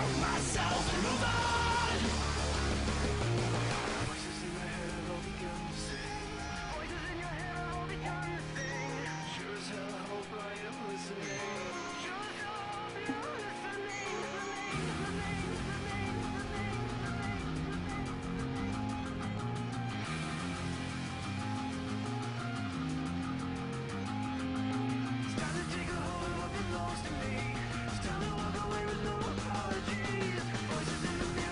doubt myself and move on. Voices in my head have all begun to sing. Voices in your head have all begun to sing. Sure as hell I hope I am listening. Sure as hell I hope you're listening. It's time to take a hold of what belongs to me. It's time to walk away with no apologies. Voices in the mirror.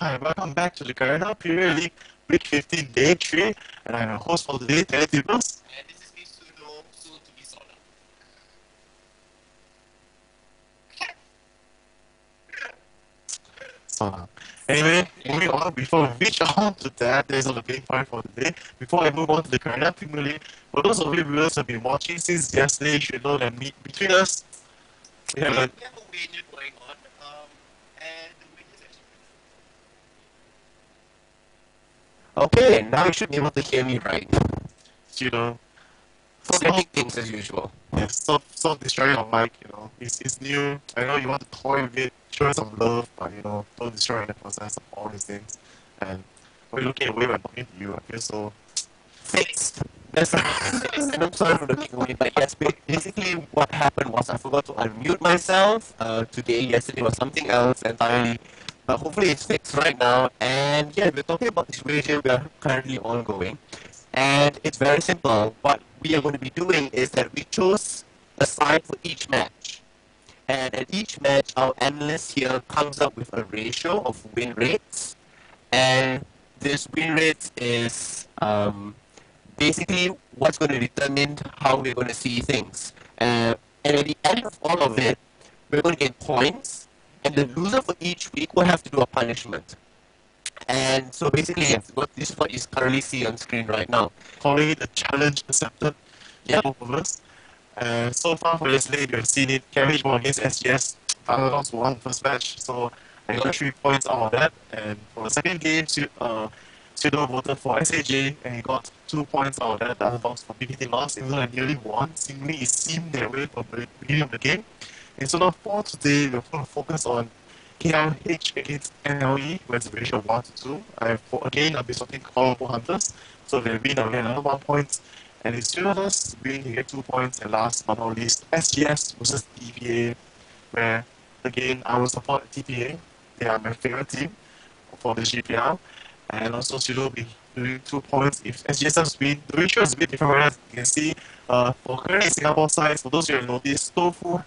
Hi, welcome back to the Garena Premier League Week 15 Day 3, and I'm your host for today, TeddyTibbers. And this is me, Pseudo, soon to be Sona. So, anyway, moving on, before we reach on to that, there's all the big point for today. Before I move on to the Garena Premier League, for those of you viewers who have been watching since yesterday, you should know that between us, we have a We have a wager going on, and the wager is actually okay, now you should be able to hear me right. you know, Forgetting things as usual. yeah, stop destroying your mic, it's new. I know you want to toy with it, show it some love, but don't destroy the process of all these things. And when looking away when talking to you, I feel so Fixed. That's right. And I'm sorry for looking away, but yes, basically what happened was I forgot to unmute myself. Yesterday was something else entirely. But hopefully it's fixed right now. And yeah, we're talking about this wager we are currently ongoing. And it's very simple. What we are going to be doing is that we chose a side for each match. And at each match, our analyst here comes up with a ratio of win rates. And this win rate is basically what's going to determine how we're going to see things. And at the end of all of it, we're going to get points. And the loser for each week will have to do a punishment. And so basically, yes, this is what you currently see on screen right now. calling it a challenge accepted. Yeah. Both of us. So far for yesterday, you have seen it. KLH won against SGS. Thailand won the first match, so I got 3 points out of that. And for the second game, Pseudo voted for SAJ and he got 2 points out of that. The other box for PPT lost, even though I nearly won. Seemingly, it seemed that way from the beginning of the game. And so now for today, we're going to focus on KLH against MLE, where it's a ratio of 1 to 2. Again, I'll be sorting callable hunters. So if they win, I'll get another 1 point. And if two of us win, you get 2 points. And last but not least, SGS versus TPA, where again, I will support TPA. They are my favorite team for the GPL. And also, Pseudo will be doing 2 points if SGS does win. The ratio is a bit different, whereas you can see for currently Singapore side, for those who have noticed, Tofu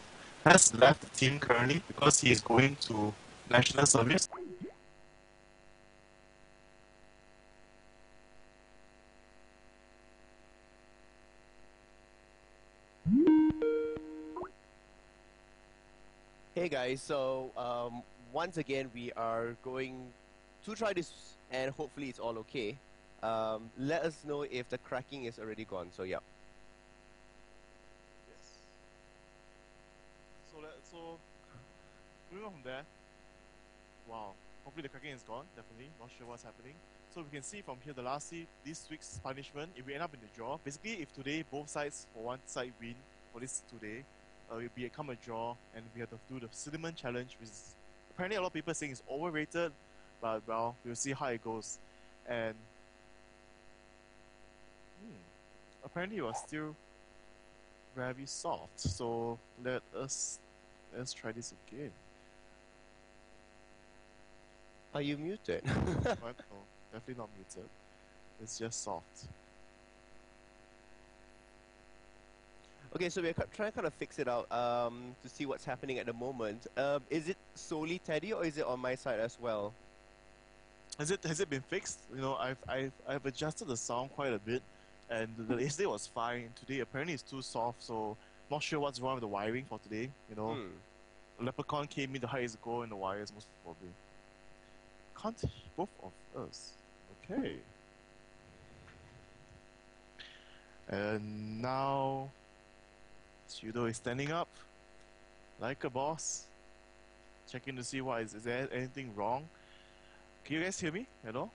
has left the team currently because he is going to national service. Hey guys, so once again we are going to try this and hopefully it's all okay. Let us know if the cracking is already gone, so yeah. Yes. So moving on from there. Wow. Hopefully the cracking is gone. Definitely. Not sure what's happening. So we can see from here this week's punishment. If we end up in the draw, basically if today both sides for one side win for this today, it will become a draw and we have to do the cinnamon challenge, which is apparently a lot of people saying it's overrated, but well, we'll see how it goes. And apparently it was still very soft. So let's try this again. Are you muted? What? No, definitely not muted. It's just soft. Okay, so we're trying to kind of fix it out to see what's happening at the moment. Is it solely Teddy or is it on my side as well? Has it been fixed? I've adjusted the sound quite a bit, and yesterday was fine. Today apparently it's too soft, so not sure what's wrong with the wiring for today. Leprechaun came in, the highest go in the wires most probably. Can't hear both of us. Okay. And now Pseudo is standing up like a boss, checking to see is there anything wrong. Can you guys hear me at all?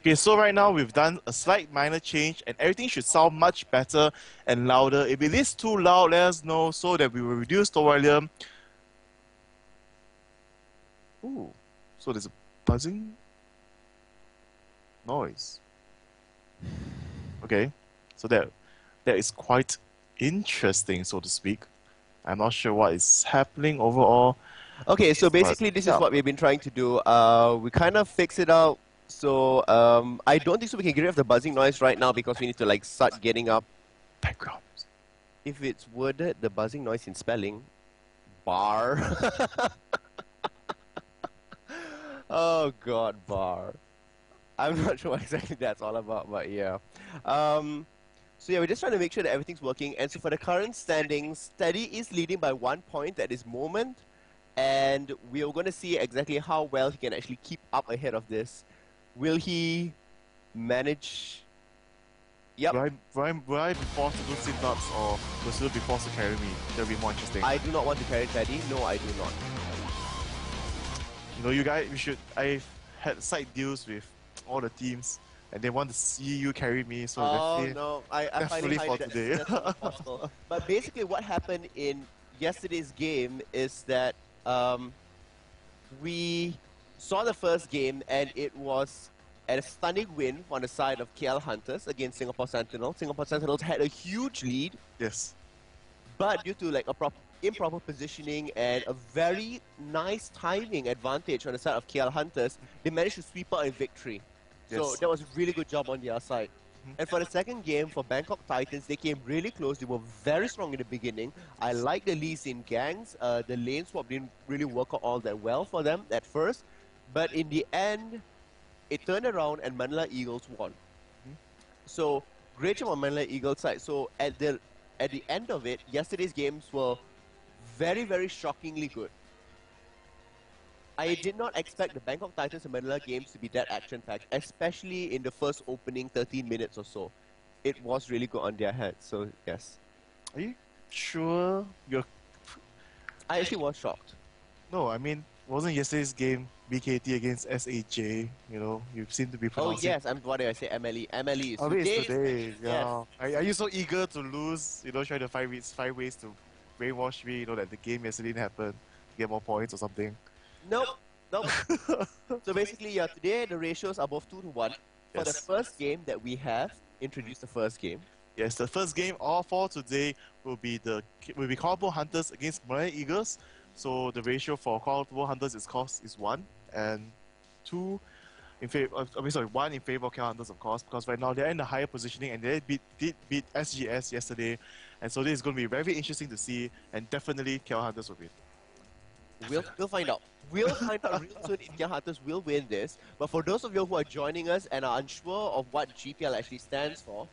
Okay, so right now we've done a slight minor change and everything should sound much better and louder. If it is too loud, let us know so that we will reduce the volume. Ooh, so there's a buzzing noise. Okay, so that is quite interesting, so to speak. I'm not sure what is happening overall. Okay, so basically this is what we've been trying to do. We kind of fix it out So I don't think so we can get rid of the buzzing noise right now because we need to like start getting up. Background. If it's worded, the buzzing noise in spelling, bar. Oh god, bar. I'm not sure what exactly that's all about, but yeah. So yeah, we're just trying to make sure that everything's working. And so for the current standings, Teddy is leading by 1 point at this moment. And we are going to see exactly how well he can actually keep up ahead of this. Will he manage? Yep. Will I be forced to do sit-ups or will Pseudo be forced to carry me? That'll be more interesting. I do not want to carry Teddy. No, I do not. You know, you guys, I've had side deals with all the teams and they want to see you carry me, so Oh let's see. no, I finally Definitely for find today. that's not possible. But basically what happened in yesterday's game is that we saw the first game and it was a stunning win on the side of KL Hunters against Singapore Sentinel. Singapore Sentinels had a huge lead, Yes. but due to like a improper positioning and a very nice timing advantage on the side of KL Hunters, they managed to sweep out a victory. So Yes. that was a really good job on their side. And for the second game, for Bangkok Titans, they came really close. They were very strong in the beginning. I like the leads in gangs. The lane swap didn't really work out all that well for them at first. But in the end, it turned around and Manila Eagles won. So, great job on Manila Eagles side. So, at the end of it, yesterday's games were very, very shockingly good. I did not expect the Bangkok Titans and Manila games to be that action-packed, especially in the first opening 13 minutes or so. It was really good on their heads, so yes. Are you sure you're... I actually was shocked. No, I mean, wasn't yesterday's game BKT against SAJ? You know, you seem to be Oh pronouncing... yes, what did I say? MLE. MLE is Oh, wait, it's today. today. Yeah. Are you so eager to lose? You know, trying to find ways to brainwash me, you know, that the game yesterday didn't happen, get more points or something. Nope. So basically, yeah, today the ratios are both 2-1. For the Yes. first game that we have, introduced the first game. Yes, the first game all for today will be Colorful Hunters against Malay Eagles. So the ratio for Colorful Hunters is 1 and 2 in favor. One in favor of KL Hunters, of course, because right now they're in the higher positioning and they did beat SGS yesterday, and so this is going to be very interesting to see, and definitely KL Hunters will win. We'll find out. We'll find out real soon if KL Hunters will win this. But for those of you who are joining us and are unsure of what GPL actually stands for,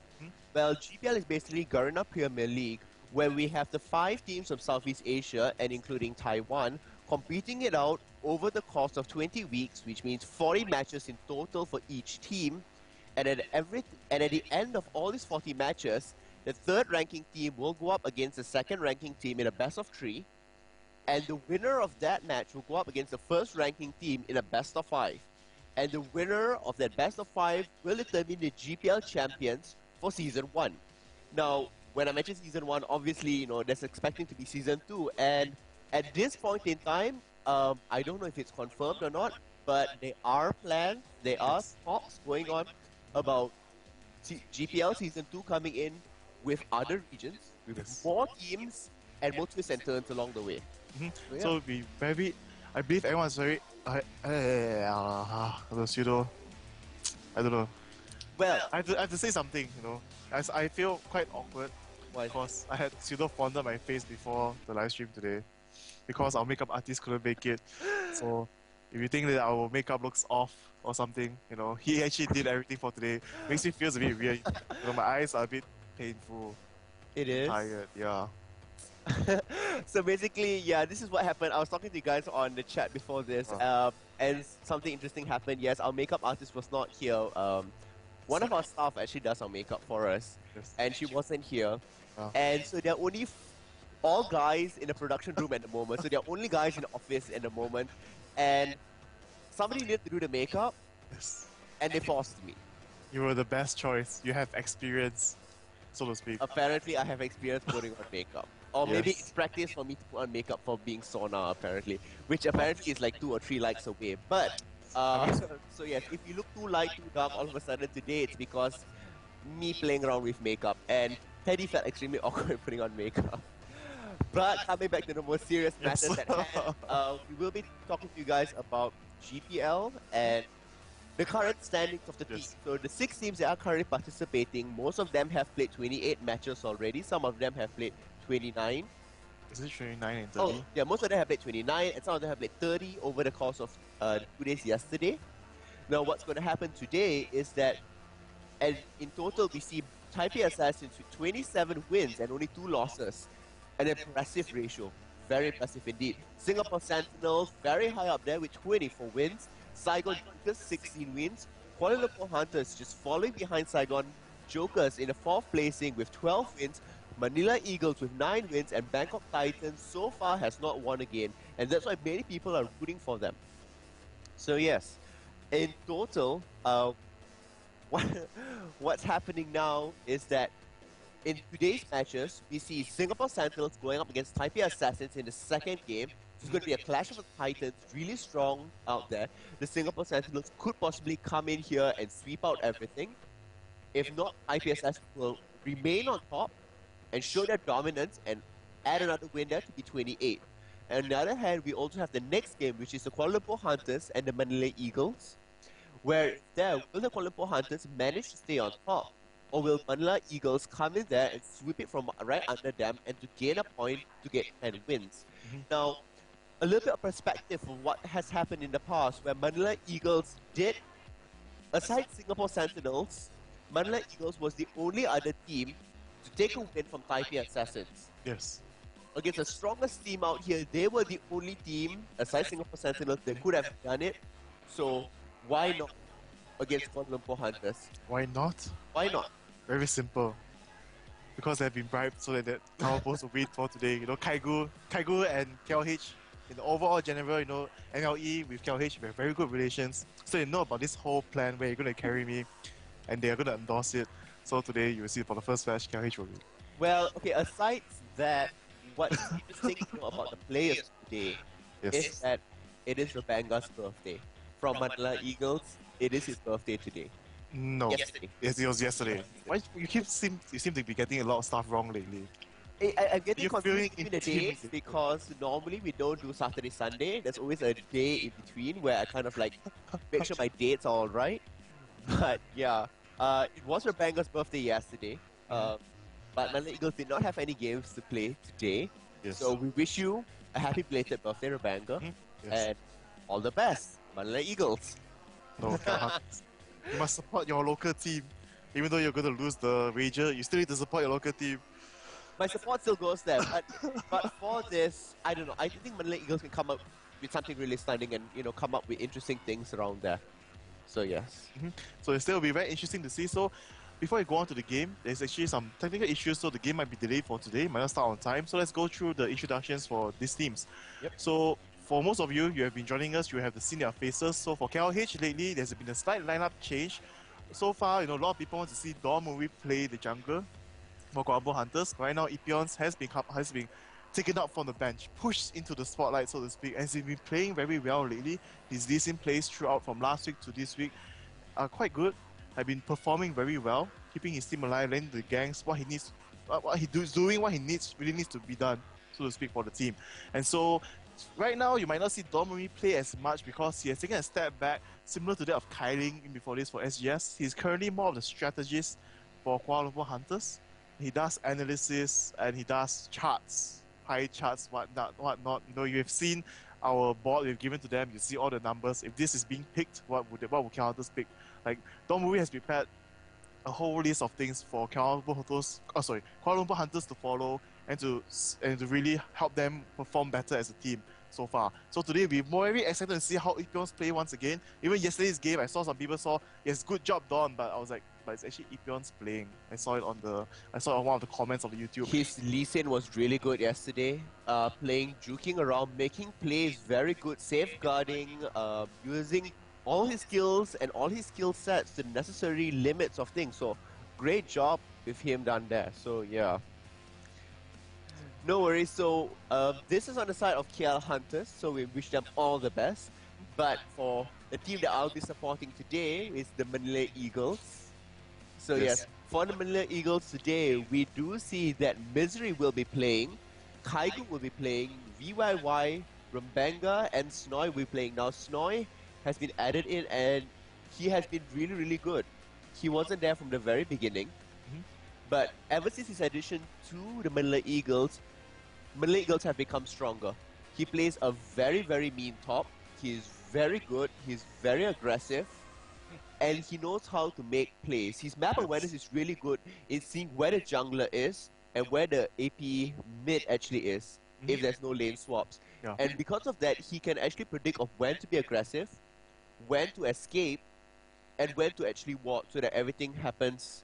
well, GPL is basically Garena Premier League, where we have the 5 teams from Southeast Asia and including Taiwan competing it out over the course of 20 weeks, which means 40 matches in total for each team. And at the end of all these 40 matches, the third ranking team will go up against the second ranking team in a best of 3. And the winner of that match will go up against the first ranking team in a best of 5. And the winner of that best of 5 will determine the GPL champions for Season 1. Now, when I mention Season 1, obviously, you know, there's expecting to be Season 2. And at this point in time, I don't know if it's confirmed or not, but there are plans, there are talks going on about GPL Season 2 coming in with other regions, with more teams, and more twists and turns along the way. So it'll be very... I believe everyone's very... the Pseudo... I don't know. Well, I have to say something, you know. As I feel quite awkward because I had Pseudo fondled my face before the live stream today because our makeup artist couldn't make it. So if you think that our makeup looks off or something, you know, he actually did everything for today. Makes me feel a bit weird. You know, my eyes are a bit painful. It is. Tired, yeah. So basically, yeah, this is what happened. I was talking to you guys on the chat before this, and something interesting happened. Yes, our makeup artist was not here. One of our staff actually does our makeup for us, and she wasn't here. And so they're only all guys in the production room at the moment. So they're only guys in the office at the moment, and somebody needed to do the makeup, and they forced me. You were the best choice. You have experience, so to speak. Apparently, I have experience putting on makeup. Or maybe it's practice for me to put on makeup for being sauna, apparently. Which apparently is like 2 or 3 likes away. But, so yes, if you look too light, too dark all of a sudden today, it's because me playing around with makeup. And Teddy felt extremely awkward putting on makeup. But coming back to the more serious matters at hand, we will be talking to you guys about GPL and the current standings of the Yes. team. So the 6 teams that are currently participating, most of them have played 28 matches already. Some of them have played 29. Is it 29 and 30? Oh, yeah, most of them have played 29, and some of them have played 30 over the course of 2 days yesterday. Now, what's going to happen today is that, and in total, we see Taipei Assassins with 27 wins and only 2 losses. An impressive ratio. Very impressive indeed. Singapore Sentinels, very high up there with 24 wins. Saigon Jokers, 16 wins. Kuala Lumpur Hunters just following behind Saigon Jokers in the 4th placing with 12 wins. Manila Eagles with 9 wins, and Bangkok Titans so far has not won again. And that's why many people are rooting for them. So yes, in total, what's happening now is that in today's matches, we see Singapore Sentinels going up against Taipei Assassins in the second game. It's going to be a clash of the Titans, really strong out there. The Singapore Sentinels could possibly come in here and sweep out everything. If not, Taipei Assassins will remain on top and show their dominance and add another win there to be 28. And on the other hand, we also have the next game, which is the Kuala Lumpur Hunters and the Manila Eagles, where there, will the Kuala Lumpur Hunters manage to stay on top? Or will Manila Eagles come in there and sweep it from right under them and to gain a point to get 10 wins? Now, a little bit of perspective of what has happened in the past, where Manila Eagles did, aside Singapore Sentinels, Manila Eagles was the only other team to take a win from Taipei Assassins. Yes. Against the strongest team out here, they were the only team, aside Singapore Sentinels, that could have done it. So, why not against Kuala Lumpur Hunters? Why not? Why not? Very simple. Because they've been bribed so that Tower Post will win for today. You know, Kaigu and KLH, in the overall general, you know, MLE with KLH, we have very good relations. So they know about this whole plan where you're going to carry me and they're going to endorse it. So today, you will see for the first match, KLH will win. Well, okay, aside that, what's interesting to know about the players today is that it is Rabanga's birthday. From Manila Eagles, it is his birthday today. No. Yesterday. Yes, it was yesterday. Why you seem to be getting a lot of stuff wrong lately. I'm getting You're confused feeling between the days intimidated. because normally we don't do Saturday, Sunday. There's always a day in between where I kind of like make sure my dates are all right. But yeah, it was Rabanga's birthday yesterday. But Manila Eagles did not have any games to play today. Yes. So we wish you a happy belated birthday, Rabanga, Yes. and all the best, Manila Eagles. No, you must support your local team. Even though you're going to lose the wager, you still need to support your local team. My support still goes there, but for this, I don't know. I think Manila Eagles can come up with something really stunning and come up with interesting things around there. So yes. So it still will be very interesting to see. So before we go on to the game, there's actually some technical issues, so the game might be delayed for today, might not start on time. So let's go through the introductions for these teams. Yep. So for most of you, you have been joining us, you have seen their faces. So for KLH lately, there's been a slight lineup change. So far, a lot of people want to see Dom Murray play the jungle for Kuala Lumpur Hunters. Right now, Ipions has been taken out from the bench, pushed into the spotlight, so to speak, and he's been playing very well lately. His decent plays throughout from last week to this week are quite good. Have been performing very well, keeping his team alive, letting the gangs what he needs, what he doing what he really needs to be done, so to speak, for the team. And so right now you might not see Dom Murray play as much because he has taken a step back, similar to that of Kyling in before this for SGS. He's currently more of the strategist for Kuala Lumpur Hunters. He does analysis and he does charts, pie charts, whatnot. You have seen our board we've given to them. You see all the numbers. If this is being picked, what would Hunters pick? Like Dom Murray has prepared a whole list of things for Kuala Lumpur Hunters to follow and to really help them perform better as a team so far. So today we're very excited to see how Ipions play once again. Even yesterday's game, I saw some people yes, good job Don, but I was like, but it's actually Ipions playing. I saw it on one of the comments of the YouTube. His Lee Sin was really good yesterday. Playing, juking around, making plays very good, safeguarding, using all his skills and all his skill sets to the necessary limits of things. So great job with him done there. So yeah. No worries. So this is on the side of KL Hunters, so we wish them all the best. But for the team that I'll be supporting today is the Manila Eagles. So yes, for the Manila Eagles today, we do see that Misery will be playing, Kaigu will be playing, VYY, Rumbanga, and Snoy will be playing. Now Snoy has been added in and he has been really, really good. He wasn't there from the very beginning, but ever since his addition to the Manila Eagles have become stronger. He plays a very, very mean top. He's very good. He's very aggressive. And he knows how to make plays. His map awareness is really good in seeing where the jungler is and where the AP mid actually is if there's no lane swaps. Yeah. And because of that, he can actually predict of when to be aggressive, when to escape, and when to actually ward so that everything happens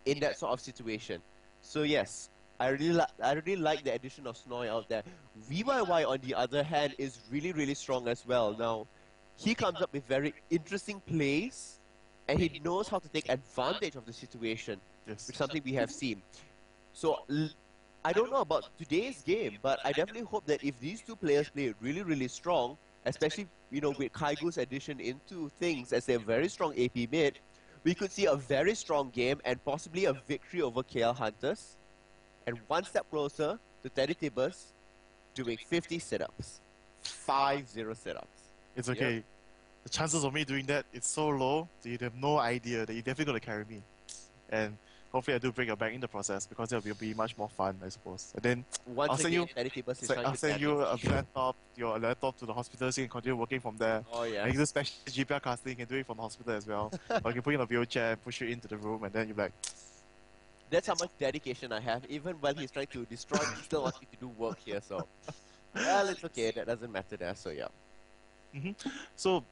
in that sort of situation. So yes, I really like the addition of Snoy out there. VYY on the other hand is really, really strong as well. Now, he comes up with very interesting plays, and he knows how to take advantage of the situation, Yes. which is something we have seen. So I don't know about today's game, but I definitely hope that if these two players play really, really strong, especially with Kaigu's addition into things as a very strong AP mid, we could see a very strong game and possibly a victory over KL Hunters, and one step closer to TeddyTibbers doing 50 sit-ups. 50 sit-ups. It's okay. The chances of me doing that, it's so low that you'd have no idea that you're definitely going to carry me. And hopefully I do bring your back in the process because that will be much more fun, I suppose. And then Once I'll send again, you, TeddyTibbers is trying I'll to send you your laptop to the hospital so you can continue working from there. Oh yeah. And you can do special GPL casting, you can do it from the hospital as well. Or you can put you in a wheelchair and push you into the room and then you're like, That's how much dedication I have. Even when he's trying to destroy me, he still wants me to do work here. So, well, it's okay. That doesn't matter there. So yeah. So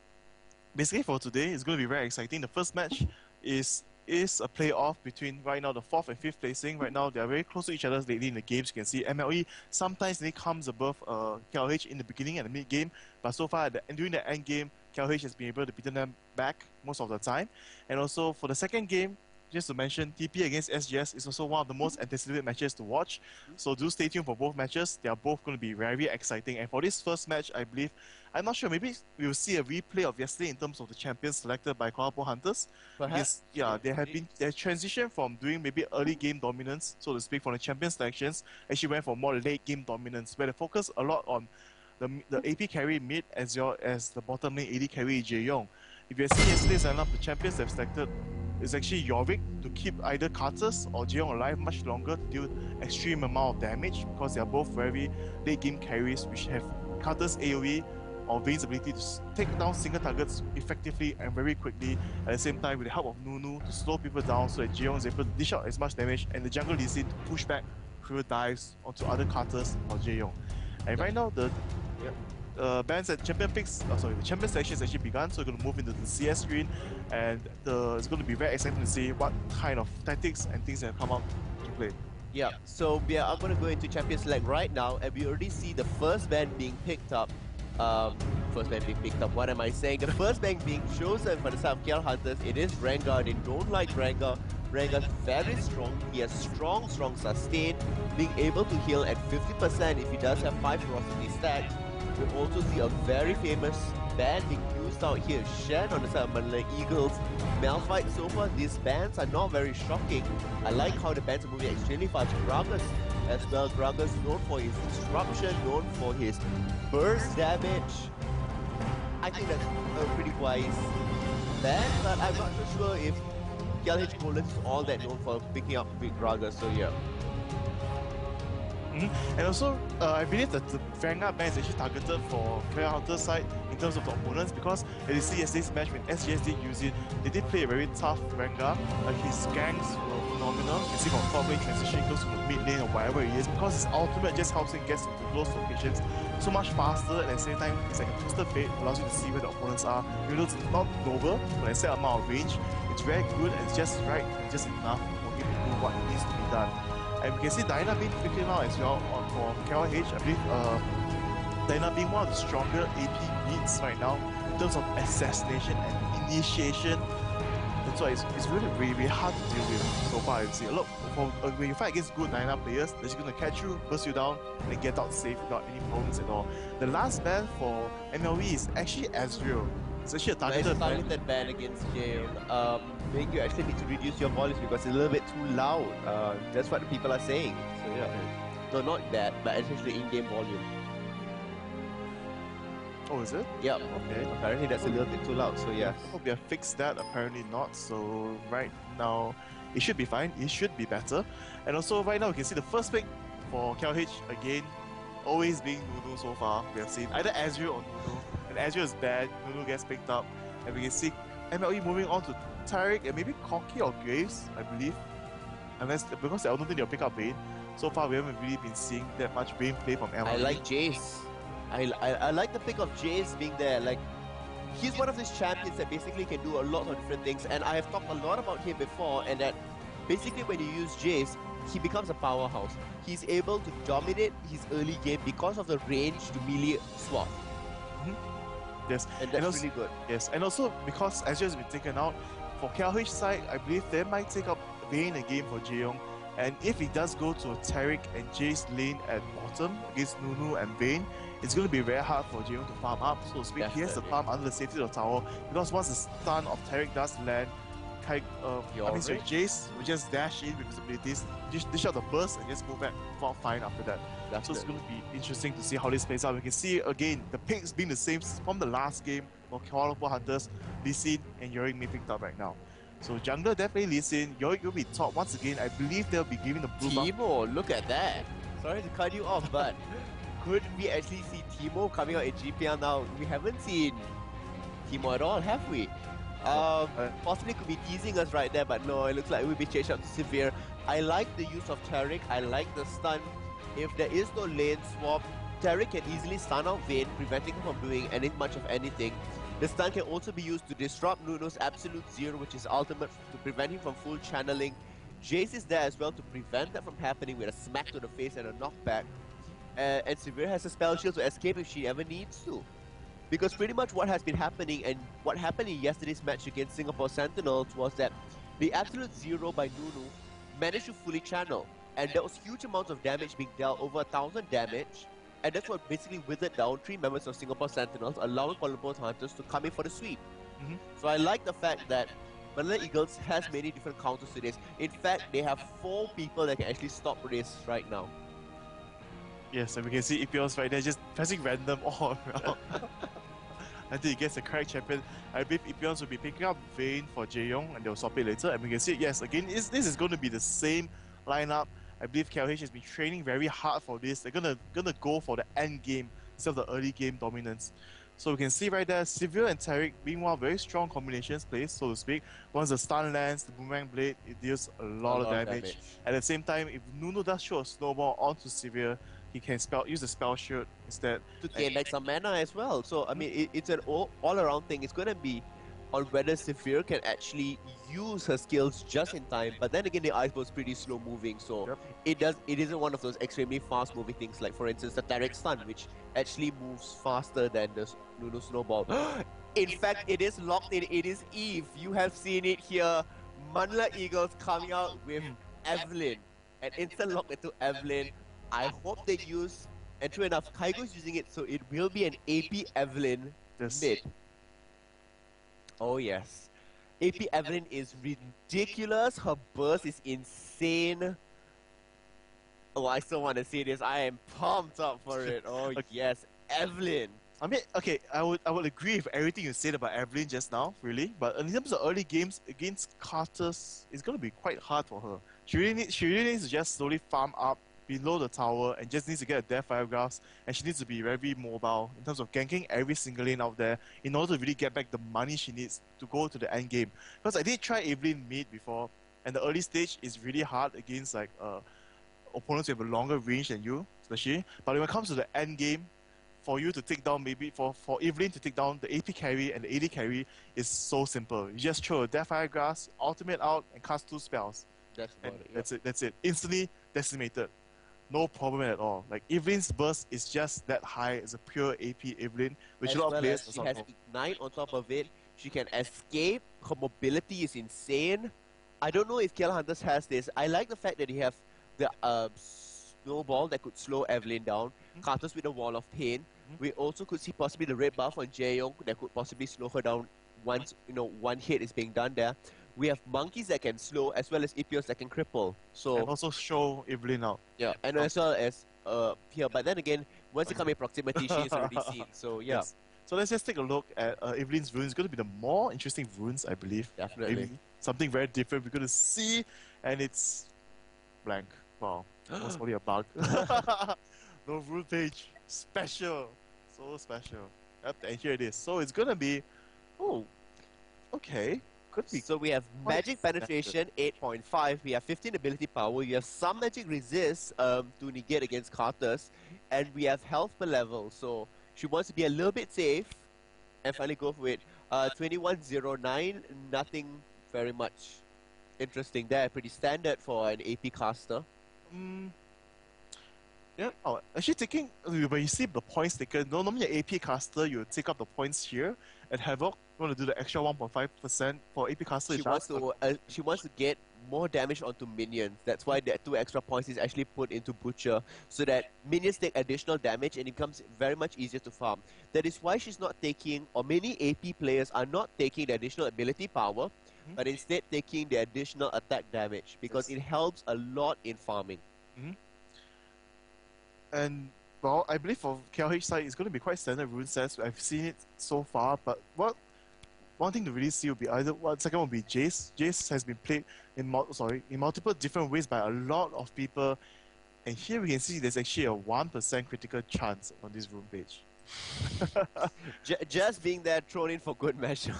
basically for today, it's going to be very exciting. The first match is a playoff between right now the 4th and 5th placing. Right now they are very close to each other lately in the games. You can see MLE sometimes they comes above KLH in the beginning and the mid game, but so far during the end game, KLH has been able to beat them back most of the time. And also for the second game, just to mention, TPA against SGS is also one of the most anticipated matches to watch. So do stay tuned for both matches. They are both going to be very exciting. And for this first match, I believe, I'm not sure, maybe we will see a replay of yesterday in terms of the champions selected by Kuala Lumpur Hunters. Perhaps. Because, yeah, they transitioned from doing maybe early game dominance, so to speak, from the champion selections, actually went for more late game dominance, where they focus a lot on the AP carry mid as well as the bottom lane AD carry Jae-Yong. If you have seen yesterday's lineup, the champions they've selected is actually Yorick to keep either Carters or Jae-Yong alive much longer to deal extreme amount of damage because they are both very late game carries which have Carters AoE or Vayne's ability to take down single targets effectively and very quickly, at the same time with the help of Nunu to slow people down so that Jae-Yong is able to dish out as much damage and the jungle is in to push back through dives onto other Carters or Jae-Yong. And right now the bands at champion picks, the champion selection has actually begun, so we're going to move into the CS screen, and it's going to be very exciting to see what kind of tactics and things that come out to play. Yeah, so we are going to go into Champion Select right now, and we already see the first band being picked up. What am I saying? The first band being chosen for the side of KL Hunters, it is Rengar. They don't like Rengar. Rengar's very strong. He has strong sustain, being able to heal at 50% if he does have 5 ferocity stacked. We also see a very famous band being used out here, Shen on the side of Manila Eagles. Malphite so far, these bands are not very shocking. I like how the bands are moving extremely fast. Gragas as well. Gragas known for his disruption, known for his burst damage. I think that's a pretty wise band, but I'm not so sure if KLH Golden is all that known for picking up big Gragas, so yeah. And also, I believe that the Vanguard ban is actually targeted for KL Hunter's side in terms of the opponents because as you see yesterday's match when SGS did use it, they did play a very tough Vanguard. His ganks were phenomenal. You can see from top lane transitioning close to the mid lane or wherever he is because his ultimate just helps him get into close locations so much faster and at the same time it's like a twisted fate, allows you to see where the opponents are. Even though it's not global, but a set amount of range, it's very good and it's just right and just enough for him to do what needs to be done. And we can see Diana being picking out as well for KLH. I believe Diana being one of the stronger AP leads right now in terms of assassination and initiation. That's why it's really hard to deal with so far. I see a lot when you fight against good Diana players, they're just going to catch you, burst you down, and get out safe without any problems at all. The last ban for MLE is actually Ezreal. It's actually a targeted ban against Jail. Make you actually need to reduce your volume because it's a little bit too loud. That's what the people are saying. So yeah. No, not that, but essentially in-game volume. Oh, is it? Yep. Okay. Apparently that's a little bit too loud, so yeah. Hope they have fixed that. Apparently not. So right now, it should be fine. It should be better. And also right now, we can see the first pick for KLH again, always being Nunu so far. We have seen either Azure or Nunu. And Azure is bad. Nunu gets picked up, and we can see MLE moving on to Tarek and maybe Corky or Graves, I believe. Unless because I don't think they'll pick up Vayne. So far, we haven't really been seeing that much Vayne play from MLE. I like Jace. I like the pick of Jace being there. Like, he's one of these champions that basically can do a lot of different things, and I have talked a lot about him before, and that basically when you use Jace, he becomes a powerhouse. He's able to dominate his early game because of the range to melee swap. Yes, And that's also, really good. yes, and also because Azure has been taken out, for KLH side, I believe they might take up Vayne again for Jaeyoung. And if he does go to a Tarek and Jace lane at bottom against Nunu and Vayne, it's going to be very hard for Jaeyoung to farm up, so to speak. He has to Definitely. farm under the safety of the tower, because once the stun of Tarek does land, Jace will just dash in with his abilities, dish out the burst, and just move back fine after that. So it's going to be interesting to see how this plays out. We can see again the picks being the same from the last game for Kuala Lumpur Hunters. Lee Sin and Yorick being picked up right now. So jungler definitely Lee Sin. Yorick will be top once again. I believe they'll be giving the blue buff. Timo, look at that. Sorry to cut you off, but could we actually see Timo coming out in GPL now? We haven't seen Timo at all, have we? Possibly could be teasing us right there, but no, it looks like we'll be changed up to Severe. I like the use of Tarek. I like the stun. If there is no lane swap, Tarek can easily stun out Vayne, preventing him from doing much of anything. The stun can also be used to disrupt Nuno's Absolute Zero, which is ultimate to prevent him from full channeling. Jace is there as well to prevent that from happening with a smack to the face and a knockback. And Severe has a spell shield to escape if she ever needs to. Because pretty much what has been happening and what happened in yesterday's match against Singapore Sentinels was that the Absolute Zero by Nunu managed to fully channel. And there was huge amounts of damage being dealt, over 1,000 damage. And that's what basically withered down 3 members of Singapore Sentinels, allowing Kuala Lumpur Hunters to come in for the sweep. So I like the fact that Manila Eagles has many different counters to this. In fact, they have 4 people that can actually stop this right now. Yes, and we can see EPLs right there just pressing random all around. Until he gets the correct champion. I believe EPLs will be picking up Vayne for Jaeyoung and they'll swap it later. And we can see, yes, again, this is going to be the same lineup. I believe KLH has been training very hard for this. They're gonna go for the end game instead of the early game dominance. So we can see right there, Severe and Tarek being one of very strong combinations plays, so to speak. Once the stun lands, the boomerang blade, it deals a lot of damage. At the same time, if Nunu does show a snowball onto Severe, he can use the spell shield instead. To gain like some mana as well. So I mean, it's an all-around thing. It's gonna be on whether Severe can actually use her skills just in time. But then again, the iceberg is pretty slow moving, so it isn't one of those extremely fast moving things. Like for instance, the Tarek stun, which actually moves faster than the Nunu snowball. In fact, it is locked in. It is Eve. You have seen it here. Manila Eagles coming out with Evelyn, an instant lock into Evelyn. I hope they use, and true enough, Kaigo's using it, so it will be an AP Evelyn mid. Oh yes. AP Evelyn is ridiculous. Her burst is insane. Oh, I still want to see this. I am pumped up for it. Oh yes, Evelyn. I mean, okay, I would agree with everything you said about Evelyn just now, really. But in terms of early games against Carters, it's gonna be quite hard for her. She really needs to just slowly farm up below the tower and just needs to get a Death Fire Graphs, and she needs to be very mobile in terms of ganking every single lane out there in order to really get back the money she needs to go to the end game. Because I did try Evelyn mid before, and the early stage is really hard against like opponents with a longer range than you, especially. But when it comes to the end game, for you to take down, maybe for Evelyn to take down the AP carry and the AD carry is so simple. You just throw a Death Fire Grass, ultimate out, and cast 2 spells. That's it. Instantly decimated. No problem at all. Like Evelyn's burst is just that high as a pure AP Evelyn, which as a lot well of players as she has Ignite on top of it. She can escape. Her mobility is insane. I don't know if KL Hunters has this. I like the fact that they have the snowball that could slow Evelyn down. Carters with a wall of pain. We also could see possibly the red buff on Jaeyoung that could possibly slow her down once one hit is being done there. We have monkeys that can slow as well as EPOs that can cripple. So and also show Evelyn out. Yeah, and as well as here. But then again, once you come in proximity, she is already seen. So yeah. Yes. So let's just take a look at Evelyn's runes. It's going to be the more interesting runes, I believe. Definitely. Maybe something very different we're going to see, and it's blank. Wow, most probably a bug. No rune page. Special. So special. Yep, and here it is. So it's going to be... Oh, okay. Could be. So we have quite magic penetration 8.5. We have 15 ability power. We have some magic resist to negate against Carters, and we have health per level. So she wants to be a little bit safe and finally go for it. 2109, nothing very much interesting there. Pretty standard for an AP caster. Yeah. Oh, actually taking... When you see the points taken, normally an AP caster, you take up the points here. At Havoc, you want to do the extra 1.5% for AP caster. She wants to get more damage onto minions. That's why the 2 extra points is actually put into Butcher, so that minions take additional damage and it becomes very much easier to farm. That is why she's not taking, or many AP players are not taking the additional ability power, but instead taking the additional attack damage, because it helps a lot in farming. And, well, I believe for KLH side, it's going to be quite standard rune sets. I've seen it so far, but one thing to really see will be second will be Jace. Jace has been played in multiple different ways by a lot of people, and here we can see there's actually a 1% critical chance on this rune page. Just being there thrown in for good measure.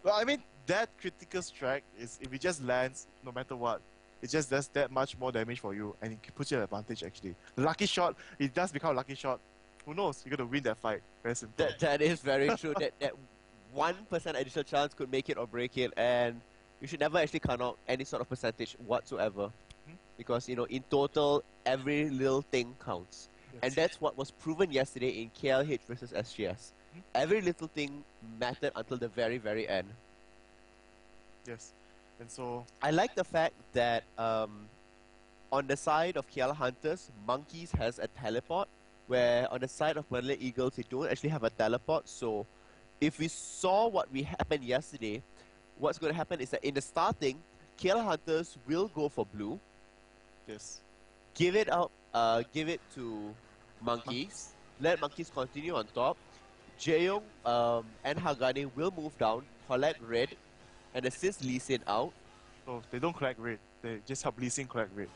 Well, I mean, that critical strike is, if it just lands, no matter what, it just does that much more damage for you, and it puts you at advantage actually. The lucky shot, it does become a lucky shot. Who knows? You're going to win that fight. Very simple. That is very true. that 1% additional chance could make it or break it, and you should never actually count out any sort of percentage whatsoever. Because, in total, every little thing counts. Yes. And that's what was proven yesterday in KLH versus SGS. Every little thing mattered until the very, very end. Yes. And so... I like the fact that on the side of KL Hunters, Monkeys has a teleport, where on the side of Manila Eagles, they don't actually have a teleport. So if we saw what happened yesterday, what's going to happen is that in the starting, KL Hunters will go for blue. Yes. Give it to Monkeys. Let Monkeys continue on top. Jaeyoung and Hagane will move down, collect red, and assist Lee Sin out. So they don't collect red. They just help Lee Sin collect red.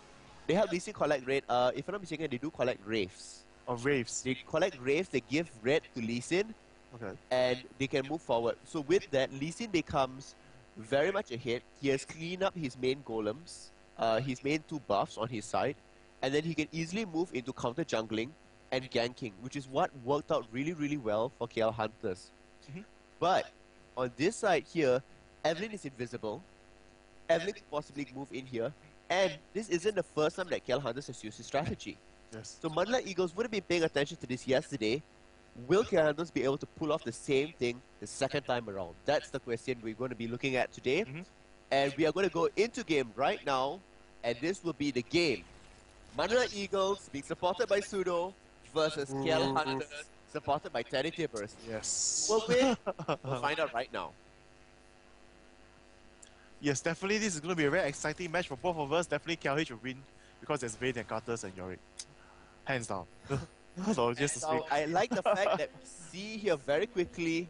They help Lee Sin collect red. If I'm not mistaken, they do collect Wraiths. Or Wraiths. They collect Wraiths, they give red to Lee Sin, Okay. and they can move forward. So with that, Lee Sin becomes very much ahead. He has cleaned up his main golems, his main 2 buffs on his side, and then he can easily move into counter jungling and ganking, which is what worked out really, really well for KL Hunters. But on this side here, Evelyn is invisible. Evelyn could possibly move in here, and this isn't the first time that KL Hunters has used this strategy. Yes. So Manila Eagles would have been paying attention to this yesterday. Will KL Hunters be able to pull off the same thing the second time around? That's the question we're going to be looking at today. And we are going to go into game right now, and this will be the game. Manila Eagles being supported by Pseudo versus KL Hunters supported by TeddyTibbers. Yes. Will win? We'll find out right now. Yes, definitely this is going to be a very exciting match for both of us. Definitely KLH will win because there's Vayne and Carters and Yorick. Hands down. So just to speak. So I like the fact that we see here very quickly.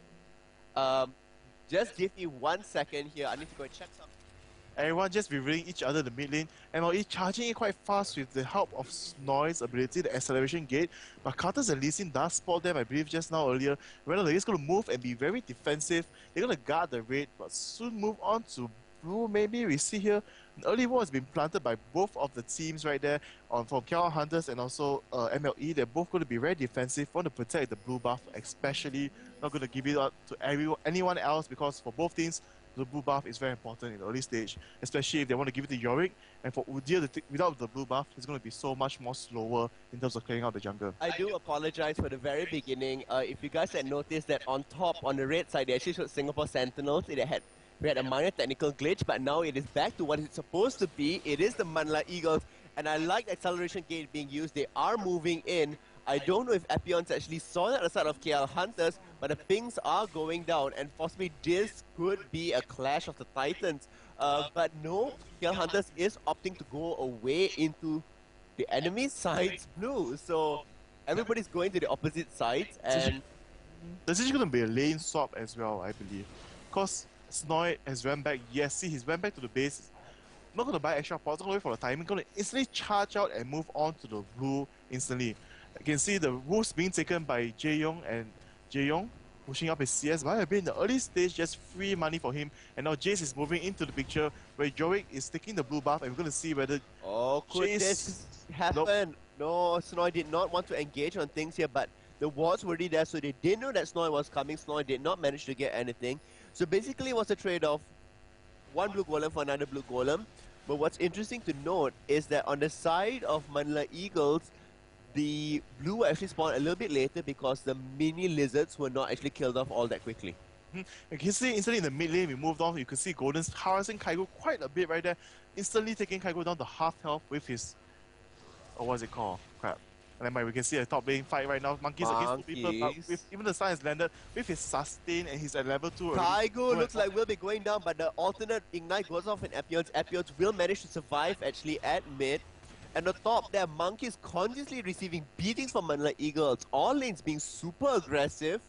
Just give me 1 second here. I need to go and check something. Everyone just revealing each other the mid lane. MLE charging it quite fast with the help of Noise ability, the acceleration gate. But Carters and Lee Sin does spot them, I believe, just now earlier. Rather, they're just going to move and be very defensive. They're going to guard the raid, but soon move on to blue. Maybe we see here an early wall has been planted by both of the teams right there from KL Hunters and also MLE. They're both going to be very defensive, want to protect the blue buff, especially not going to give it out to anyone else, because for both teams, the blue buff is very important in the early stage, especially if they want to give it to Yorick. And for Udyr, without the blue buff, it's going to be so much more slower in terms of clearing out the jungle. I do apologize for the very beginning. If you guys had noticed that on top, on the red side, they actually showed Singapore Sentinels. We had a minor technical glitch, but now it is back to what it's supposed to be. It is the Manila Eagles, and I like the acceleration gate being used. They are moving in. I don't know if Epions actually saw that at the side of KL Hunters, but the pings are going down, and possibly this could be a clash of the Titans. But no, KL Hunters is opting to go away into the enemy side's blue. So everybody's going to the opposite sides, and There's actually going to be a lane swap as well, I believe. Because Snoid has went back. Yes, see, he's went back to the base. Not going to buy extra pots, not going to wait for the timing. Going to instantly charge out and move on to the blue instantly. You can see the roofs being taken by Jae-Yong and Jae-Yong pushing up his CS. But a bit in the early stage, just free money for him. And now Jace is moving into the picture where Jorik is taking the blue buff. And we're going to see whether Oh, could Jace... this happen? No, Snoy did not want to engage on things here, but the wards were already there, so they didn't know that Snoy was coming. Snoy did not manage to get anything. So basically it was a trade-off. One blue golem for another blue golem. But what's interesting to note is that on the side of Manila Eagles, the blue will actually spawn a little bit later because the mini lizards were not actually killed off all that quickly. You can see instantly in the mid lane we moved on. You can see Golden's harassing Kaigo quite a bit right there. Instantly taking Kaigo down to half health with his... Oh, what's it called? Crap. And then we can see a top lane fight right now. Monkeys against two people, but with, even the sun has landed with his sustain and he's at level 2 already. Kaigo looks like will be going down, but the alternate ignite goes off in Epiods. Epiods will manage to survive actually at mid. And the top there, Monkeys consciously receiving beatings from Manila Eagles. All lanes being super aggressive.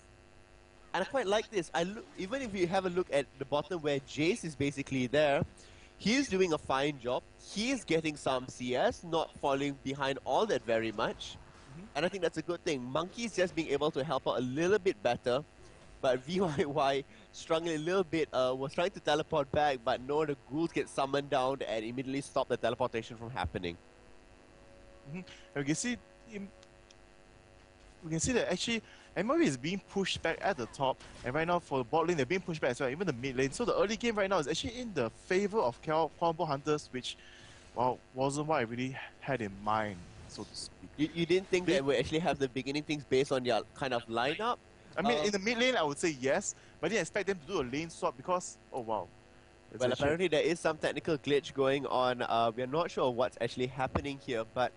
And I quite like this. Even if you have a look at the bottom where Jace is basically there, he's doing a fine job. He's getting some CS, not falling behind all that very much. And I think that's a good thing. Monkeys just being able to help out a little bit better. But VYY struggling a little bit, was trying to teleport back, but no, the ghouls get summoned down and immediately stop the teleportation from happening. And we can see that actually MLE is being pushed back at the top, and right now for the bot lane they're being pushed back as well, even the mid lane. So the early game right now is actually in the favor of Combo Hunters, which, well, wasn't what I really had in mind, so to speak. You didn't think that we actually have the beginning things based on their kind of lineup? I mean, in the mid lane I would say yes, but I didn't expect them to do a lane swap because, oh wow. Well, apparently there is some technical glitch going on. We are not sure what's actually happening here, but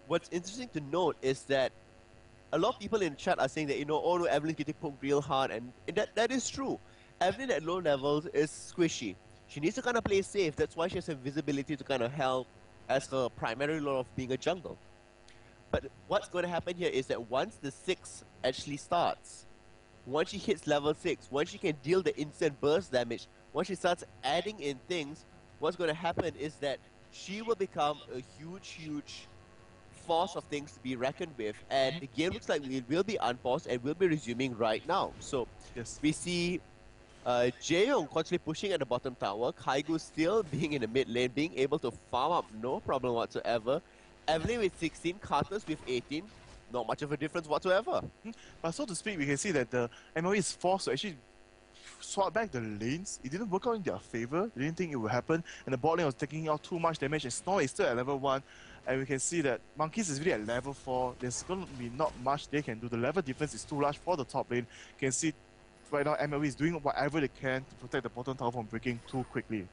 what's interesting to note is that a lot of people in chat are saying that, oh no, Evelyn's getting poked real hard, and that is true. Evelyn at low levels is squishy. She needs to kind of play safe. That's why she has invisibility to kind of help as her primary role of being a jungle. But what's going to happen here is that once the 6 actually starts, once she hits level 6, once she can deal the instant burst damage, once she starts adding in things, what's going to happen is that she will become a huge force of things to be reckoned with, and the game looks like it will be unpaused and will be resuming right now. So yes, we see Jae-Yong constantly pushing at the bottom tower, Kaigo still being in the mid lane, being able to farm up no problem whatsoever, Evelyn with 16, Carter's with 18, not much of a difference whatsoever. But so to speak, we can see that the MLE is forced to actually swap back the lanes. It didn't work out in their favor. They didn't think it would happen, and the bot lane was taking out too much damage, and Snore is still at level 1. And we can see that Monkeys is really at level 4. There's going to be not much they can do. The level difference is too large for the top lane. You can see right now MLE is doing whatever they can to protect the bottom tower from breaking too quickly.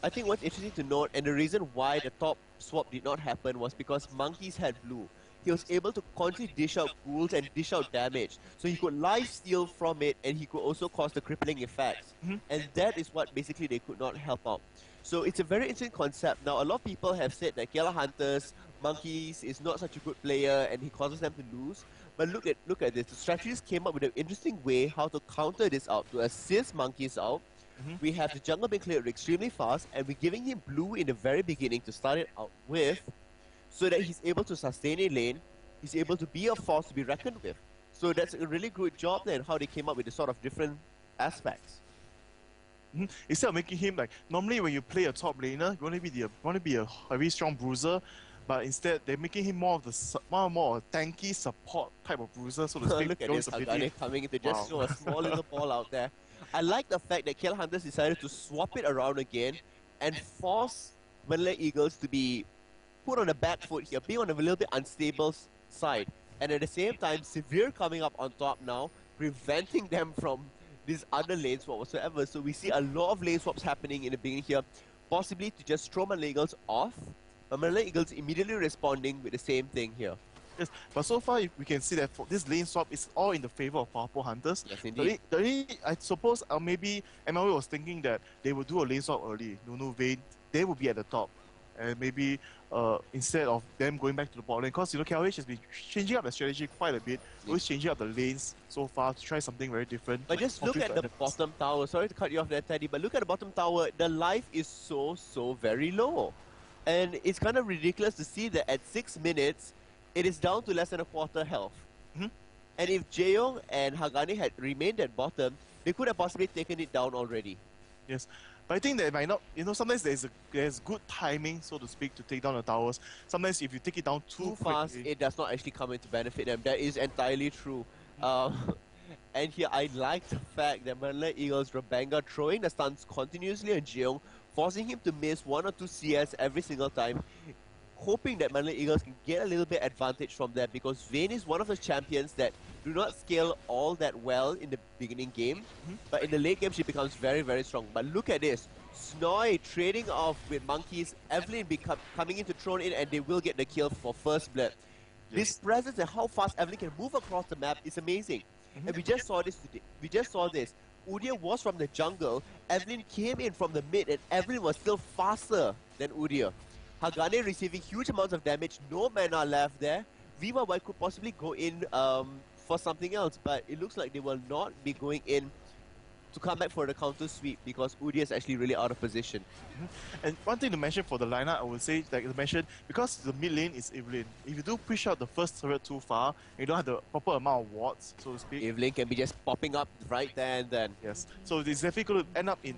I think what's interesting to note, and the reason why the top swap did not happen, was because Monkeys had blue. He was able to constantly dish out ghouls and dish out damage. So he could life steal from it, and he could also cause the crippling effects. And that is what basically they could not help out. So it's a very interesting concept. Now, a lot of people have said that KLH Hunters, Monkeys is not such a good player and he causes them to lose. But look at this. The strategists came up with an interesting way how to counter this out, to assist Monkeys out. We have the jungle being cleared extremely fast, and we're giving him blue in the very beginning to start it out with, so that he's able to sustain a lane, he's able to be a force to be reckoned with. So that's a really good job there, how they came up with the sort of different aspects. Instead of making him like, normally when you play a top laner, you want to be a very strong bruiser, but instead they're making him more of the more tanky support type of bruiser, so to speak. Look at this, Hagane coming in to just throw a small little ball out there. I like the fact that KLH Hunters decided to swap it around again and force Manila Eagles to be put on the back foot here, being on a little bit unstable side. And at the same time, Severe coming up on top now, preventing them from these other lane swaps whatsoever. So we see a lot of lane swaps happening in the beginning here, possibly to just throw Manila Eagles off, but Manila Eagles immediately responding with the same thing here. Yes, but so far we can see that for this lane swap is all in the favor of Purple Hunters. Yes, indeed. I suppose maybe MLE was thinking that they would do a lane swap early. Nunu Vayne, they would be at the top. and maybe instead of them going back to the bot lane, because KLH has been changing up the strategy quite a bit, always changing up the lanes so far to try something very different. But just look at the bottom tower. Sorry to cut you off there, Teddy, but look at the bottom tower. The life is so very low. And it's kind of ridiculous to see that at 6 minutes, it is down to less than a quarter health. Mhm. And if Jaeyoung and Hagane had remained at bottom, they could have possibly taken it down already. Yes, but I think that it might not. Sometimes there's good timing, so to speak, to take down the towers. Sometimes if you take it down too fast, quickly, it does not actually come in to benefit them. That is entirely true. And here I like the fact that Manila Eagles Rabanga throwing the stuns continuously on Jaeyoung, forcing him to miss 1 or 2 CS every single time, hoping that Manila Eagles can get a little bit advantage from that, because Vayne is one of the champions that do not scale all that well in the beginning game, but in the late game she becomes very strong. But look at this, Snoy trading off with Monkeys, Evelyn coming in to throw in, and they will get the kill for first blood. This presence and how fast Evelyn can move across the map is amazing. And we just saw this today. We just saw this. Udia was from the jungle, Evelyn came in from the mid, and Evelyn was still faster than Udia. Hagane receiving huge amounts of damage, no mana left there. VYY could possibly go in for something else, but it looks like they will not be going in to come back for the counter sweep because Udia is actually really out of position. And one thing to mention for the lineup, I would say, like you mentioned, because the mid lane is Evelyn, if you do push out the first turret too far, you don't have the proper amount of wards, so to speak. Evelyn can be just popping up right there and then. Yes, so it's definitely going to end up in,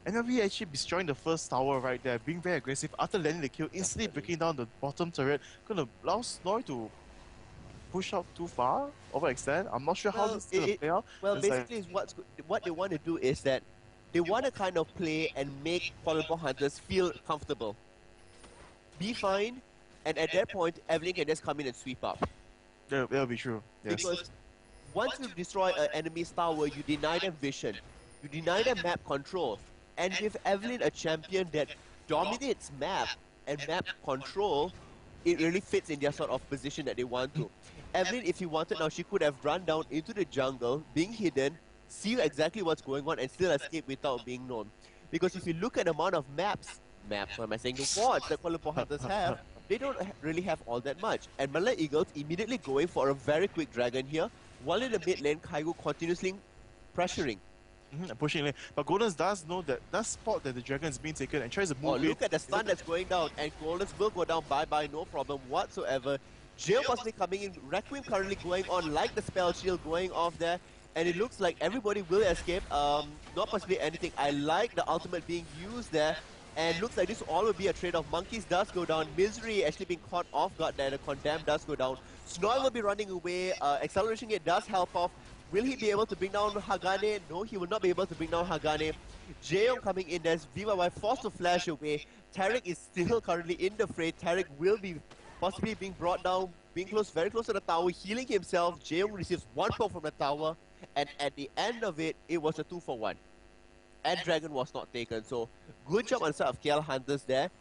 MLE actually destroying the first tower right there, being very aggressive after landing the kill, instantly breaking down the bottom turret, going to allow Snoy to push out too far, overextend. I'm not sure how this is going to play out. Well, It's basically, what they want to do is that they want to kind of play and make Kuala Lumpur Hunters feel comfortable. Be fine, and at that point, Evelyn can just come in and sweep up. That'll be true. Yes. Because once you destroy an enemy's tower, you deny them vision, you deny them map control. And with Evelyn a champion that dominates map and map control, it really fits in their sort of position that they want to. Evelyn, if she wanted now, she could have run down into the jungle, being hidden, see exactly what's going on and still escape without being known. Because if you look at the amount of what am I saying, the wards that Kuala Lumpur Hunters have, they don't really have all that much. And Malay Eagles immediately going for a very quick dragon here, while in the mid lane, Kaigo continuously pressuring. Pushing lane. But Goldens does know that spot that the dragon is being taken and tries to move look at the stun that's going down, and Goldens will go down bye-bye, no problem whatsoever. Jill possibly coming in, Requiem currently going on, like the spell shield going off there, and it looks like everybody will escape, not possibly anything. I like the ultimate being used there, and looks like this all will be a trade-off. Monkeys does go down, Misery actually being caught off guard there, the Condemn does go down. Snoy will be running away, Acceleration Gate does help off. Will he be able to bring down Hagane? No, he will not be able to bring down Hagane. Jaeyoung coming in, there's VYY forced to flash away. Tariq is still currently in the fray. Tariq will be possibly being brought down, being close, very close to the tower, healing himself. Jaeyoung receives 1 poke from the tower, and at the end of it, it was a 2-for-1. And Dragon was not taken, so good job on the side of KL Hunters there.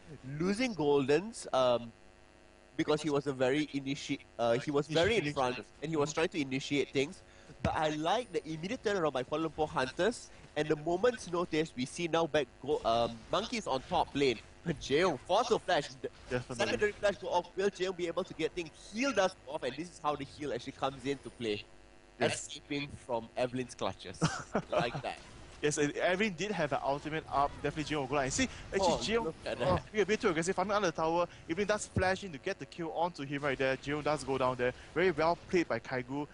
Losing Goldens, because he was very in front, and he was trying to initiate things. But I like the immediate turnaround by Kuala Lumpur Hunters, and the moment's notice, we see now back Monkeys on top lane. Jaeyoung, force of flash, secondary flash go off, will Jaeyoung be able to get things? Heal does go off, and this is how the heal actually comes into play. Escaping from Evelyn's clutches, like that. Yes, Evelyn did have an ultimate up, definitely Jaeyoung will go down. And see, actually Jaeyoung, being a bit too aggressive, farming under the tower, Evelyn does flash in to get the kill onto him right there. Jaeyoung does go down there, very well played by Kaigu.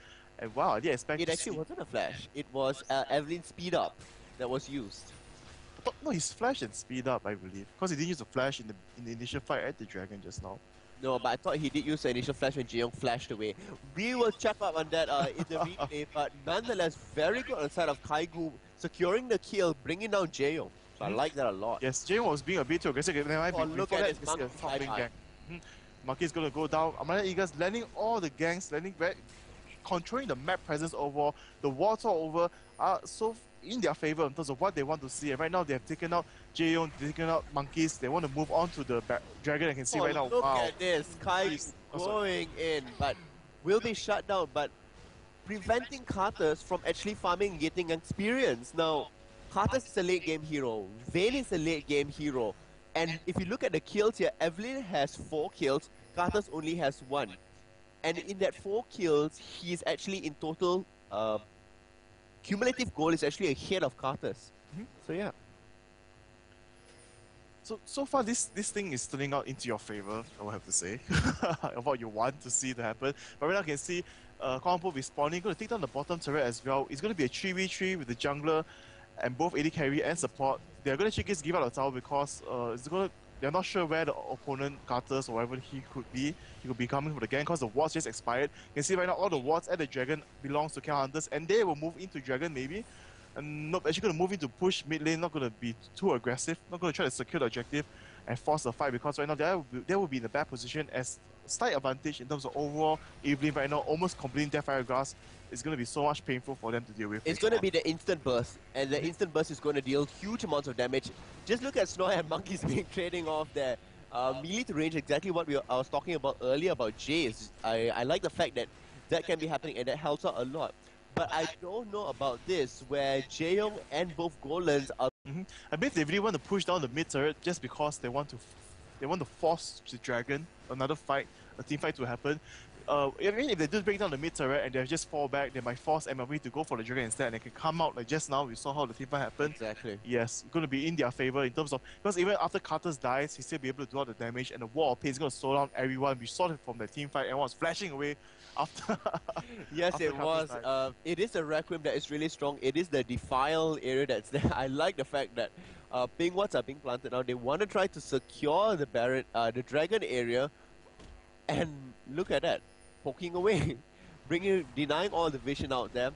And wow, I didn't expect it actually wasn't a flash. It was Evelyn's speed up that was used. No, he's flash and speed up, I believe. Because he didn't use the flash in the initial fight at the dragon just now. No, but I thought he did use the initial flash when Jaeyoung flashed away. We will check up on that in the replay, but nonetheless, very good on the side of Kaigu, securing the kill, bringing down Jaeyoung. So I like that a lot. Yes, Jaeyoung was being a bit too aggressive. Look at this gang. Monkey's gonna go down. Amanda Eagles landing all the gangs, controlling the map presence over, the water over, so in their favor in terms of what they want to see. And right now they have taken out Jaeyoung, taken out Monkeys. They want to move on to the dragon. I can see right now. Look at this, Kai going in, but will be shut down. But preventing Carters from actually farming and getting experience. Now, Carters is a late game hero. Vayne is a late game hero. And if you look at the kills here, Evelyn has 4 kills, Carter's only has 1. And in that 4 kills, he's actually in total, cumulative goal is actually ahead of Carter's. So yeah. So far, this thing is turning out into your favor, I will have to say, of what you want to see to happen. But right now, you can see Kuala Lumpur respawning, going to take down the bottom turret as well. It's going to be a 3v3 with the jungler and both AD carry and support. They're going to give out the tower because they're not sure where the opponent Carter's or wherever he could be. He could be coming for the gang because the wards just expired. You can see right now all the wards at the dragon belongs to KL Hunters, and they will move into dragon maybe. And nope, actually going to move into push mid lane, not going to be too aggressive, not going to try to secure the objective and force the fight, because right now they will be in a bad position as slight advantage in terms of overall Evelyn right now, almost completing Deathfire Grass. It's going to be so much painful for them to deal with. It's going to be the instant burst, and the instant burst is going to deal huge amounts of damage. Just look at Snow and Monkeys being trading off there. Melee to range, exactly what I was talking about earlier about Jace. I like the fact that that can be happening and that helps out a lot. But I don't know about this, where Jaeyoung and both Golans are... I believe they really want to push down the mid turret just because they want to force the dragon another fight, a team fight to happen. I mean, if they do break down the mid turret and they just fall back, they might force MLE to go for the dragon instead, and they can come out like just now. We saw how the team fight happened. Exactly. Yes, it's going to be in their favor in terms of, because even after Carter's dies, he's still be able to do all the damage, and the wall of pain is going to slow down everyone. We saw it from the team fight. Everyone was flashing away after. Yes, after it was. It is the Requiem that is really strong. It is the Defile area that's there. I like the fact that ping wards are being planted now. They want to try to secure the the dragon area, and look at that, poking away, denying all the vision out there.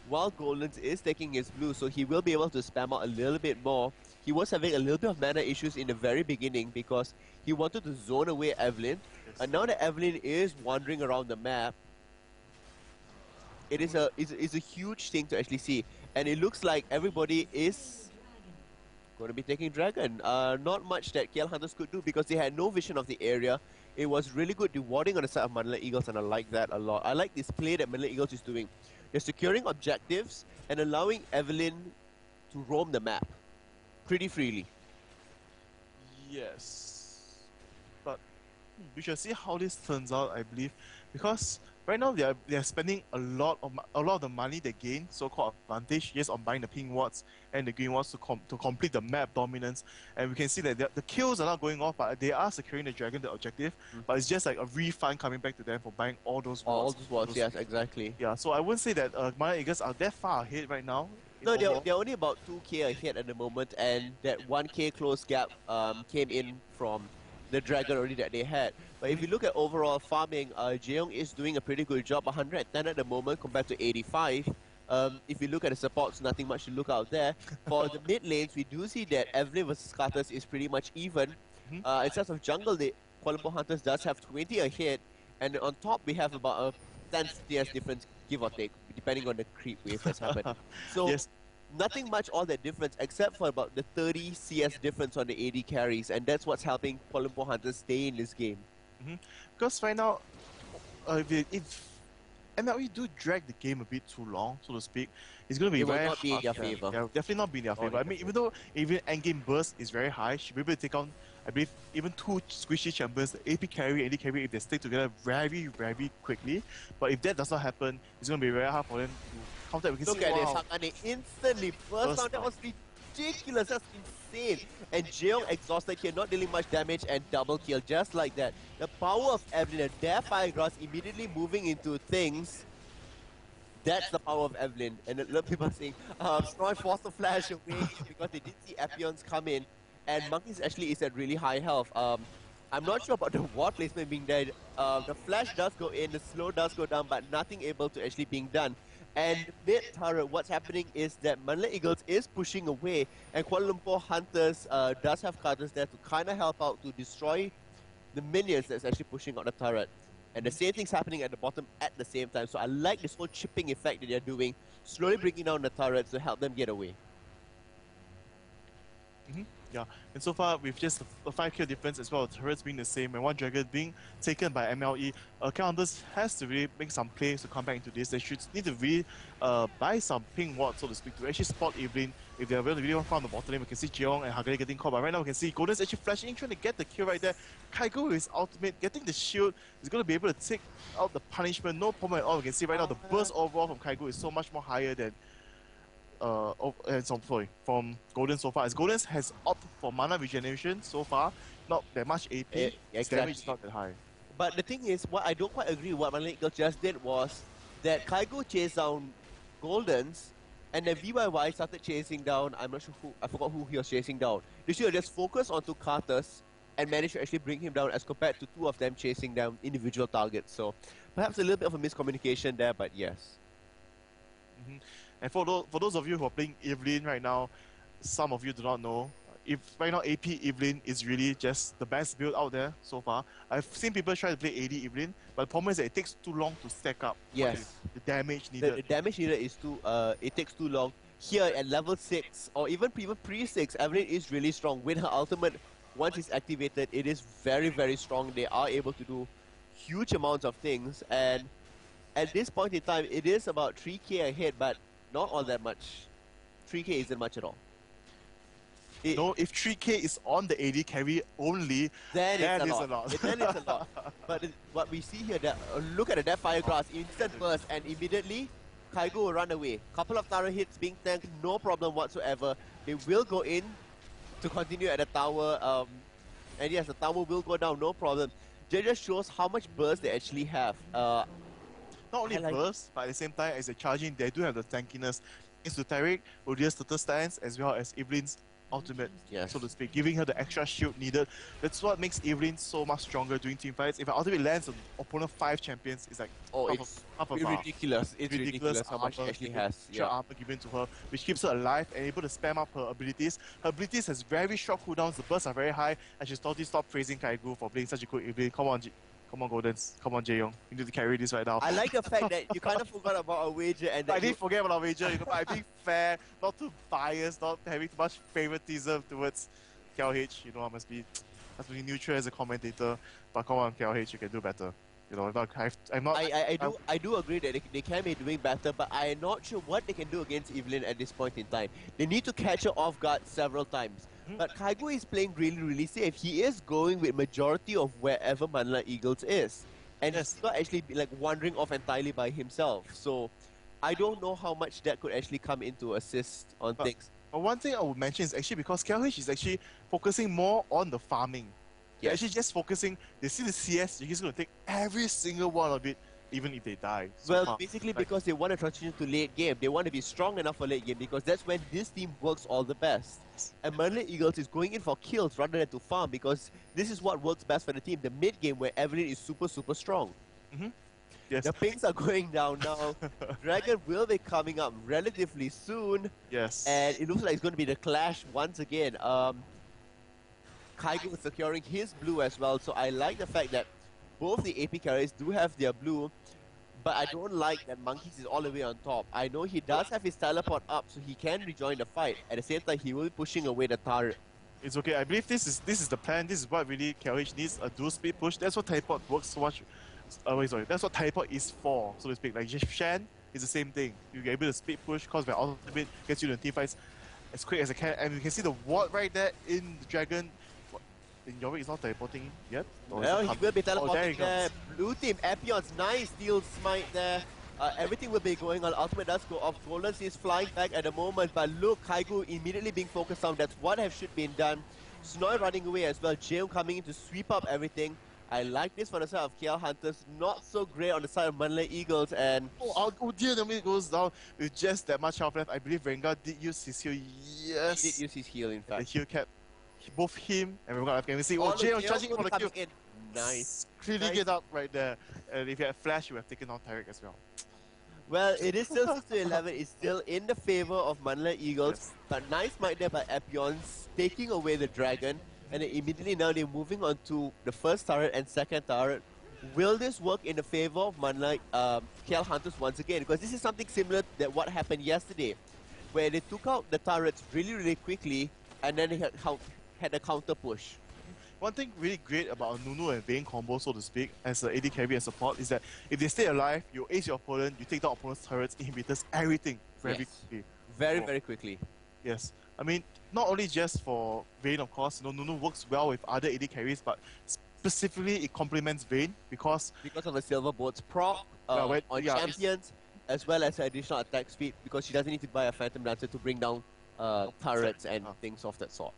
While Golans is taking his blue, so he will be able to spam out a little bit more. He was having a little bit of mana issues in the very beginning because he wanted to zone away Evelyn. And now that Evelyn is wandering around the map, it's a huge thing to actually see. And it looks like everybody is going to be taking Dragon. Not much that KL Hunters could do because they had no vision of the area. It was really good rewarding on the side of Manila Eagles, and I like that a lot. I like this play that Manila Eagles is doing. They're securing objectives and allowing Evelyn to roam the map pretty freely. Yes, but we shall see how this turns out, I believe, because right now they are spending a lot of the money they gain, so-called advantage, yes, on buying the pink wards and the green wards to complete the map dominance. And we can see that the kills are not going off, but they are securing the dragon, the objective. But it's just like a refund coming back to them for buying all those wards. All those wards, yes, exactly. Yeah, so I wouldn't say that Mana Eagles are that far ahead right now. No, they're only about 2k ahead at the moment, and that 1k close gap came in from the dragon already that they had. But if you look at overall farming, Jaeyoung is doing a pretty good job, 110 at the moment compared to 85. If you look at the supports, nothing much to look out there. For the mid lanes, we do see that Evelyn versus Carters is pretty much even. In terms of jungle, the Kuala Lumpur Hunters does have 20 ahead, and on top we have about a 10 CS difference, give or take, depending on the creep wave that's happened. So Yes. nothing much all that difference except for about the 30 CS difference on the AD carries, and that's what's helping Kuala Lumpur Hunters stay in this game. Because right now, if MLE do drag the game a bit too long, so to speak, it's going to be It will very not be in hard. their favor. Yeah, definitely not be in their favor. I mean, even though endgame burst is very high, she'll be able to take on, I believe, even 2 squishy champions, the AP carry and AD carry, if they stick together very, very quickly. But if that does not happen, it's going to be very hard for them to counter. We can Look see, at this, wow, Hakane instantly burst down. That was ridiculous, that's insane. And Jaeyoung exhausted here, not dealing much damage, and double kill just like that. The power of Evelyn, a Deathfire Grass immediately moving into things. That's the power of Evelyn. And a lot of people are saying, Snoy forced the flash away because they did see Epions come in. And Monkeys actually is at really high health. I'm not sure about the ward placement being there. The flash does go in, the slow does go down, but nothing able to actually being done. And mid-turret, what's happening is that Manila Eagles is pushing away, and Kuala Lumpur Hunters does have Carters there to kind of help out to destroy the minions that's actually pushing out the turret. And the same thing's happening at the bottom at the same time. So I like this whole chipping effect that they're doing, slowly bringing down the turrets to help them get away. Yeah, and so far with just a 5 kill difference as well, turrets being the same and one dragon being taken by MLE, KLH has to really make some plays to come back into this. They should need to really buy some ping wards, so to speak, to actually spot Evelyn. If they're really want from the bottom lane, we can see Jeong and Hagari getting caught, but right now we can see Golden's actually flashing in, trying to get the kill right there. Kaigo with his ultimate, getting the shield, is going to be able to take out the punishment, no problem at all. We can see right now the burst overall from Kaigo is so much more higher than from Golden so far. As Golden has opted for mana regeneration so far, not that much AP, his exactly. damage is not that high. But the thing is, what I don't quite agree what Manila Eagles just did was that Kaigo chased down Goldens, and then VYY started chasing down, I'm not sure who, I forgot who he was chasing down. They should have just focused onto Cartus and managed to actually bring him down as compared to two of them chasing down individual targets. So perhaps a little bit of a miscommunication there, but yes. And for those of you who are playing Evelyn right now, some of you do not know. If right now AP Evelyn is really just the best build out there so far. I've seen people try to play AD Evelyn, but the problem is that it takes too long to stack up. Yes. The damage needed. The damage needed is it takes too long. Here at level 6, or even pre-6, Evelyn is really strong. With her ultimate, once it's activated, it is very, very strong. They are able to do huge amounts of things, and at this point in time, it is about 3k ahead, but not all that much. 3k isn't much at all. No, if 3k is on the AD carry only, then that it's is a lot. Then it's a lot. But what we see here, that look at that fire grass, instant burst, and immediately Kaigo will run away. Couple of tower hits being tanked, no problem whatsoever. They will go in to continue at the tower, and yes, the tower will go down, no problem. It just shows how much burst they actually have. Not only burst, but at the same time, as they're charging, they do have the tankiness. Thanks to Taric, Odia's total stance, as well as Evelyn's ultimate, so to speak, giving her the extra shield needed. That's what makes Evelyn so much stronger during team fights. If her ultimate lands on opponent 5 champions, it's like half a buff. Ridiculous. It's ridiculous how much she actually has. Extra armor given to her, which keeps her alive and able to spam up her abilities. Her abilities has very short cooldowns, the bursts are very high, and she's totally stopped praising Kaigo for playing such a good Evelyn. Come on, Goldens. Come on, Jaeyoung. You need to carry this right now. I like the fact that you kind of forgot about our wager, and I didn't forget about our wager, but I'm being fair, not too biased, not having too much favoritism towards KLH. I must be neutral as a commentator. But come on, KLH, you can do better. I do agree that they can be doing better, but I'm not sure what they can do against Evelyn at this point in time. They need to catch her off guard several times. But Kaigo is playing really safe. He is going with majority of wherever Manila Eagles is. And he's not actually wandering off entirely by himself. So I don't know how much that could actually come into assist on things. But one thing I would mention is actually because KLH is actually focusing more on the farming. They're actually just focusing, they see the CS, they're just going to take every single one of it, even if they die. Basically because they want to transition to late game. They want to be strong enough for late game because that's when this team works all the best. And Manila Eagles is going in for kills rather than to farm because this is what works best for the team. The mid game where Evelyn is super strong. Yes. The pings are going down now. Dragon will be coming up relatively soon. Yes. And it looks like it's going to be the clash once again. Kaigo is securing his blue as well. So I like the fact that both the AP carriers do have their blue. But I don't like that Monkeys is all the way on top. I know he does have his teleport up, so he can rejoin the fight. At the same time, he will be pushing away the turret. It's okay. I believe this is the plan. This is what really KLH needs, a dual speed push. That's what teleport works so much. That's what teleport is for, so to speak. Like Shan is the same thing. You get able to speed push, cause my ultimate gets you to team fights as quick as I can. And you can see the ward right there in the dragon. Yorick is not teleporting yet? Well, he will be teleporting there. Blue team, Epion's nice steal smite there. Everything will be going on. Ultimate does go off. Golden is flying back at the moment, but look, Kaigo immediately being focused on. That's what should been done. Snoy running away as well. Jaeyoung coming in to sweep up everything. I like this for the side of KL Hunters. Not so great on the side of Manila Eagles. And oh dear, the minute goes down with just that much health left. I believe Rengar did use his heal. Yes. He did use his heal, in fact. The heal kept both him and Rengar left. Can we see? Jaeyoung charging for the kill. Nice. Clearly get up right there. And if you had flash, you would have taken on Taric as well. Well, it is still 6-11. It's still in the favor of Manila Eagles. But nice might there by Epion's taking away the dragon. And then immediately now they're moving on to the first turret and second turret. Will this work in the favor of Manila KL Hunters once again? Because this is something similar to what happened yesterday, where they took out the turrets really quickly, and then he had a counter push. One thing really great about a Nunu and Vayne combo, so to speak, as an AD carry and support, is that if they stay alive, you ace your opponent, you take down opponent's turrets, inhibitors, everything very Yes. quickly. Very, Oh. very quickly. Yes. I mean, not only just for Vayne, of course, Nunu works well with other AD carries, but specifically it complements Vayne because Because of the Silver Boat's prop Yeah, when- on yeah, it's- champions, as well as additional attack speed, because she doesn't need to buy a Phantom Dancer to bring down turrets and things of that sort.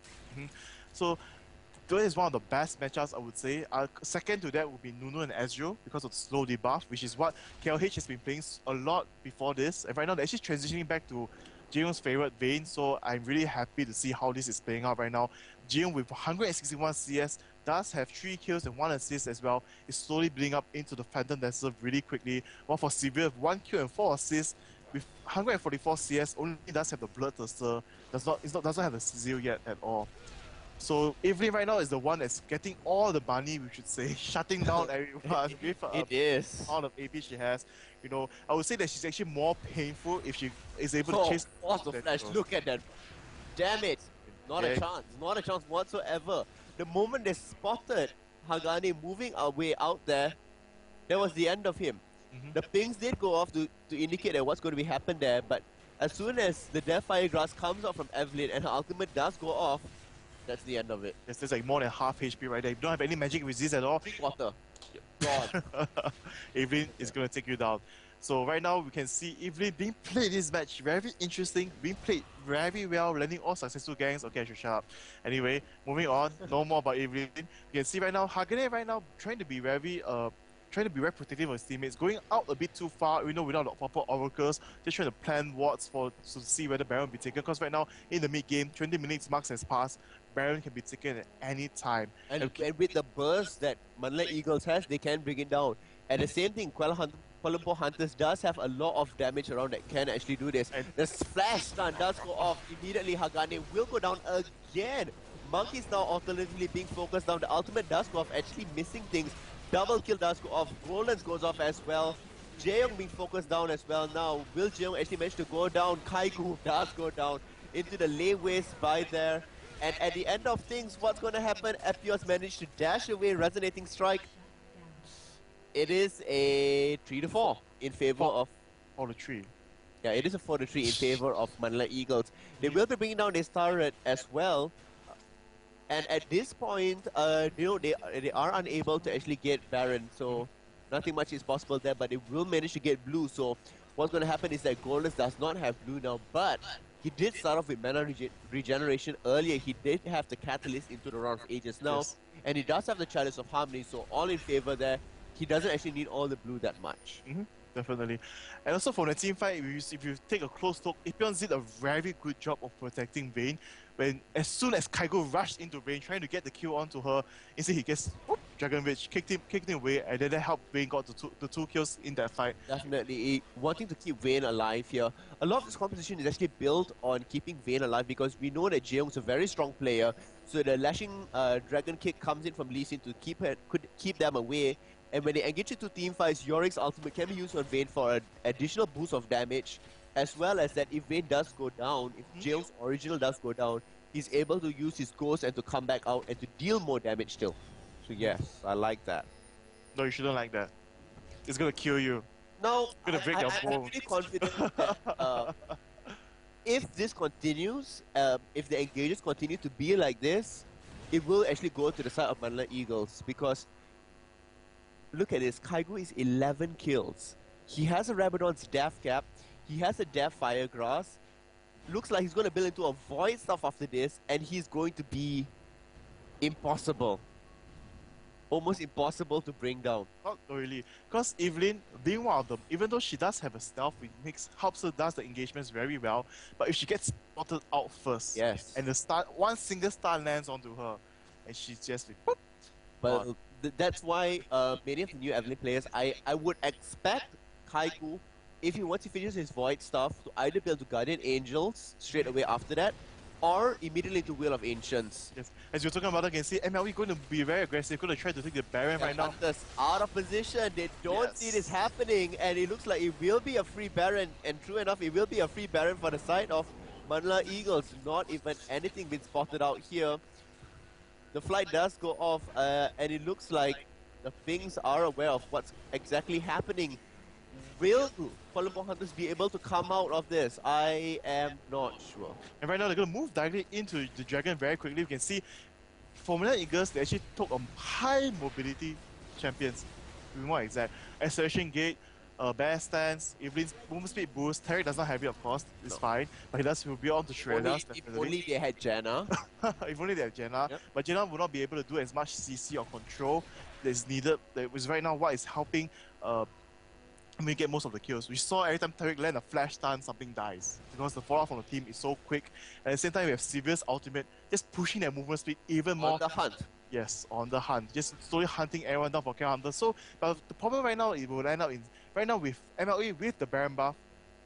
so that is one of the best matchups, I would say. Second to that would be Nunu and Ezreal because of slow debuff, which is what KLH has been playing a lot before this. And right now they're actually transitioning back to Jion's favorite Vayne, so I'm really happy to see how this is playing out right now. Jion with 161 CS does have 3 kills and 1 assist as well. Is slowly building up into the Phantom Dancer really quickly. While for Severe with 1 kill and 4 assists with 144 CS, only does have the Bloodthirster, doesn't have the Seal yet at all. So Evelyn right now is the one that's getting all the money, we should say, shutting down everyone with It is. amount of AP she has. You know, I would say that she's actually more painful if she is able Oh, to chase Force of that Flash, girl. look at that. Damn it. Not a Yeah. chance. Not a chance whatsoever. The moment they spotted Hagane moving away out there, that was the end of him. Mhm. The pings did go off to indicate that what's going to be happen there, but as soon as the Death Fire Grass comes out from Evelyn and her ultimate does go off, that's the end of it. Yes, there's like more than half HP right there. If you don't have any magic resist at all, Drink water. Gone. Evelyn is going to take you down. So right now we can see Evelyn being played this match, very interesting, being played very well, landing all successful gangs. Okay, I should shut up. Anyway, moving on, no more about Evelyn. You can see right now, Hagane right now trying to be very protective of his teammates, going out a bit too far, without the proper oracles, just trying to plan wards to see whether Baron will be taken. Because right now, in the mid game, 20 minutes marks has passed, Baron can be taken at any time. And with the burst that Manla Eagles has, they can bring it down. And the same thing, Kuala Lumpur Hunters does have a lot of damage around that can actually do this. And- The flash stun does go off immediately. Hagane will go down again. Monkey's now alternatively being focused down. The ultimate does go off, actually missing things. Double kill does go off. Golden's goes off as well. Jaeyoung being focused down as well now. Will Jaeyoung actually manage to go down? Kaigu does go down into the laneways by there. And at the end of things, what's going to happen? Epios managed to dash away Resonating Strike. It is a 3-4 in favor of... All the tree. Yeah, it is a 4-3 in favor of Manila Eagles. They will be bringing down this turret as well. And at this point, they are unable to actually get Baron, so nothing much is possible there, but they will manage to get blue. So what's going to happen is that Golden does not have blue now, but he did start off with mana regeneration earlier. He did have the Catalyst into the Round of Ages now, Yes. and he does have the Chalice of Harmony, so all in favor there. He doesn't actually need all the blue that much. Definitely. And also for the team fight, if you take a close look, Ipion did a very good job of protecting Vayne. As soon as Kaigo rushed into Vayne, trying to get the kill onto her, instead he gets Dragon Rage, kicked him away, and then that helped Vayne got the two kills in that fight. Definitely wanting to keep Vayne alive here. A lot of this composition is actually built on keeping Vayne alive because we know that Jaeyoung's a very strong player. So the lashing Dragon Kick comes in from Lee Sin to could keep them away. And when they engage into team fights, Yorick's ultimate can be used on Vayne for an additional boost of damage. As well as that if Vayne does go down, if Jaeyoung's original does go down, he's able to use his ghost and to come back out and to deal more damage still. So yes, I like that. No, you shouldn't like that. It's gonna kill you. No, Gonna break your I'm bones. really confident that if this continues, if the engages continue to be like this, it will actually go to the side of Manila Eagles because look at this, Kaigo is 11 kills. He has a Rabadon's Death Cap, he has a Death Fire Grass, looks like he's going to build into a Void stuff after this, and he's going to be impossible. Almost impossible to bring down. Not really. Because Evelyn, being one of them, even though she does have a stealth, which helps her does the engagements very well, but if she gets spotted out first, Yes. and one single star lands onto her, and she's just like, boop. But that's why many of the new Evelyn players, I would expect Kaigu, if he once he finishes his Void stuff, to either build to Guardian Angels straight away after that, or immediately to Wheel of Ancients. Yes. As you're talking about, I can see MLE going to be very aggressive, going to try to take the Baron right now. Hunters out of position, they don't Yes. see this happening, and it looks like it will be a free Baron, and true enough, it will be a free Baron for the side of Manla Eagles, not even anything been spotted out here. The flight does go off, and it looks like the Pings are aware of what's exactly happening. Will Kuala Lumpur Hunters be able to come out of this? I am not sure. And right now they're going to move directly into the Dragon very quickly. You can see Formula Eagles, they actually took a high mobility champions, to be more exact. Acceleration gate, bear stance, Evelyn's movement speed boost. Terry does not have it, of course, it's fine, but he does will be on to Shredder's. If only they had Janna. If only they have Jenna, Yep. but Jenna will not be able to do as much CC or control that is needed. That was right now what is helping get most of the kills. We saw every time Tariq land a flash stun, something dies because the fallout from the team is so quick. At the same time, we have Sever's ultimate just pushing their movement speed even more. On the hunt. Yes, on the hunt, just slowly hunting everyone down for KL Hunter. So, but the problem right now, it will end up in right now with MLE with the Baron buff,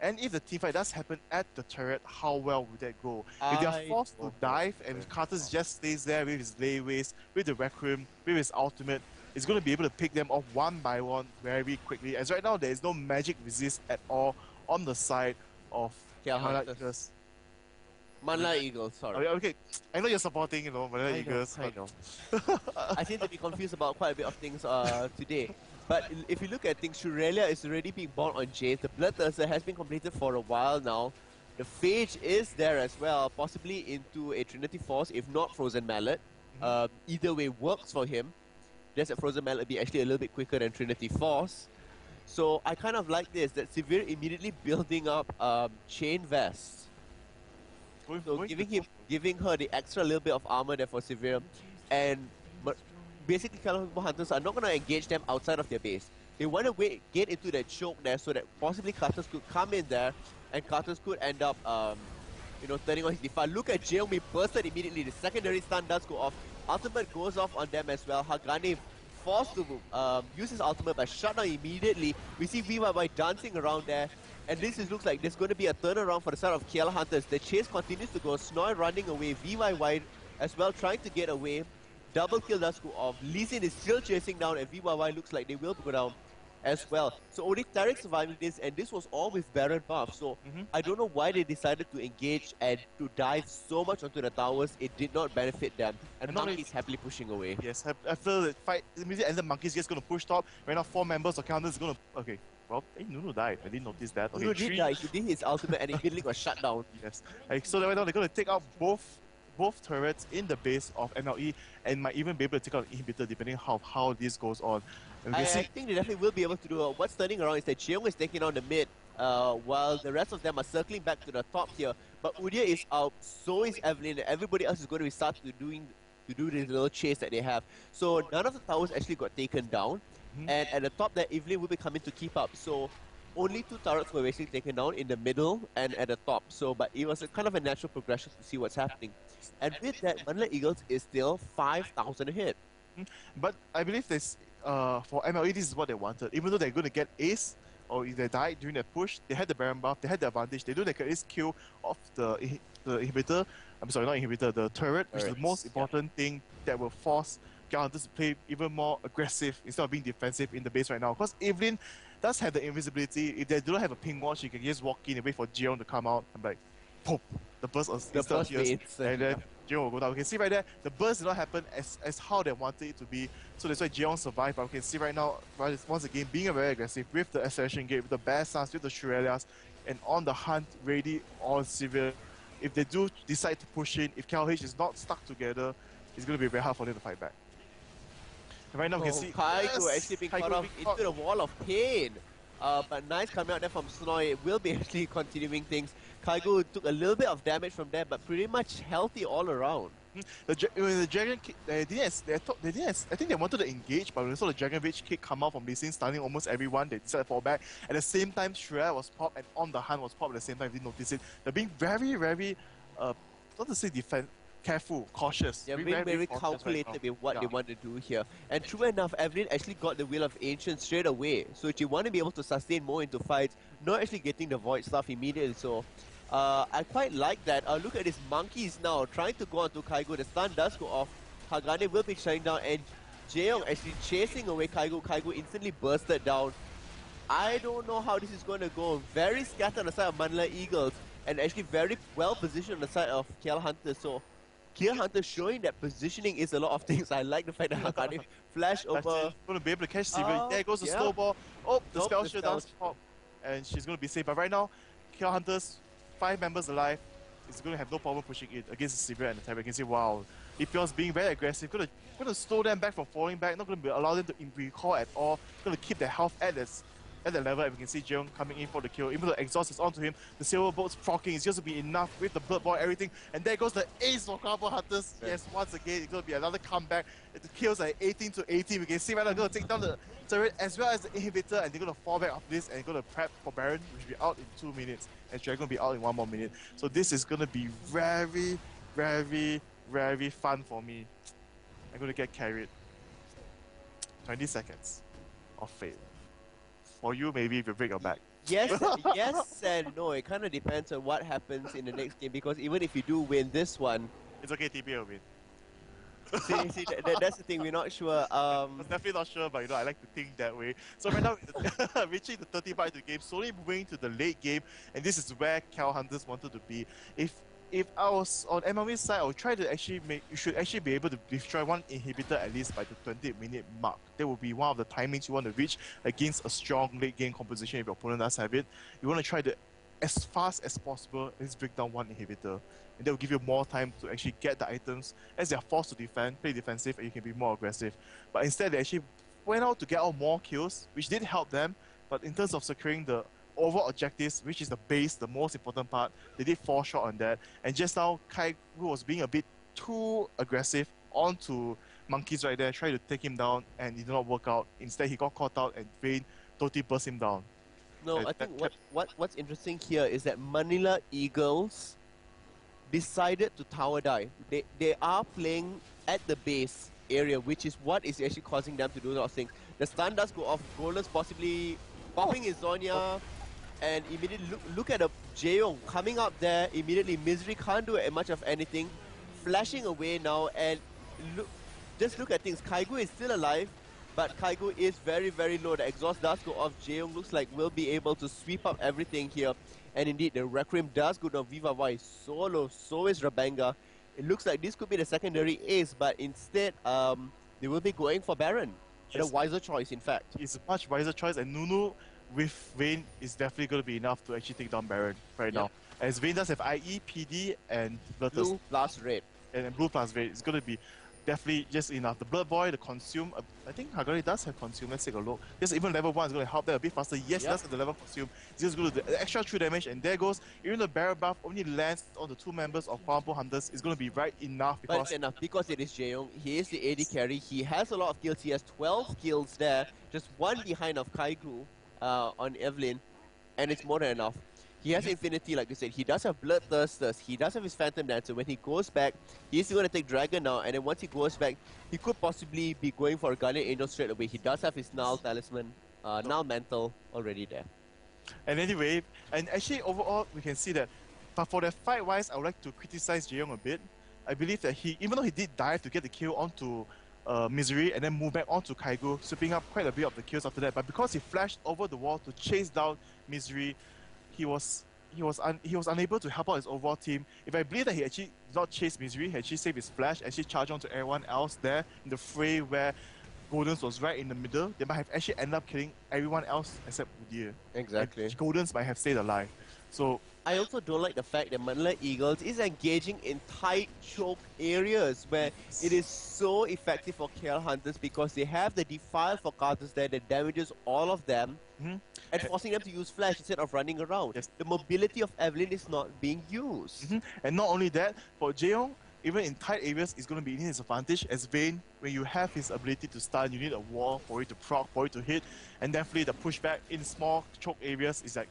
and if the teamfight does happen at the turret, how well would that go? If they are I forced to don't dive know. and Carter's just stays there with his layways, with the Requiem, with his ultimate, it's going to be able to pick them off one by one very quickly. As right now, there is no magic resist at all on the side of KL Manila Hunters. Eagles. Manla Eagles, sorry. Okay, I know you're supporting, Manila Eagles. I know. I seem to be confused about quite a bit of things today. But if you look at things, Shurelia is already being born on Jace. The Bloodthirster has been completed for a while now. The Phage is there as well, possibly into a Trinity Force, if not Frozen Mallet. Either way works for him. Just that Frozen Mallet be actually a little bit quicker than Trinity Force. So I kind of like this, that Severe immediately building up Chain Vest. So giving her the extra little bit of armor there for Severe, and basically Kuala Lumpur Hunters are not going to engage them outside of their base. They want to get into that choke there so that possibly Carters could come in there, and Carters could end up, turning on his defense. Look at Jailme bursted immediately. The secondary stun does go off. Ultimate goes off on them as well. Hagane forced to use his ultimate but shut down immediately. We see VYY dancing around there. And looks like there's going to be a turnaround for the side of KL Hunters. The chase continues to go. Snoy running away. VYY as well trying to get away. Double kill does go off. Lee Sin is still chasing down, and VYY looks like they will go down as well. So only Tarek surviving this, and this was all with Baron buff. So I don't know why they decided to engage and to dive so much onto the towers. It did not benefit them. And not Monkey's happily pushing away. Yes, I feel that fight immediately ended. Monkey's just going to push top. Right now, 4 members of counters is going to. Okay, well, Nunu died. I didn't notice that. Okay, Nunu did die. He did his ultimate and immediately got shut down. Yes. So right now they're going to take out both turrets in the base of MLE and might even be able to take out inhibitor depending on how this goes on. And we I can see think they definitely will be able to do it. What's turning around is that Cheong is taking on the mid, while the rest of them are circling back to the top here. But Udia is out, so is Evelyn, and everybody else is going to be start to do this little chase that they have. So none of the towers actually got taken down, and at the top there, Evelyn will be coming to keep up. So only 2 turrets were basically taken down in the middle and at the top. So, but it was a kind of a natural progression to see what's happening. And with that, Manila Eagles is still 5,000 ahead. but I believe this for MLE this is what they wanted. Even though they're going to get ace or if they died during that push, they had the Baron buff, they had the advantage. They do the ace kill of the inhibitor. I'm sorry, not inhibitor, the turret, which is the most important thing that will force Hunters to play even more aggressive instead of being defensive in the base right now. Because Evelyn does have the invisibility. If they don't have a ping watch, you can just walk in and wait for Jeon to come out. I'm like, pop! The burst appears, and then Jeon will go down. We can see right there, the burst did not happen as how they wanted it to be. So that's why Jeon survived. But we can see right now, once again, being very aggressive with the acceleration gate, with the bear stance, with the Shurelias, and on the hunt, ready on Severe. If they do decide to push in, if KLH is not stuck together, it's going to be very hard for them to fight back. And right now, we can see Kaigo actually being caught off into the wall of pain. But nice coming out there from Snoy. It will be actually continuing things. Kaigo took a little bit of damage from there, but pretty much healthy all around. The Dragon kick, I think they wanted to engage, but when they saw the Dragon Rage kick come out from Lee Sin, stunning almost everyone, they decided to fall back. At the same time, Shreya was popped, and on the hunt was popped at the same time, didn't notice it. They're being very, very, not to say careful, cautious. They're being very calculated with what they want to do here. And true enough, Evelyn actually got the Will of Ancient straight away. So she want to be able to sustain more into fights, not actually getting the Void stuff immediately. So I quite like that. Look at these monkeys now trying to go onto Kaigo. The stun does go off. Hagane will be shutting down, and Jaeyoung actually chasing away Kaigo. Kaigo instantly bursted down. I don't know how this is going to go. Very scattered on the side of Manila Eagles. and actually very well positioned on the side of KL Hunters. So KL Hunters showing that positioning is a lot of things. I like the fact that Hakane flash over. Going to be able to catch Sivir. Oh, There goes the yeah. slow ball. Oh, the Nope, spell the shield spell does pop. And she's going to be safe. But right now, KL Hunters, 5 members alive, is going to have no problem pushing it against the Sivir and the Taiwan. You can see, wow, Ipion's being very aggressive. Going to slow them back from falling back. Not going to allow them to recall at all. Going to keep their health at that level. And we can see Jeong coming in for the kill. Even though the exhaust is onto him, the silver boat's proccing. It's just to be enough with the blood boy, everything. And there goes the ace for Carbo Hunters. Yes, once again, it's going to be another comeback. The kills are 18 to 18. We can see right now, going to take down the turret as well as the inhibitor, and they're going to fall back after this and going to prep for Baron, which will be out in 2 minutes. And Dragon will be out in 1 more minute. So this is going to be very, very, very fun for me. I'm going to get carried. 20 seconds of fate. For you, maybe if you break your back. Yes, yes and no. It kind of depends on what happens in the next game, because even if you do win this one, It's okay, TPA will win. see that's the thing. We're not sure. I'm definitely not sure, but I like to think that way. So right now, reaching the 30 part of the game, slowly moving to the late game, and this is where Cal Hunters wanted to be. If I was on MLE side, I would try to actually you should actually be able to destroy one inhibitor at least by the 20-minute mark. That will be one of the timings you want to reach against a strong late game composition if your opponent does have it. You want to try to, as fast as possible, let's break down one inhibitor. And that will give you more time to actually get the items as they are forced to defend, play defensive, and you can be more aggressive. But instead, they actually went out to get out more kills, which did help them. But in terms of securing the overall objectives, which is the base, the most important part, they did fall short on that. And just now, Kai, who was being a bit too aggressive onto Monkeys right there, tried to take him down, and it did not work out. Instead, he got caught out, and Vayne totally burst him down. no. And I think what's interesting here is that Manila Eagles decided to tower dive. They are playing at the base area, which is what is actually causing them to do those things. The stun does go off. Golan's possibly popping his Zonya, and immediately look at the Jaeyoung coming up there. Immediately, Misery can't do much of anything, flashing away now, and just look at things. Kaigu is still alive, but Kaigu is very, very low. The exhaust does go off. Jaeyoung looks like will be able to sweep up everything here. And indeed, the Requiem does go down. Viva Voice solo, so is Rabenga. It looks like this could be the secondary ace, but instead, they will be going for Baron. Yes. A wiser choice, in fact. It's a much wiser choice, and Nunu with Vayne is definitely going to be enough to actually take down Baron right now. As Vayne does have IE, PD, and Virtus. Blue plus red. And Blue plus Red. It's going to be definitely just enough. The Blood Boy, the Consume, I think Hagari does have Consume. Let's take a look. Just even level 1 is going to help that a bit faster. Yes, it does have the level Consume. It's just going to do the extra true damage, and there goes. Even the Baron buff only lands on the 2 members of Kwampo Hunters. It's going to be right enough But because it's enough because it is Jaeyoung. He is the AD carry. He has a lot of kills. He has 12 kills there. Just 1 behind of Kaigu on Evelyn. And it's more than enough. He has Infinity, like you said. He does have Bloodthirsters. He does have his Phantom Dancer. When he goes back, he's going to take Dragon now. And then once he goes back, he could possibly be going for a Guardian Angel straight away. He does have his Null Talisman, Null Mantle already there. And anyway, and actually overall, we can see that, but for the fight-wise, I would like to criticize Jaeyoung a bit. I believe that he, even though he did dive to get the kill onto Misery and then move back onto Kaigu, sweeping up quite a bit of the kills after that, but because he flashed over the wall to chase down Misery, he was unable to help out his overall team. If I believe that he actually did not chase Misery, he actually saved his flash, actually charged on to everyone else there in the fray where Golden's was right in the middle, they might have actually ended up killing everyone else except Udir. Exactly. And Golden's might have stayed alive. So I also don't like the fact that Manila Eagles is engaging in tight choke areas where it is so effective for KL Hunters because they have the Defile for Carters there that damages all of them and forcing them to use flash instead of running around. Yes. The mobility of Evelyn is not being used. And not only that, for Jaeyoung, even in tight areas, it's going to be in his advantage. As Vayne, when you have his ability to stun, you need a wall for it to proc, for it to hit, and definitely the pushback in small choke areas is like,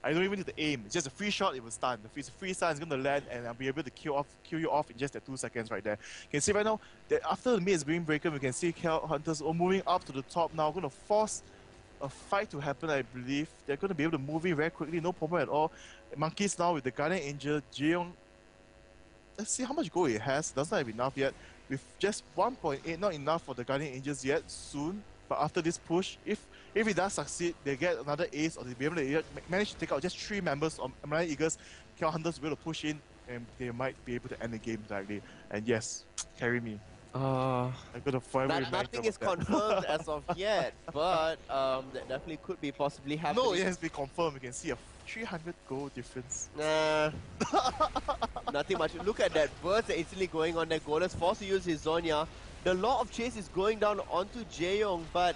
I don't even need to aim. It's just a free shot, it will stun. The free stun is going to land, and I'll be able to kill you off in just that 2 seconds right there. You can see right now that after the mid being broken, we can see KL Hunters are moving up to the top now, going to force a fight to happen, I believe. They're going to be able to move in very quickly, no problem at all. Monkeys now with the Guardian Angel, Jaeyoung. Let's see how much gold it has. Does not have enough yet. With just 1.8, not enough for the Guardian Angels yet. Soon, but after this push, if it does succeed, they get another ace, or they'll be able to manage to take out just 3 members of MLE Eagles. KL Hunters will push in and they might be able to end the game directly. And yes, carry me. I'm gonna forever remember Nothing is about that. confirmed as of yet, but that definitely could be possibly happening. No, it has been confirmed. You can see a 300 goal difference. Nah, nothing much. Look at that burst that instantly going on there. Golas forced to use his Zonya. The law of chase is going down onto Jaeyoung, but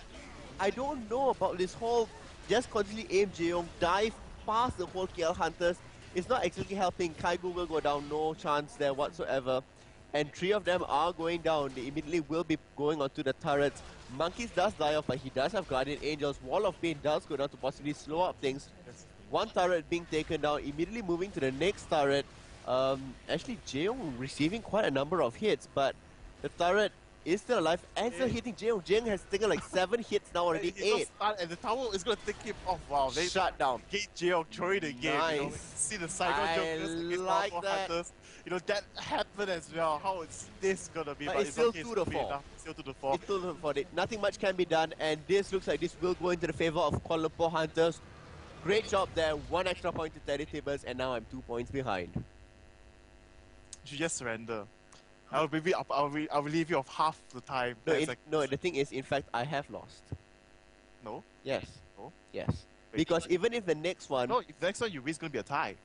I don't know about this whole just constantly aim Jaeyoung, dive past the whole KL Hunters. It's not exactly helping. Kaigu will go down, no chance there whatsoever. And 3 of them are going down. They immediately will be going onto the turrets. Monkeys does die off, but he does have Guardian Angels. Wall of Pain does go down to possibly slow up things. One turret being taken down, immediately moving to the next turret. Actually, Jaeyoung receiving quite a number of hits, but the turret is still alive and still hitting Jaeyoung. Jaeyoung has taken like 7 hits now already, 8. And the tower is gonna take him off. Wow, they Shut down. gate Jaeyoung, throwing the game. You know, Nice. see the cycle I jokers against like powerful that. Hunters. You know, that happened as well. How is this gonna be? But it's still 2 to 4. Still 2 to 4. It's still for it. Nothing much can be done, and this looks like this will go into the favor of Kuala Lumpur Hunters. Great job there. 1 extra point to TeddyTibbers, and now I'm 2 points behind. You should just surrender. I'll relieve you of half the time. No, That's like, no, the thing is, in fact, I have lost. no. Yes. No? Yes. Wait. Because even if the next one, No, if next one you win, it's gonna be a tie.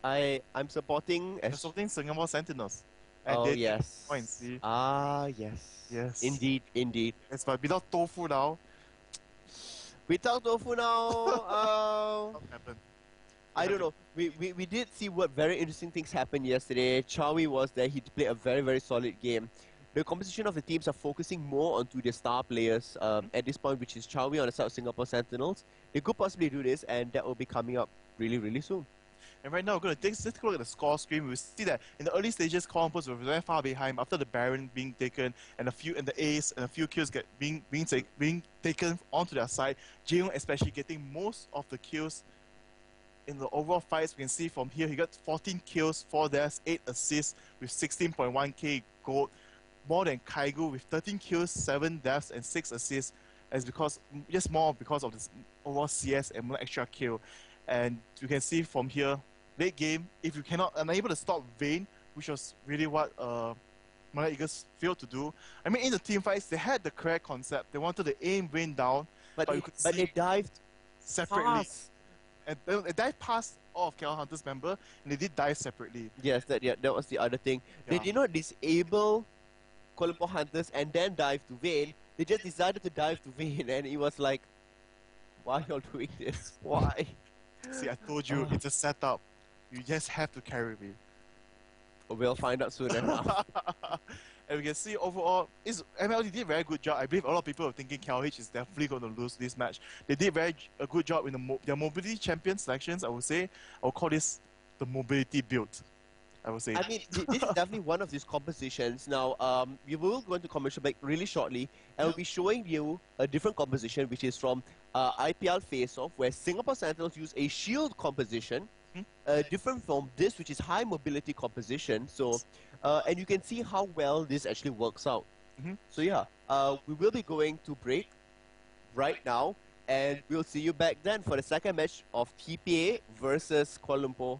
I'm supporting You're as. supporting Singapore Sentinels. And Oh they yes. points, see? Ah yes. Yes. Indeed, indeed. Yes, but without Tofu now, Without Tofu now, what happened? I don't know. We did see what very interesting things happened yesterday. Chawi was there. He played a very, very solid game. The composition of the teams are focusing more onto their star players at this point, which is Chawi on the side of Singapore Sentinels. They could possibly do this, and that will be coming up really, really soon. And right now, we're going to take a look at the score screen. We see that in the early stages, Kuala Lumpur were very far behind after the Baron being taken and the ace and a few kills being taken onto their side. Jaeyoung especially getting most of the kills in the overall fights. We can see from here, he got 14 kills, 4 deaths, 8 assists with 16.1k gold. More than Kaigu with 13 kills, 7 deaths, and 6 assists. Just more because of this overall CS and one extra kill. And you can see from here, late game, if you unable to stop Vayne, which was really what Malay Eagles failed to do. I mean, in the team fights, they had the correct concept. They wanted to aim Vayne down, But you could they see dived separately. fast. And they dived past all of KL Hunters member, and they did dive separately. Yes, that was the other thing. They Yeah. did not disable Kuala Lumpur Hunters and then dive to Vayne. They just decided to dive to Vayne, and it was like, why are y'all doing this? Why? See, I told you, it's a setup. You just have to carry me. We'll find out soon enough. And we can see overall, MLE did a very good job. I believe a lot of people are thinking KLH is definitely going to lose this match. They did a good job in their mobility champion selections, I would say. I would call this the mobility build, I would say. I mean, this is definitely one of these compositions. Now, we will go into commercial break really shortly, and we'll be showing you a different composition, which is from IPL Face-Off, where Singapore Sentinels use a shield composition, different from this, which is high mobility composition. So, and you can see how well this actually works out. So yeah, we will be going to break right now, and we'll see you back then for the second match of TPA versus Kuala Lumpur.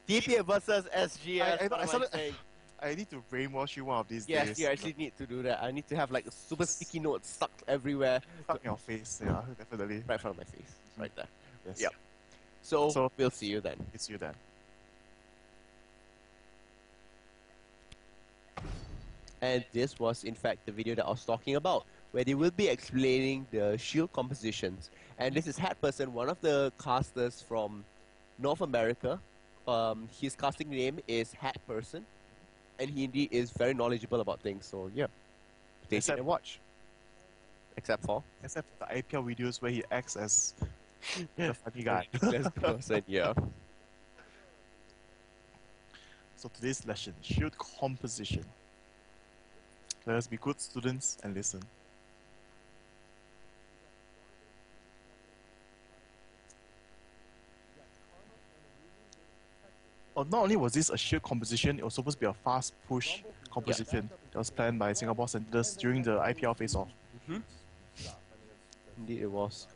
TPA versus SGS. what am I saying? I need to brainwash you one of these Yes, days. you actually need to do that. I need to have like a super sticky note stuck everywhere. Fuck your face, yeah, definitely. Right in front of my face. Right there. Yes. Yep. So, So- we'll see you then. It's you then. And this was in fact the video that I was talking about, where they will be explaining the shield compositions. And this is Hatperson, one of the casters from North America. His casting name is Hatperson, and he indeed is very knowledgeable about things. So yeah, take it and watch. Except for Except the IPL videos where he acts as the funny guy. ridiculous person, yeah. So today's lesson, shield composition. Let us be good students and listen. Not only was this a shield composition, it was supposed to be a fast push composition that was planned by Singapore Sentinels during the IPL face-off. Indeed, it was.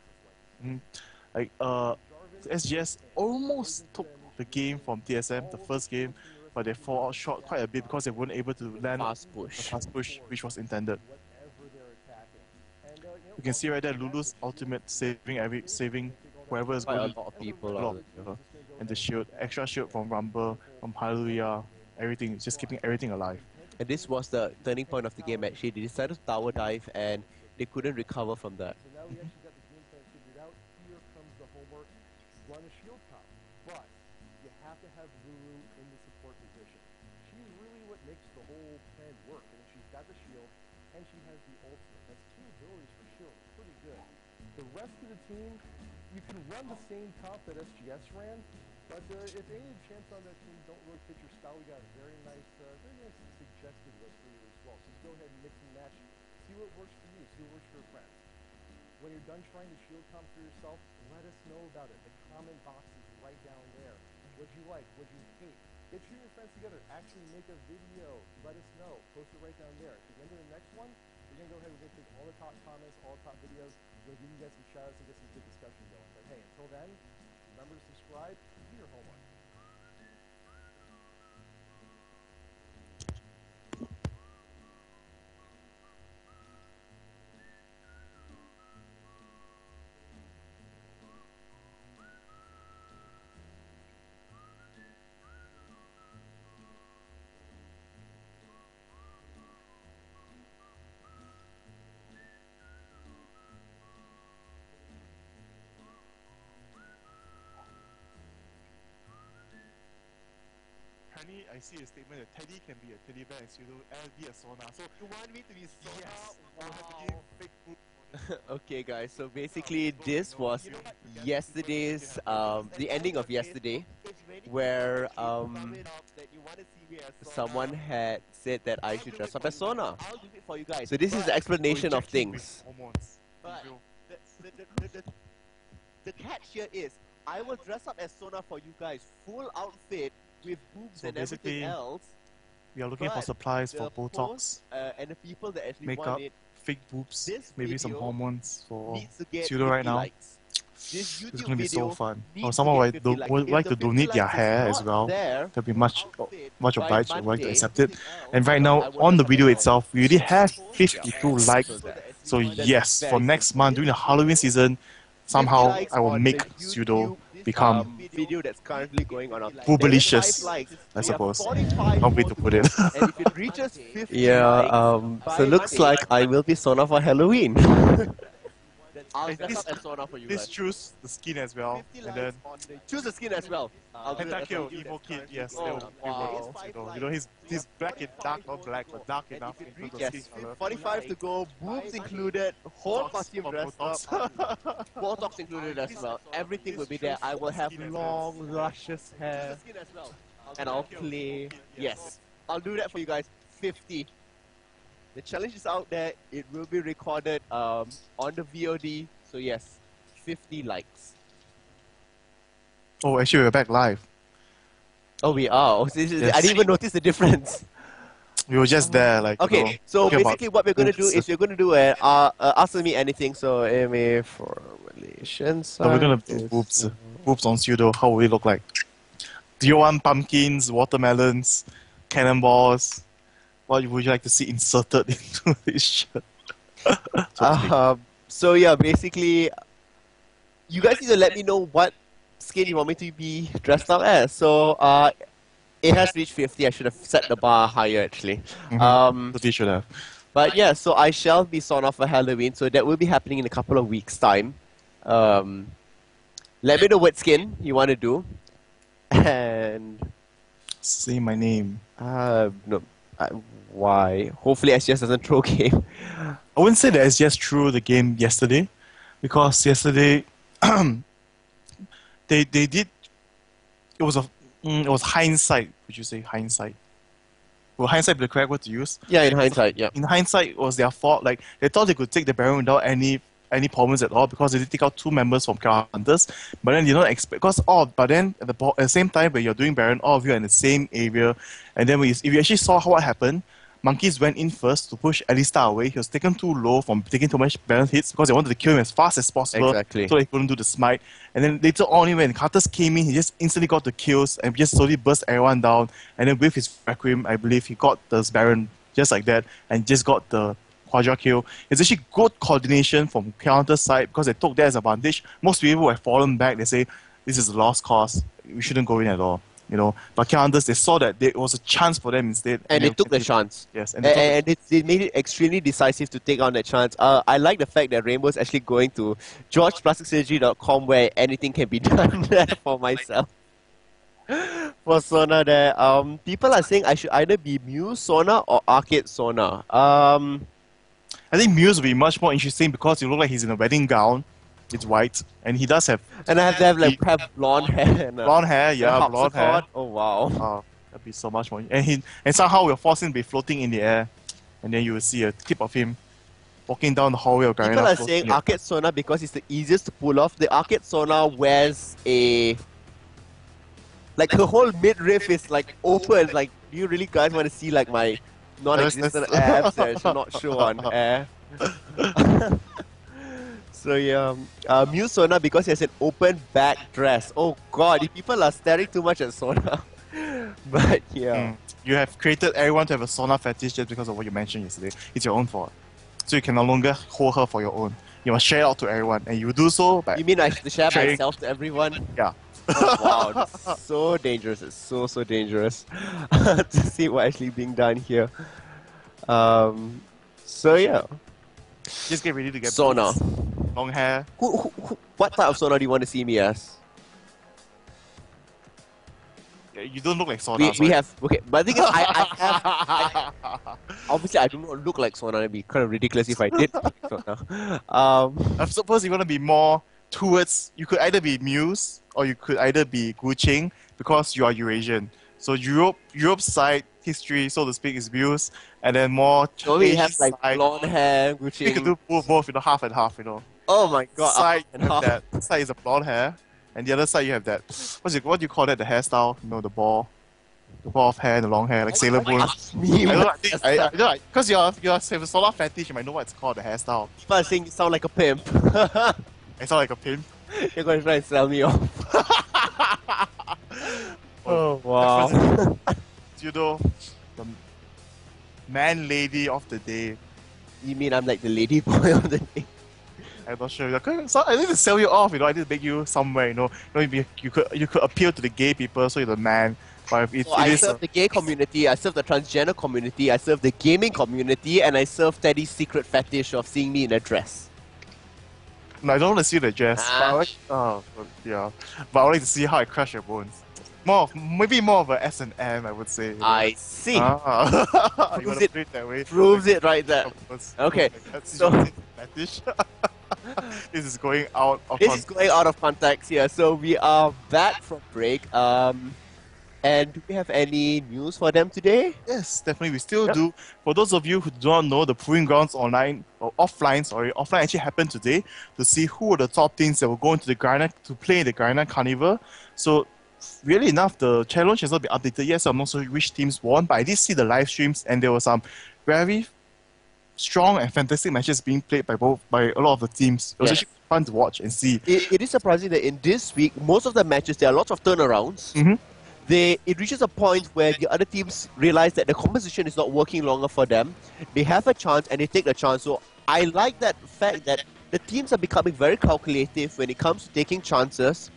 SGS almost took the game from TSM, the first game, but they fall out short quite a bit because they weren't able to land Fast the push. fast push which was intended. You can see right there Lulu's ultimate saving whoever is Quite a going lot of people. a lot of people. And the shield, extra shield from Rumble, from Hallelujah, everything, just keeping everything alive. And this was the turning point of the game actually. They decided to tower dive and they couldn't recover from that. So now we actually got the game plan figured out. Here comes the homework. Run a shield comp. But you have to have Lulu in the support position. She's really what makes the whole plan work. I mean, she's got the shield and she has the ultimate. That's two abilities for shield. Pretty good. The rest of the team, you can run the same comp that SGS ran, but if any champs on that team don't really fit your style, we got a very nice suggested list for you as well. So just go ahead and mix and match. See what works for you. See what works for your friends. When you're done trying to shield comp for yourself, let us know about it. The comment box is right down there. What you like, what you hate. Get you and your friends together. Actually make a video. Let us know. Post it right down there. At the end of the next one, we're going to go ahead and we're going to take all the top comments, all the top videos. We're going to give you guys some shout outs and get some good discussion going. But hey, until then, remember to subscribe and do your homework. Apparently, I see a statement that Teddy can be a teddy bear and Pseudo be a Sona. So You want me to be Sona? yes, we'll have to give fake food. Okay guys, so basically this was yesterday's, the ending of yesterday, where someone had said that I should dress up as Sona. I'll do it for you guys. So this is the explanation of things. Hormones. But We will- the catch here is, I will dress up as Sona for you guys, full outfit with boobs So and everything basically, else. We are looking for But supplies The for Botox, post, and the people that actually makeup, want it fake boobs, this maybe some video hormones for needs to get Pseudo right 50 now. likes. This YouTube It's going to be video so fun. needs Or to someone get 50 would likes. would If like the to 50 donate their likes is hair as not well. there, There'll be much outfit much by obliged. I'd like to Monday, accept it. everything else, And right I now, will on the have video it itself, we already have 52 Yeah. likes. So yes, for next month, during the Halloween season, somehow I will make Pseudo become Video that's currently going on. boobalicious, likes. I We have suppose. 45 One way more to put it. go. And if it reaches 50 Yeah, likes, so looks like I will be Sona for Halloween. I'll And dress this- up as Sona for you Please guys. choose the skin as well. 50 And likes then on the choose the skin as well. I'll do that as Pentakill, well. Evil Kid, yes, Oh, they will wow. Pseudo. You know, he's black and dark, not black, but dark And enough if in it terms of reaches skin color. 45 to go, boobs included, whole Botox costume for dressed Botox. up, Botox included as well. Everything will be there. I will have long, luscious hair, and I'll play. Yes, I'll do that for you guys. 50. The challenge is out there. It will be recorded on the VOD. So yes, 50 likes. Oh, actually, we're back live. Oh, we are. Oh, this is, Yes. I didn't even notice the difference. We were just there, like, you know, Okay, so talking about basically what we're going to do boobs. is we're going to do an Ask Me Anything. So MA for Malaysian side. So we're gonna do boobs, boobs on Pseudo. How will it look like? Do you want pumpkins, watermelons, cannonballs? What would you like to see inserted into this shirt? So to speak. So yeah, basically, you guys need to let me know what skin you want me to be dressed up as. So it has reached 50. I should have set the bar higher actually. So they should have. But yeah, so I shall be Sona for Halloween. So that will be happening in a couple of weeks' time. Let me know what skin you want to do. And Say my name. no, why? Hopefully SGS doesn't throw game. I wouldn't say that SGS threw the game yesterday, because yesterday they did. It was hindsight. Would you say hindsight? Will hindsight be the correct word to use? Yeah, in hindsight, yeah. In hindsight, it was their fault. Like, they thought they could take the Baron without any problems at all, because they did take out 2 members from KL Hunters. But then they don't expect, but then at the same time when you're doing Baron, all of you are in the same area, and then if you actually saw what happened, Monkeys went in first to push Alistar away. He was taken too low from taking too much balance hits because they wanted to kill him as fast as possible. Exactly. So they couldn't do the smite. And then later on, when Carters came in, he just instantly got the kills and just slowly burst everyone down. And then with his Requiem, I believe he got the Baron just like that and just got the Quadra kill. It's actually good coordination from Counter's side because they took that as advantage. Most people have fallen back. They say, this is a lost cause. We shouldn't go in at all. You know, but Counter's, they saw that there was a chance for them instead. And they took the chance. Yes. And they made it extremely decisive to take on that chance. I like the fact that Rainbow's actually going to georgeplasticsurgery.com where anything can be done for myself. For Sona there, people are saying I should either be Muse Sona or Arcade Sona. I think Muse will be much more interesting because he looks like he's in a wedding gown. It's white, and he does have. And I have to have like blonde hair. And, blonde hair, yeah, blonde hair. Oh wow! Oh, that'd be so much more. And somehow we're forcing to be floating in the air, and then you will see a clip of him walking down the hallway of Garena. People are saying Arcade Sona because it's the easiest to pull off. The Arcade Sona wears a like her whole midriff is like open. Like, do you really guys want to see like my non-existent abs that should not show on air? So yeah, Muse Sona because he has an open back dress. Oh god, if people are staring too much at Sona. But yeah. You have created everyone to have a Sona fetish just because of what you mentioned yesterday. It's your own fault. So you can no longer hold her for your own. You must share it out to everyone, and you do so by... You mean I should share sharing. myself to everyone? Yeah. Oh, wow, that's so dangerous. It's so dangerous to see what actually being done here. So yeah. Just get ready to get Sona. boots, long hair. What type of Sona do you want to see me as? You don't look like Sona. We have okay, but the thing is, I have obviously I do not look like Sona. It'd be kind of ridiculous if I did look like Sona. I suppose you want to be more towards. You could either be Muse or you could either be Guqing because you are Eurasian. So Europe's side history, so to speak, is Muse, and then more. So we have like side, blonde hair, you could Gucci. do both, you know, half and half, you know. Oh my god! Side, and you have half. that side is a blonde hair, and the other side you have that. What do you call that? The hairstyle, you know, the ball of hair, the long hair, like Sailor Moon. I don't know, because you have a solar fetish, you might know what it's called, the hairstyle. People are saying you sound like a pimp. I sound like a pimp. You're going to try and sell me off. Oh wow! Pseudo, the man lady of the day. You mean I'm like the lady boy of the day? I'm not sure. So I need to sell you off, you know. I need to make you somewhere, you know. You could appeal to the gay people, so you're the man. But if I serve the gay community, I serve the transgender community, I serve the gaming community, and I serve Teddy's secret fetish of seeing me in a dress. No, I don't want to see the dress. But I like, yeah. But I would like to see how I crush your bones. Maybe more of a S&M, I would say. You know? I see. You Proves want it. to put it that way? Proves it right there. Okay, so- fetish. This is going out of This is going out of context here. So we are back from break. And do we have any news for them today? Yes, definitely. We still do. For those of you who do not know, the Proving Grounds offline actually happened today to see who were the top teams that will go into the Garena to play in the Garena Carnival. So, really enough, the challenge has not been updated yet, so I'm not sure which teams won, but I did see the live streams and there were some very strong and fantastic matches being played by a lot of the teams. It was actually fun to watch and see. It is surprising that in this week, most of the matches, there are lots of turnarounds. It reaches a point where the other teams realize that the composition is not working longer for them. They have a chance and they take the chance. So I like that fact that the teams are becoming very calculative when it comes to taking chances.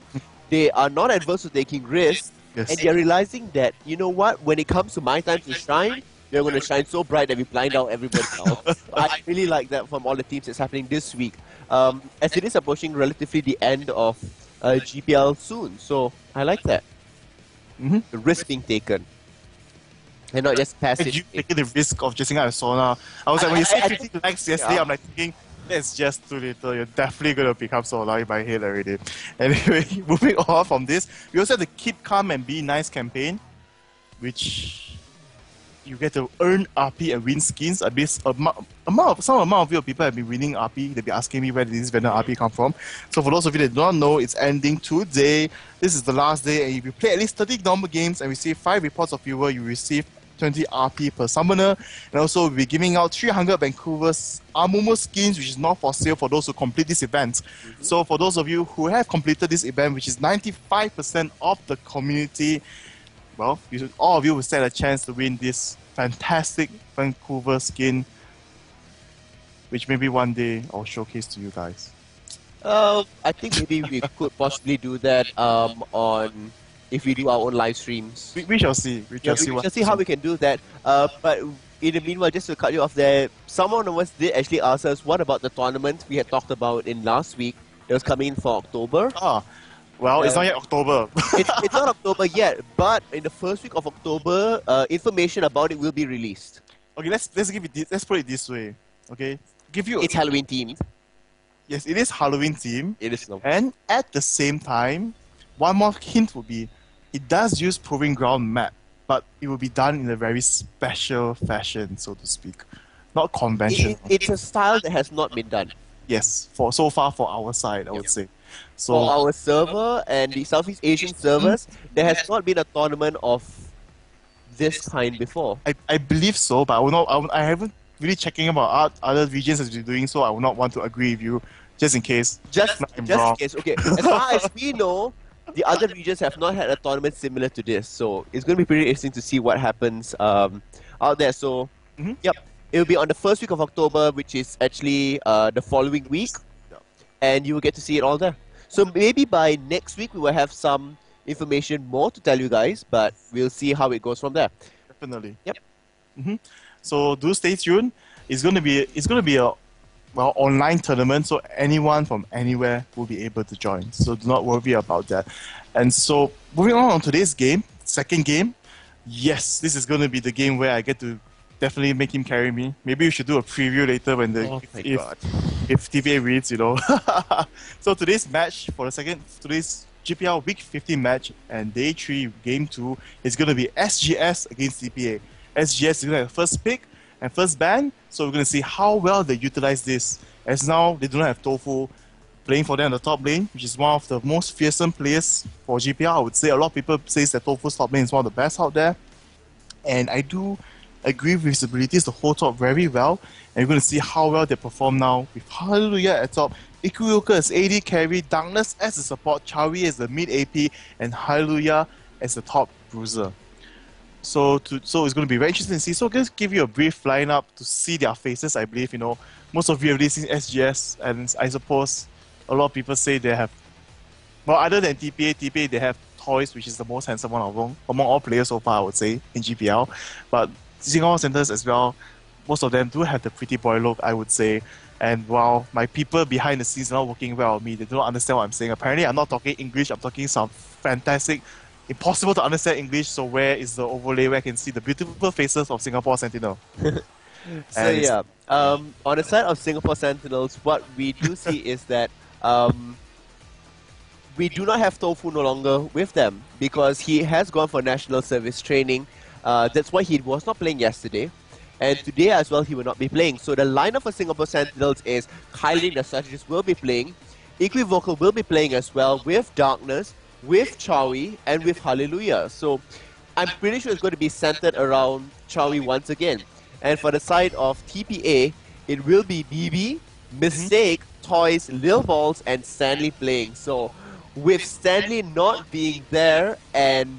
They are not adverse to taking risks. Yes. And they're realizing that, you know what, when it comes to my time to shine, they're going to shine so bright that we blind out everybody else. I really like that from all the teams that's happening this week. As it is approaching relatively the end of GPL soon. So I like that. The risk being taken. And not just passive. You taking the risk of just out a Sona. I was like, when you said 50 likes yesterday, I'm like thinking, that's just too little. You're definitely going to become Sona in my head already. Anyway, moving on from this, we also have the Keep Calm and Be Nice campaign, which you get to earn RP and win skins. Some amount of you people have been winning RP. They've been asking me where did this vendor RP come from. So for those of you that do not know, it's ending today. This is the last day, and if you play at least 30 normal games and receive 5 reports of viewer, you receive 20 RP per summoner, and also we'll be giving out 300 Vancouver's Amumu skins, which is not for sale for those who complete this event. So for those of you who have completed this event, which is 95% of the community, well, all of you will stand a chance to win this fantastic Vancouver skin, which maybe one day I'll showcase to you guys. I think maybe we could possibly do that on if we do our own live streams. We shall see. We shall see, we shall see how we can do that. But in the meanwhile, just to cut you off there, someone of us did actually ask us, what about the tournament we had talked about in last week? It was coming in for October. Well, it's not yet October. It's not October yet, but in the first week of October, information about it will be released. Okay, let's put it this way. Okay, It's Halloween themed. Yes, it is Halloween themed. It is. And at the same time, one more hint would be, it does use Proving Ground map, but it will be done in a very special fashion, so to speak. Not conventional. It's a style that has not been done. Yes, so far for our side, I would say. So for our server and the Southeast Asian servers, there has not been a tournament of this kind before. I believe so, but I haven't really checking about other regions has been doing so. I will not want to agree with you, just in case. Just in case. Okay, as far as we know, the other regions have not had a tournament similar to this, so it's going to be pretty interesting to see what happens out there. So, yep, it will be on the first week of October, which is actually the following week, and you will get to see it all there. So maybe by next week we will have some information more to tell you guys, but we'll see how it goes from there. Definitely. Yep. So do stay tuned. It's gonna be a online tournament, so anyone from anywhere will be able to join. So do not worry about that. And so moving on today's game, second game. Yes, this is gonna be the game where I get to definitely make him carry me. Maybe we should do a preview later when if TPA reads, you know. So today's match today's GPL Week 15 match and Day 3 Game 2 is gonna be SGS against TPA. SGS is going to have first pick and first ban, so we're going to see how well they utilize this. As now, they do not have Tofu playing for them in the top lane, which is one of the most fearsome players for GPL. I would say a lot of people say that Tofu's top lane is one of the best out there. And I do agree with his abilities to hold top very well. And we're going to see how well they perform now with Hallelujah at top, Ikuyoka as AD carry, Darkness as the support, Chawi as the mid AP, and Hallelujah as the top bruiser. So it's going to be very interesting to see. So just give you a brief lineup to see their faces. I believe, you know, most of you have seen SGS, and I suppose a lot of people say they have, well, other than TPA they have Toys, which is the most handsome one among all players so far, I would say, in GPL. But Singapore Centers as well, most of them do have the pretty boy look, I would say. And while my people behind the scenes are not working well on me, they do not understand what I'm saying. Apparently, I'm not talking English, I'm talking some fantastic, impossible to understand English, so where is the overlay where I can see the beautiful faces of Singapore Sentinel? So yeah, on the side of Singapore Sentinels, what we do see is that we do not have Tofu no longer with them because he has gone for national service training. That's why he was not playing yesterday. And today as well, he will not be playing. So the lineup for Singapore Sentinels is Kylie, the strategist, will be playing. Equivocal will be playing as well with Darkness, with Chawi, and with Hallelujah. So I'm pretty sure it's going to be centered around Chawi once again. And for the side of TPA, it will be BB, Mistake, Toys, Lil Balls, and Stanley playing. So with Stanley not being there and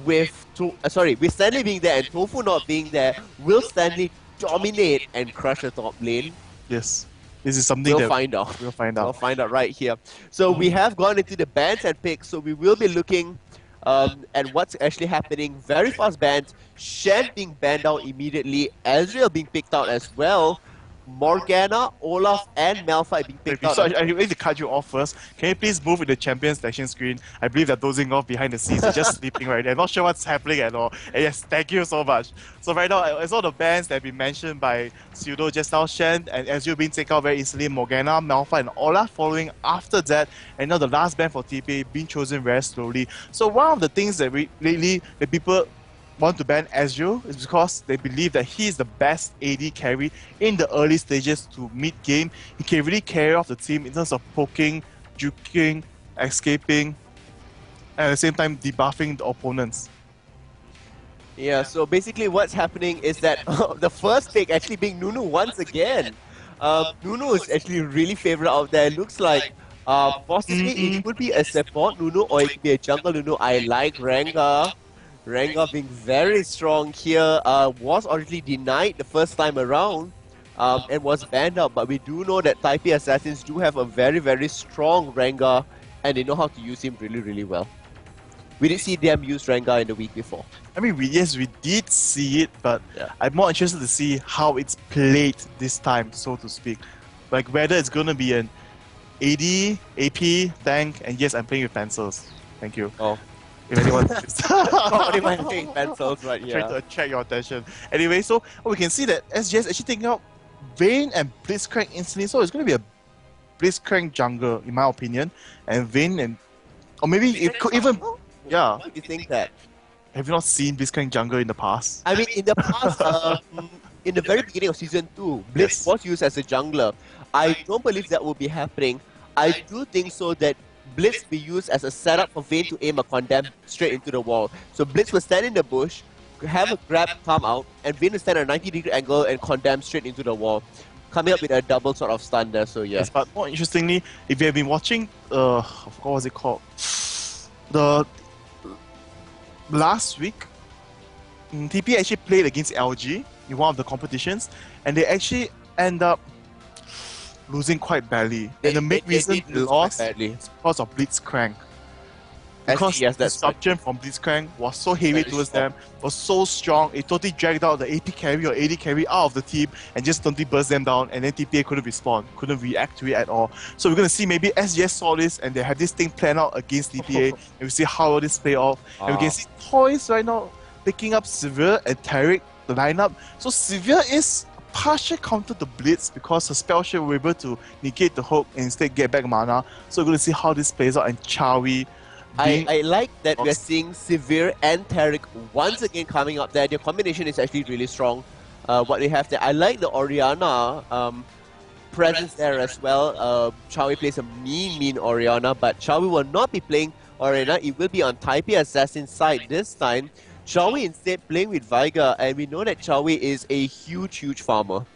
with Stanley being there and Tofu not being there, will Stanley dominate and crush the top lane? Yes. This is something we'll find out. We'll find out right here. So we have gone into the bans and picks, so we will be looking at what's actually happening. Very fast bans. Shen being banned out immediately. Ezreal being picked out as well. Morgana, Olaf, and Malphite being picked out. So I need to cut you off first. Can you please move in the champion selection screen? I believe they're dozing off behind the scenes. They're just sleeping right there. Not sure what's happening at all. And yes, thank you so much. So right now, it's all the bans that have been mentioned by Pseudo just now. Shen and Ezreal being taken out very easily. Morgana, Malphite, and Olaf following after that. And now the last ban for TPA being chosen very slowly. So one of the things that lately the people want to ban Ezreal is because they believe that he is the best AD carry in the early stages to mid-game. He can really carry off the team in terms of poking, juking, escaping, and at the same time debuffing the opponents. Yeah, so basically what's happening is that the first pick actually being Nunu once again. Nunu is actually really favorite out there. Looks like possibly it could be a support Nunu or it could be a jungle Nunu. I like Rengar. Rengar being very strong here. Was originally denied the first time around and was banned out. But we do know that Taipei Assassins do have a very, very strong Rengar and they know how to use him really, really well. We did see them use Rengar in the week before. I mean, yes, we did see it, but Yeah. I'm more interested to see how it's played this time, so to speak. Like whether it's gonna be an AD, AP, tank, and yes, I'm playing with pencils. Thank you. Oh. If anyone Not even playing pencils, but trying yeah. to attract your attention. Anyway, so we can see that SGS actually taking out Vayne and Blitzcrank instantly, so it's gonna be a Blitzcrank jungle, in my opinion, and Vayne and or maybe it could even yeah. Why do you think that? Have you not seen Blitzcrank jungle in the past? I mean, in the past, in the very beginning of Season 2, Blitz Yes. was used as a jungler. I don't believe that will be happening. I do think so that Blitz be used as a setup for Vayne to aim a condemn straight into the wall. So Blitz will stand in the bush, have a grab come out, and Vayne will stand at a 90-degree angle and condemn straight into the wall. Coming up with a double sort of stun there, so yeah. Yes, but more interestingly, if you have been watching, I forgot what was it called? The last week, TPA actually played against LG in one of the competitions, and they actually end up losing quite badly. And the main reason did they lose quite lost badly. is because of Blitzcrank. Because yes, the that's right. disruption from Blitzcrank was so heavy That is towards strong. them, was so strong, it totally dragged out the AP carry or AD carry out of the team and just totally burst them down, and then TPA couldn't respond, couldn't react to it at all. So we're going to see maybe SGS saw this and they had this thing planned out against TPA, and we see how will this play off. And we can see Toys right now picking up Severe and Tarek, the lineup. So Severe is a partial counter to Blitz because her spell shield will be able to negate the hook and instead get back mana. So we're going to see how this plays out, and Chawi I like that we're seeing Severe and Tarek once again coming up there. Their combination is actually really strong. What they have there. I like the Orianna presence there as well. Chawi plays a mean Orianna, but Chawi will not be playing Orianna. It will be on Taipei Assassin's side this time. Chawi instead playing with Veigar, and we know that Chawi is a huge farmer.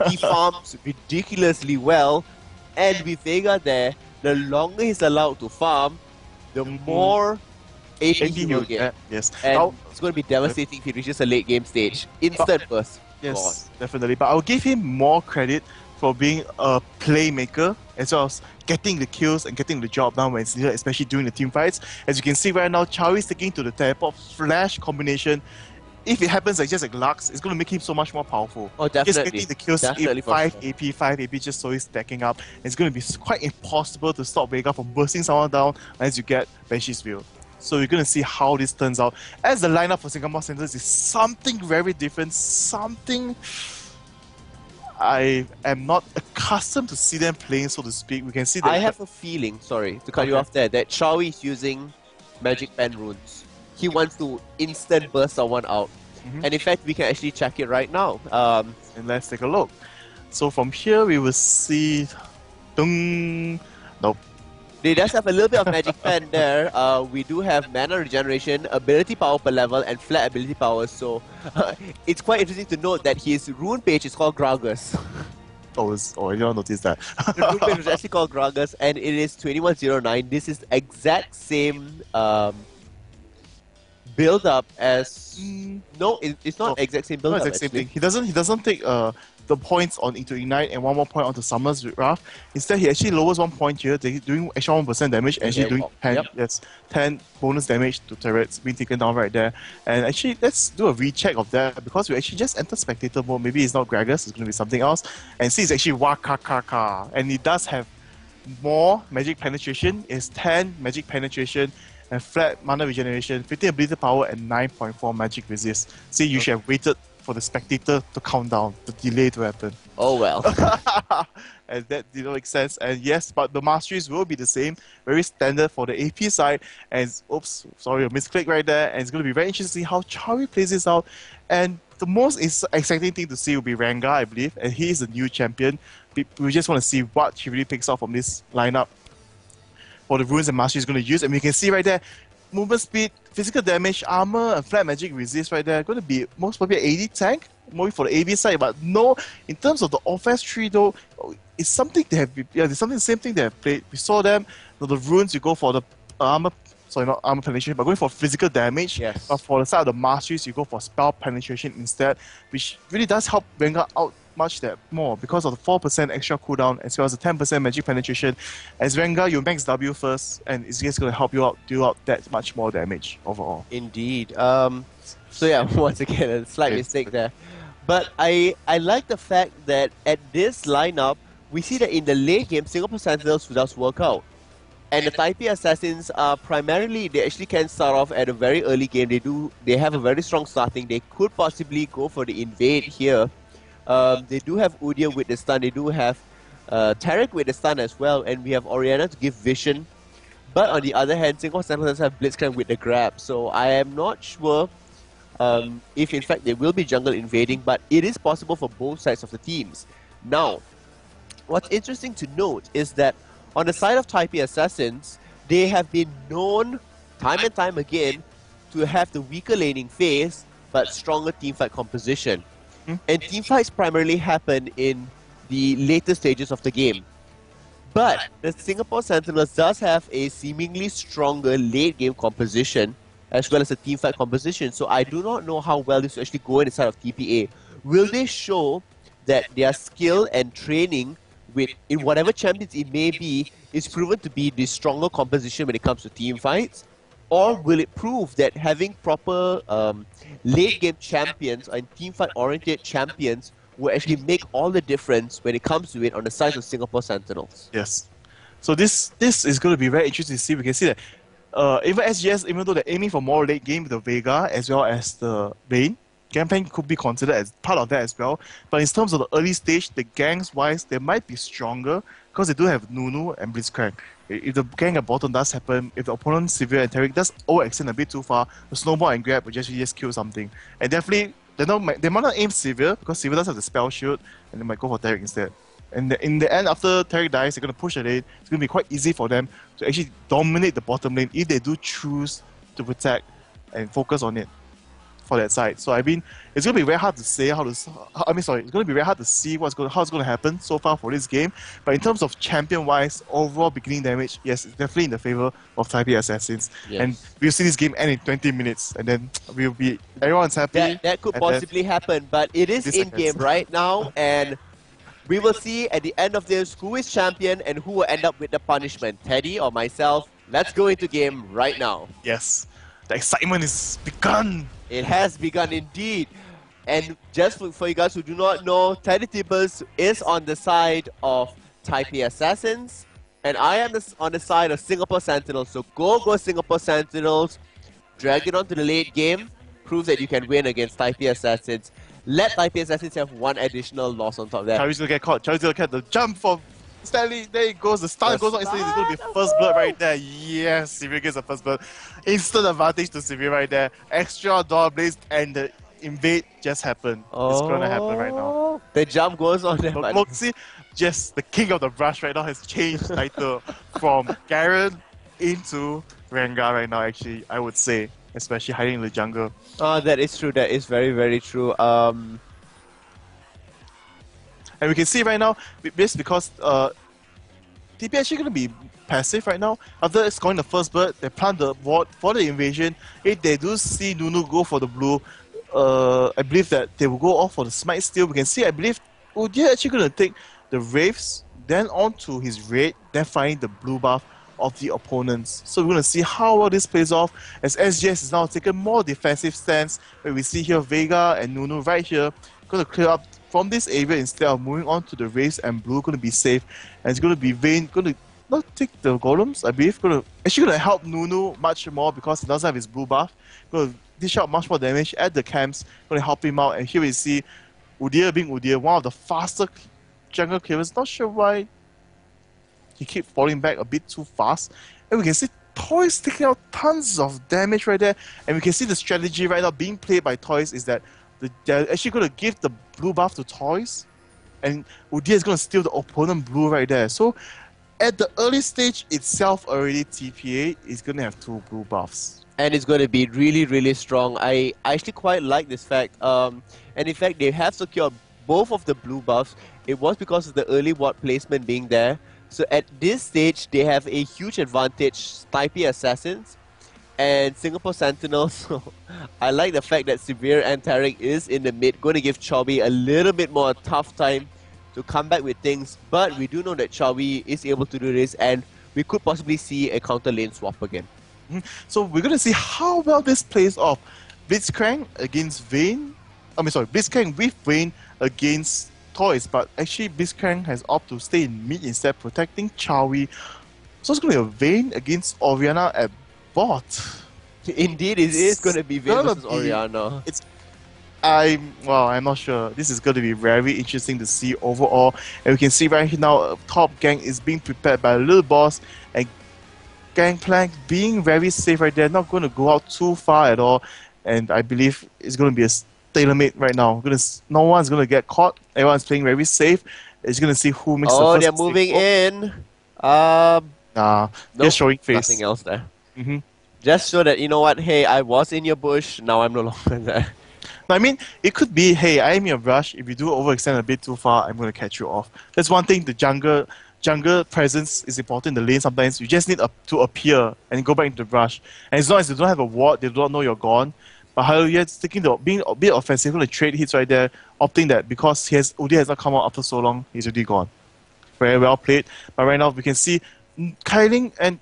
He farms ridiculously well, and with Veigar there, the longer he's allowed to farm, the more AP he will get. Yes. And Now- it's going to be devastating if he reaches a late game stage. Instant burst. Yes, definitely. But I'll give him more credit for being a playmaker as well as getting the kills and getting the job done when it's needed, especially during the team fights. As you can see right now, Chawi is sticking to the teleport flash combination. If it happens like just like Lux, it's going to make him so much more powerful. Oh, Just definitely. getting the kills Definitely in for 5 sure. AP, 5 AP just so he's stacking up. It's going to be quite impossible to stop Veigar from bursting someone down unless you get Banshee's View. So you're going to see how this turns out. As the lineup for Singapore Centers is something very different, something I am not accustomed to see them playing, so to speak. We can see that I have a feeling, sorry to cut you Okay. off there, that Chawi is using Magic Pen runes. He wants to instant burst someone out. Mhm. And in fact, we can actually check it right now. and let's take a look. So from here we will see Dung. Nope. They does have a little bit of Magic Pen there. We do have mana regeneration, ability power per level, and flat ability power. So it's quite interesting to note that his rune page is called Gragas. I did not notice that. The rune page is actually called Gragas, and it is 2109. This is exact same build up as no, it's not Oh, exact same build No, up. it's the same actually. thing. He doesn't take the points on into Ignite and one more point onto Summer's Wrath. Instead, he actually lowers 1 point here, doing extra 1% damage, actually Okay, doing wow. 10, Yep. yes, 10 bonus damage to turrets being taken down right there. And actually, let's do a recheck of that because we actually just entered spectator mode. Maybe it's not Gragas, it's going to be something else. And see, it's actually Wakakaka. And it does have more magic penetration. It's 10 magic penetration and flat mana regeneration, 15 ability power, and 9.4 magic resist. See, you should have waited for the spectator to count down, the delay to happen. Oh well. And that didn't make sense. And yes, but the masteries will be the same, very standard for the AP side. And oops, sorry, a misclick right there. And it's going to be very interesting to see how Chawi plays this out. And the most exciting thing to see will be Rengar, I believe, and he is a new champion. We just want to see what he really picks up from this lineup for the runes and mastery he's going to use. And we can see right there, movement speed, physical damage, armor, and flat magic resist right there. Going to be most probably 80 tank, more for the AV side. But no, in terms of the offense tree though, it's something they have. Yeah, it's something the same thing they have played. We saw them. The runes, you go for the armor. Sorry, not armor penetration, but going for physical damage. Yes. But for the side of the masteries, you go for spell penetration instead, which really does help Vanguard out much that more because of the 4% extra cooldown as well as the 10% magic penetration. As Vanguard, you max W first, and it's just going to help you out, deal out that much more damage overall. Indeed. So yeah, once again, a slight mistake there. But I like the fact that at this lineup, we see that in the late game, Singapore Sentinels does work out. And the Taipei Assassins are primarily, they actually can start off at a very early game. They have a very strong starting. They could possibly go for the invade here. They do have Udia with the stun. They do have Tarek with the stun as well. And we have Oriana to give vision. But on the other hand, Singapore Sentinels have Blitzcrank with the grab. So I am not sure if in fact they will be jungle invading. But it is possible for both sides of the teams. Now, what's interesting to note is that on the side of Taipei Assassins, they have been known time and time again to have the weaker laning phase but stronger teamfight composition. And teamfights primarily happen in the later stages of the game. But the Singapore Sentinels does have a seemingly stronger late game composition as well as a teamfight composition. So I do not know how well this will actually go inside of TPA. Will they show that their skill and training in whatever champions it may be, is proven to be the stronger composition when it comes to team fights? Or will it prove that having proper late game champions and team fight oriented champions will actually make all the difference when it comes to it on the side of Singapore Sentinels? Yes. So this is going to be very interesting to see. We can see that even SGS, even though they're aiming for more late game with the Vega as well as the Bane, campaign could be considered as part of that as well. But in terms of the early stage, the gangs wise, they might be stronger because they do have Nunu and Blitzcrank. If the gang at bottom does happen, if the opponent Severe and Tarek does overextend a bit too far, the snowball and grab will just kill something. And definitely, they might not aim Severe because Severe does have the spell shield, and they might go for Tarek instead. And in the end, after Tarek dies, they're going to push the lane. It's going to be quite easy for them to actually dominate the bottom lane if they do choose to protect and focus on it for that side. So I mean, it's going to be very hard to say it's going to be very hard to see how it's going to happen so far for this game. But in terms of champion-wise, overall beginning damage, yes, it's definitely in the favor of Taipei Assassins. Yes. And we'll see this game end in 20 minutes, and then everyone's happy. That could possibly happen, but it is in-game right now, and we will see at the end of this who is champion and who will end up with the punishment, Teddy or myself. Let's go into game right now. Yes, the excitement is begun. It has begun indeed. And just for you guys who do not know, TeddyTibbers is on the side of Taipei Assassins, and I am on the side of Singapore Sentinels. So go Singapore Sentinels, drag it on to the late game, prove that you can win against Taipei Assassins. Let Taipei Assassins have one additional loss on top of that. Charlie's gonna get caught. Charlie's gonna get the jump from Stanley. There it goes. The stun goes on. It's gonna be first blood right there. Yes, Severe gets the first blood. Instant advantage to Severe right there. Extra door blaze and the invade just happened. It's gonna happen right now. The jump goes on there. Look, see, just the king of the brush right now has changed title from Garen into Rengar right now. Actually, I would say, especially hiding in the jungle. Oh, that is true. That is very, very true. And we can see right now, this because TP actually going to be passive right now. After scoring the first bird, they plant the ward for the invasion. If they do see Nunu go for the blue, I believe that they will go off for the smite still. We can see, I believe, Udia actually going to take the Wraiths, then on to his raid, then find the blue buff of the opponents. So we're going to see how well this plays off as SGS is now taking more defensive stance, where we see here Vega and Nunu right here going to clear up from this area instead of moving on to the Wraiths, and blue going to be safe, and it's going to be Vayne going to not take the golems, I believe, going to help Nunu much more because he doesn't have his blue buff. Going to dish out much more damage at the camps, going to help him out. And here we see Udyr being Udyr, one of the faster jungle clearers. Not sure why he keeps falling back a bit too fast. And we can see Toys taking out tons of damage right there. And we can see the strategy right now being played by Toys is that they're actually going to give the blue buff to Toys, and Udyr is going to steal the opponent blue right there. So at the early stage itself already, TPA is going to have 2 blue buffs. And it's going to be really, really strong. I actually quite like this fact. And in fact, they have secured both of the blue buffs. It was because of the early ward placement being there. So at this stage, they have a huge advantage. Taipei Assassins and Singapore Sentinels. So I like the fact that Severe and Tarek is in the mid, going to give Chobby a little bit more tough time to come back with things. But we do know that Chobby is able to do this, and we could possibly see a counter lane swap again. So we're going to see how well this plays off. Blitzcrank against Vayne. Blitzcrank with Vayne against Toys, but actually Blitzcrank has opted to stay in mid instead, protecting Chowie. So it's going to be a Vayne against Oriana at bot. Indeed, it is going to be Vayne versus Oriana. I'm not sure. This is going to be very interesting to see overall. And we can see right here now, top gang is being prepared by Little Boss, and Gangplank being very safe right there, not going to go out too far at all. And I believe it's going to be a stalemate right now. No one's going to get caught. Everyone's playing very safe. It's going to see who makes the first they're moving in. Nope, just showing face. Nothing else there. Mm-hmm. Just so that, you know what, hey, I was in your bush, now I'm no longer there. No, I mean, it could be, hey, I'm in your rush. If you do overextend a bit too far, I'm going to catch you off. That's one thing. The jungle presence is important in the lane. Sometimes you just need to appear and go back into the rush. And as long as they don't have a ward, they don't know you're gone. But Hallelujah is being a bit offensive, going to trade hits right there, opting that because Udi has not come out after so long, he's already gone. Very well played. But right now we can see Kyling and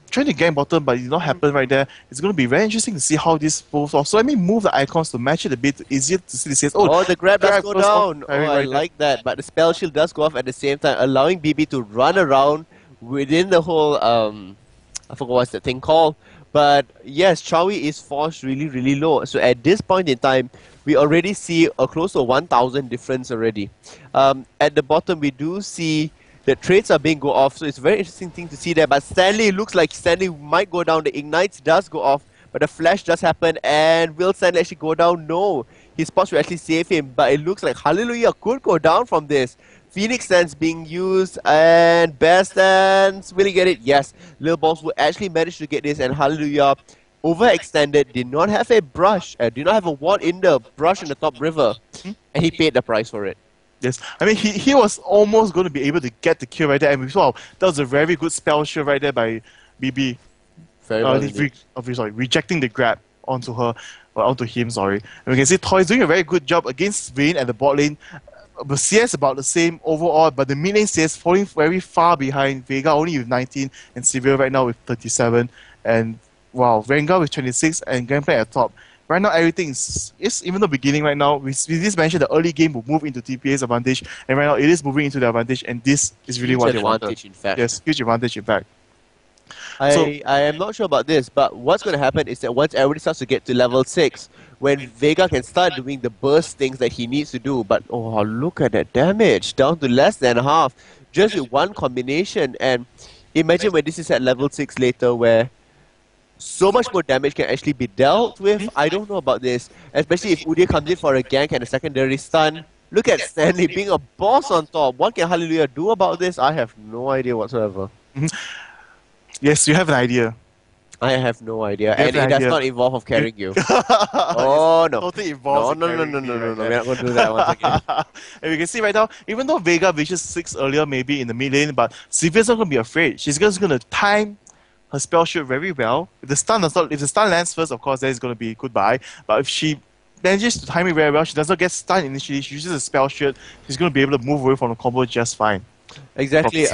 trying to gang bottom, but it did not happen right there. It's going to be very interesting to see how this moves off. So let me move the icons to match it a bit easier to see the CS. Oh, the grab does go down. I right like that. But the spell shield does go off at the same time, allowing BB to run around within the whole, I forgot what's that thing called. But yes, Chowie is forced really, really low. So at this point in time, we already see a close to 1,000 difference already. At the bottom, we do see the trades are being go off, so it's a very interesting thing to see there. But Stanley looks like Stanley might go down. The ignites does go off, but the flash does happen. And will Stanley actually go down? No. His spots will actually save him, but it looks like Hallelujah could go down from this. Phoenix stance being used, and Bear stance. Will he get it? Yes. Lil Balls will actually manage to get this, and Hallelujah overextended, did not have a brush, did not have a ward in the brush in the top river, and he paid the price for it. Yes, I mean, he was almost going to be able to get the kill right there, and we saw that was a very good spell shield right there by BB. Very well rejecting the grab onto her, or onto him, sorry. And we can see Toys doing a very good job against Vayne at the bot lane. But CS about the same overall, but the mid lane CS falling very far behind. Vega only with 19, and Severe right now with 37. And wow, Rengar with 26, and Gameplay at top. Right now, everything is even the beginning right now. We just mentioned the early game will move into TPA's advantage, and right now it is moving into the advantage, and this is really what they wanted. In fact. Yes, huge advantage in fact. I am not sure about this, but what's going to happen is that once everybody starts to get to level 6, when Vega can start doing the burst things that he needs to do, but oh, look at that damage, down to less than half, just with one combination. And imagine when this is at level 6 later, where so much more damage can actually be dealt with. I don't know about this, especially if Udia comes in for a gank and a secondary stun. Look at Stanley being a boss on top. What can Hallelujah do about this? I have no idea whatsoever. Yes, you have an idea. I have no idea, and it does not involve of carrying you. Oh no! Totally involves no! We're not going to do that once again. And we can see right now, even though Vega vicious 6 earlier, maybe in the mid lane, but Severe's not going to be afraid. She's just going to time her spell shield very well. If the stun lands first, of course, then it's going to be goodbye. But if she manages to time it very well, she does not get stunned initially. She uses a spell shield. She's going to be able to move away from the combo just fine. Exactly.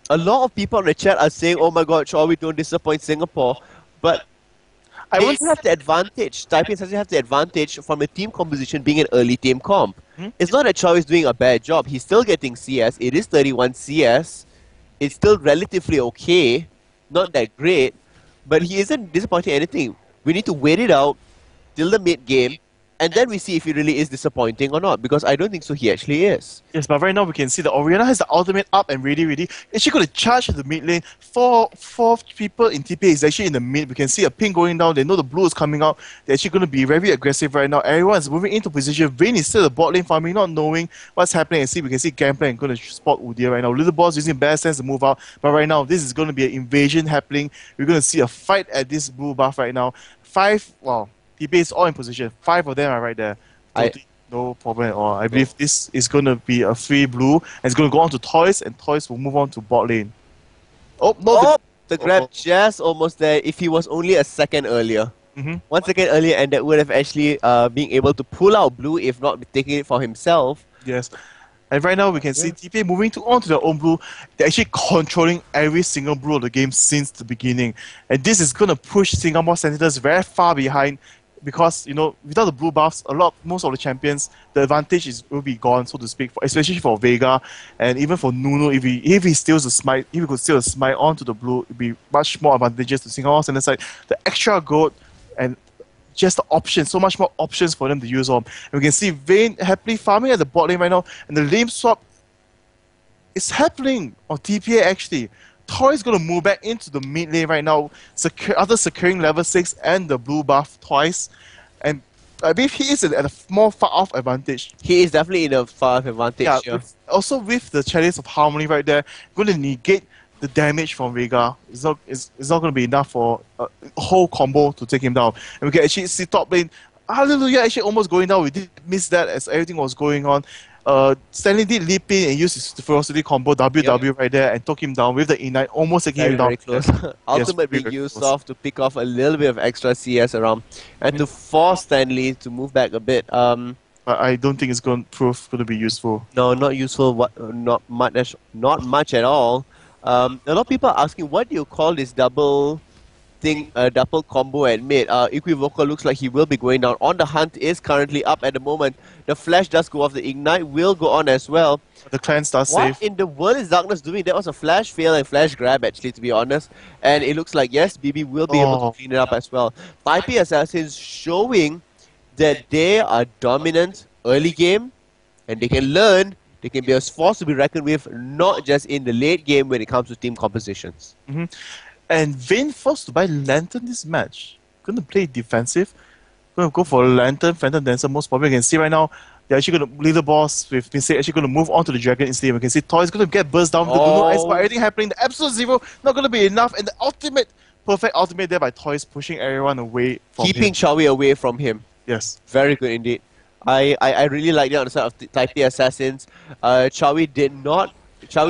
A lot of people in the chat are saying, "Oh my God, Chorley, don't disappoint Singapore." But I want to have the advantage. Taipei doesn't have the advantage from a team composition being an early team comp. It's not that Chorley is doing a bad job. He's still getting CS. It is 31 CS. It's still relatively okay. Not that great, but he isn't disappointing anything. We need to wait it out till the mid game And then we see if he really is disappointing or not, because I don't think so he actually is. Yes, but right now we can see that Oriana has the ultimate up and ready. She's going to charge the mid lane. Four people in TPA is actually in the mid. We can see a ping going down. They know the blue is coming out. They're actually going to be very aggressive right now. Everyone is moving into position. Vayne is still the bot lane farming, not knowing what's happening. And see, we can see Gameplay going to spot Udyr right now. Little Boss using bad sense to move out. But right now, this is going to be an invasion happening. We're going to see a fight at this blue buff right now. TPA is all in position. 5 of them are right there. Totally no problem at all. I believe this is going to be a free blue. And it's going to go on to Toys, and Toys will move on to bot lane. Oh, no. Oh, the grab just almost there if he was only a second earlier. 1 second earlier, and that would have actually been able to pull out blue, if not taking it for himself. Yes. And right now we can see TPA moving onto their own blue. They're actually controlling every single blue of the game since the beginning. And this is going to push Singapore Sentinels very far behind, because, you know, without the blue buffs, most of the champions, the advantage will be gone, so to speak, especially for Vega, and even for Nuno. If he steals the smite, if he could steal a smite onto the blue, it'd be much more advantageous to Singapore Sentinels side. The extra gold and just the options, so much more options for them to use on. And we can see Vayne happily farming at the bot lane right now, and the lane swap is happening on TPA actually. Tori is going to move back into the mid lane right now, after securing level 6 and the blue buff twice. And I believe he is at a more far off advantage. He is definitely in a far off advantage. Yeah. Also with the Chalice of Harmony right there, going to negate the damage from Vega. It's not going to be enough for a whole combo to take him down. And we can actually see top lane, Hallelujah, actually almost going down. We did miss that as everything was going on. Stanley did leap in and use his ferocity combo WW right there and took him down with the Ignite, almost taking him down. Very close. Ultimate being used off to pick off a little bit of extra CS around and to force Stanley to move back a bit. But I don't think it's going to be useful. No, not useful. Not much at all. A lot of people are asking, what do you call this double thing, double combo at mid? Equivocal looks like he will be going down. On the Hunt is currently up at the moment. The Flash does go off. The Ignite will go on as well. The clan starts safe. What in the world is Darkness doing? That was a Flash fail and Flash grab, actually, to be honest. And it looks like, yes, BB will be able to clean it up as well. Taipei Assassins showing that they are dominant early game, and they can learn. They can be a force to be reckoned with, not just in the late game when it comes to team compositions. And Vayne forced to buy Lantern this match. Going to play defensive. Going to go for Lantern, Phantom Dancer. Most probably you can see right now, they're actually going to lead the boss with Vincent actually going to move on to the Dragon instead. We can see Toy is going to get burst down with the Luno Ice, but everything happening. The Absolute Zero not going to be enough. And the perfect ultimate there by Toys, pushing everyone away from him. Keeping Chowie away from him. Yes. Very good indeed. I really like that on the side of Taipei Assassins. Chowie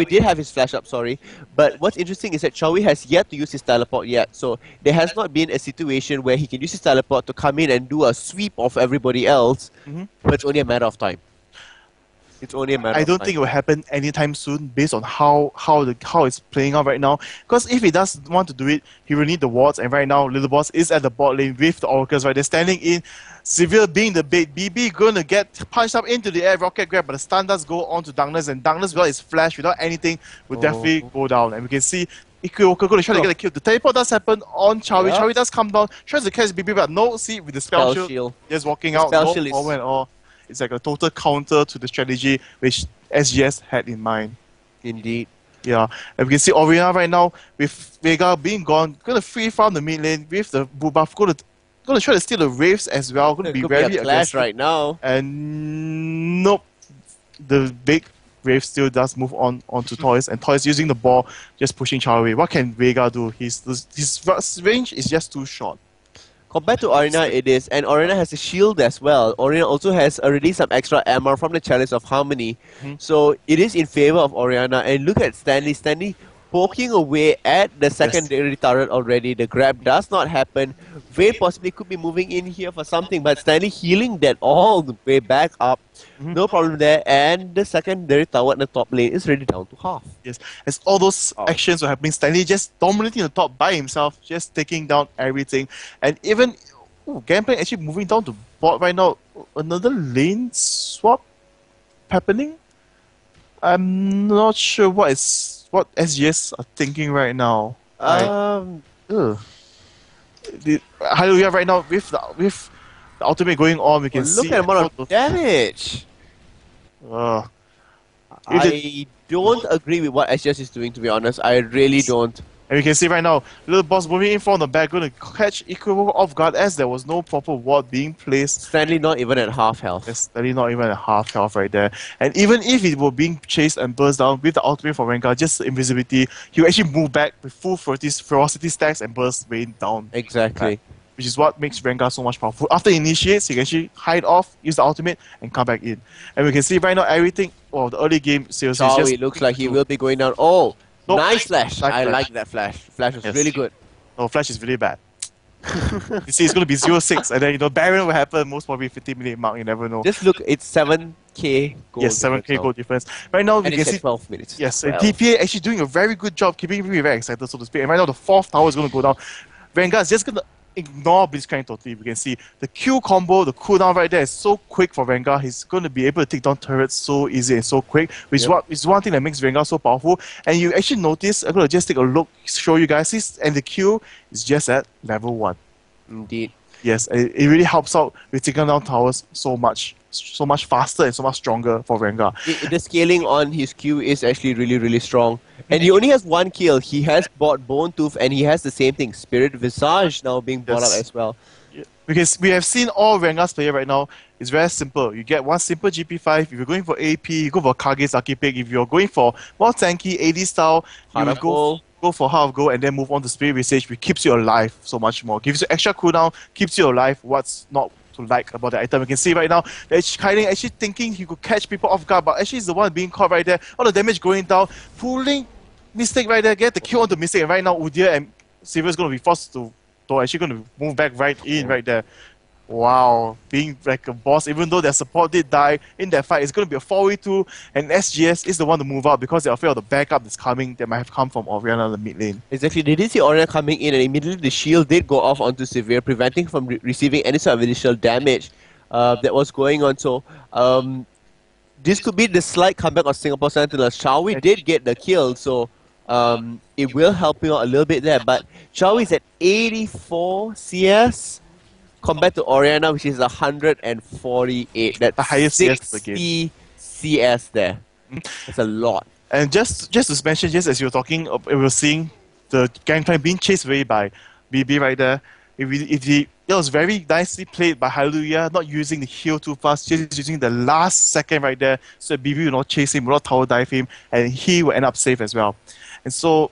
did have his flash up, sorry. But what's interesting is that Chowie has yet to use his teleport yet. So there has not been a situation where he can use his teleport to come in and do a sweep of everybody else. But it's only a matter of time. It's only a matter of time. I don't think it will happen anytime soon based on how it's playing out right now. Because if he does want to do it, he will need the wards. And right now, Little Boss is at the bot lane with the Oracles right there, standing in. Severe being the bait. BB going to get punched up into the air, rocket grab, but the stun does go on to Darkness, and Darkness without his flash, without anything, will definitely go down. And we can see Ikiwoka going to try to get a kill. The teleport does happen on Chowie. Chowie does come down, tries to catch BB, but no, see, with the spell shield, just walking out, no problem at all. It's like a total counter to the strategy which SGS had in mind. Indeed. Yeah, and we can see Oriana right now, with Vega being gone, going to free farm the mid lane with the blue buff, going to try to steal the Wraiths as well. Going to be very aggressive right now. And nope, the big Wraith still does move onto Toys, and Toys using the ball, just pushing Char away. What can Vega do? His range is just too short. Compared to Oriana, it is, and Oriana has a shield as well. Oriana also has already some extra armor from the Chalice of Harmony. So it is in favor of Oriana. And look at Stanley. Stanley poking away at the secondary turret already. The grab does not happen. Vayne possibly could be moving in here for something, but Stanley healing that all the way back up. No problem there. And the secondary tower in the top lane is already down to half. Yes, as all those actions were happening, Stanley just dominating the top by himself, just taking down everything. And even Gameplay actually moving down to bot right now. Another lane swap happening. I'm not sure what SGS are thinking right now. Hallelujah right now with The ultimate going on, we can Look see. at the amount of damage. Uh, I don't agree with what SGS is doing, to be honest. I really don't. and we can see right now, little boss moving in from the back, going to catch Equivocal off guard as there was no proper ward being placed. Stanley not even at half health. Yes, Stanley not even at half health right there. And even if it were being chased and burst down with the ultimate for Rengar, just invisibility, he will actually move back with full ferocity stacks and burst rain down. Exactly. Which is what makes Rengar so much powerful. After he initiates, he can actually hide off, use the ultimate, and come back in. And we can see right now everything, the early game, seriously, Chow, just it looks like he will be going down. Oh, Nope. nice flash. Nice I flash. like that flash. Flash was Yes. really good. No, Flash is really bad. You see, it's going to be 0-6, and then, Baron will happen, most probably 50-minute mark, you never know. Just look, it's 7k gold. Yes, 7k difference goal difference. Right now, now. we And can it's see... at 12 minutes. Yes, and 12. TPA actually doing a very good job, keeping me very excited, so to speak. And right now, the 4th tower is going to go down. Rengar is just going to ignore Blitzcrank totally. We can see the Q combo, the cooldown right there is so quick for Rengar. He's going to be able to take down turrets so easy and so quick, which is one thing that makes Rengar so powerful. And you actually notice, I'm going to just take a look, show you guys this, and the Q is just at level 1. Indeed. Yes, it really helps out with taking down towers so much faster and so much stronger for Rengar. The scaling on his Q is actually really, really strong. And he only has 1 kill. He has bought Bone Tooth and he has the same thing. Spirit Visage now being brought up Yes. as well. Because we have seen all Rengar's player right now, it's very simple. You get one simple GP5, if you're going for AP, you go for Kage's Lucky Pick. If you're going for more tanky AD style, you Heart will of Gold. go for Heart of Gold and then move on to Spirit Visage, which keeps you alive so much more. Gives you extra cooldown, keeps you alive. What's not to like about the item? You can see right now that Kaiden actually thinking he could catch people off guard, but actually he's the one being caught right there. All the damage going down, pulling Mistake right there, get the kill onto Mistake, and right now Udyr and Silver's going to be forced to actually going to move back right in right there. Wow, being like a boss, even though their support did die in that fight, it's going to be a 4v2, and SGS is the one to move out because they're afraid of the backup that's coming that might have come from Orianna in the mid lane. Exactly. They did see Orianna coming in and immediately the shield did go off onto Severe, preventing from receiving any sort of additional damage that was going on. So, this could be the slight comeback of Singapore Sentinels. Chawi did get the kill, so it will help you out a little bit there. But Chawi is at 84 CS compared to Orianna, which is 148. That's The highest CS per 60 CS there. That's a lot. And just to mention, just as you were talking, we were seeing the gangplank being chased away by BB right there. It was very nicely played by Hallelujah, not using the heal too fast, just using the last second right there, so that BB will not chase him, will not tower dive him, and he will end up safe as well. And so,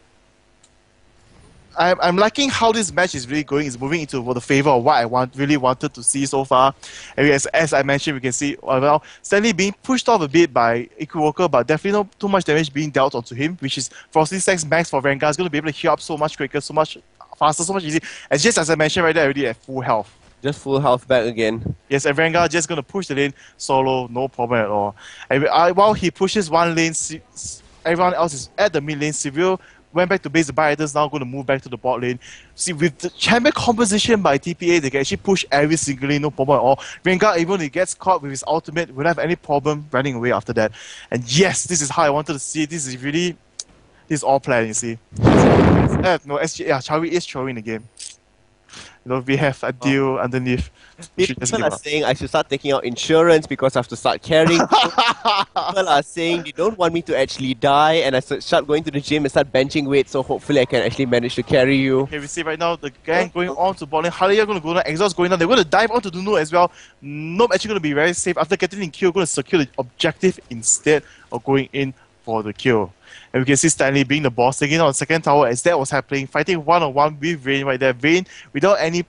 I'm liking how this match is really going. It's moving into the favor of what I really wanted to see so far. And as I mentioned, we can see well, Stanley being pushed off a bit by Equivocal, but definitely not too much damage being dealt onto him, which is Frosty Stacks Max for Rengar is going to be able to heal up so much quicker, so much faster, so much easier. And just as I mentioned right there, already at full health. Just full health back again. Yes, and Rengar just going to push the lane solo, no problem at all. And while he pushes one lane, everyone else is at the mid lane. Seville went back to base the buy items, now going to move back to the bot lane. See, with the champion composition by TPA, they can actually push every single lane, no problem at all. Rengar, even if he gets caught with his ultimate, will not have any problem running away after that. And yes, this is how I wanted to see it. This is all planned, you see. Chawi is throwing the game. We have a deal underneath. People are saying I should start taking out insurance because I have to start carrying. People are saying they don't want me to actually die and I start going to the gym and start benching weight, so hopefully I can actually manage to carry you. Okay, we see right now the gang going on to bot lane. Halia going to go down, Exhaust going down. They're going to dive onto Duno as well. Nope, actually going to be very safe. After getting in kill, going to secure the objective instead of going in for the kill. And we can see Stanley being the boss, taking on the second tower as that was happening, fighting one-on-one with Vayne right there. Vayne, without any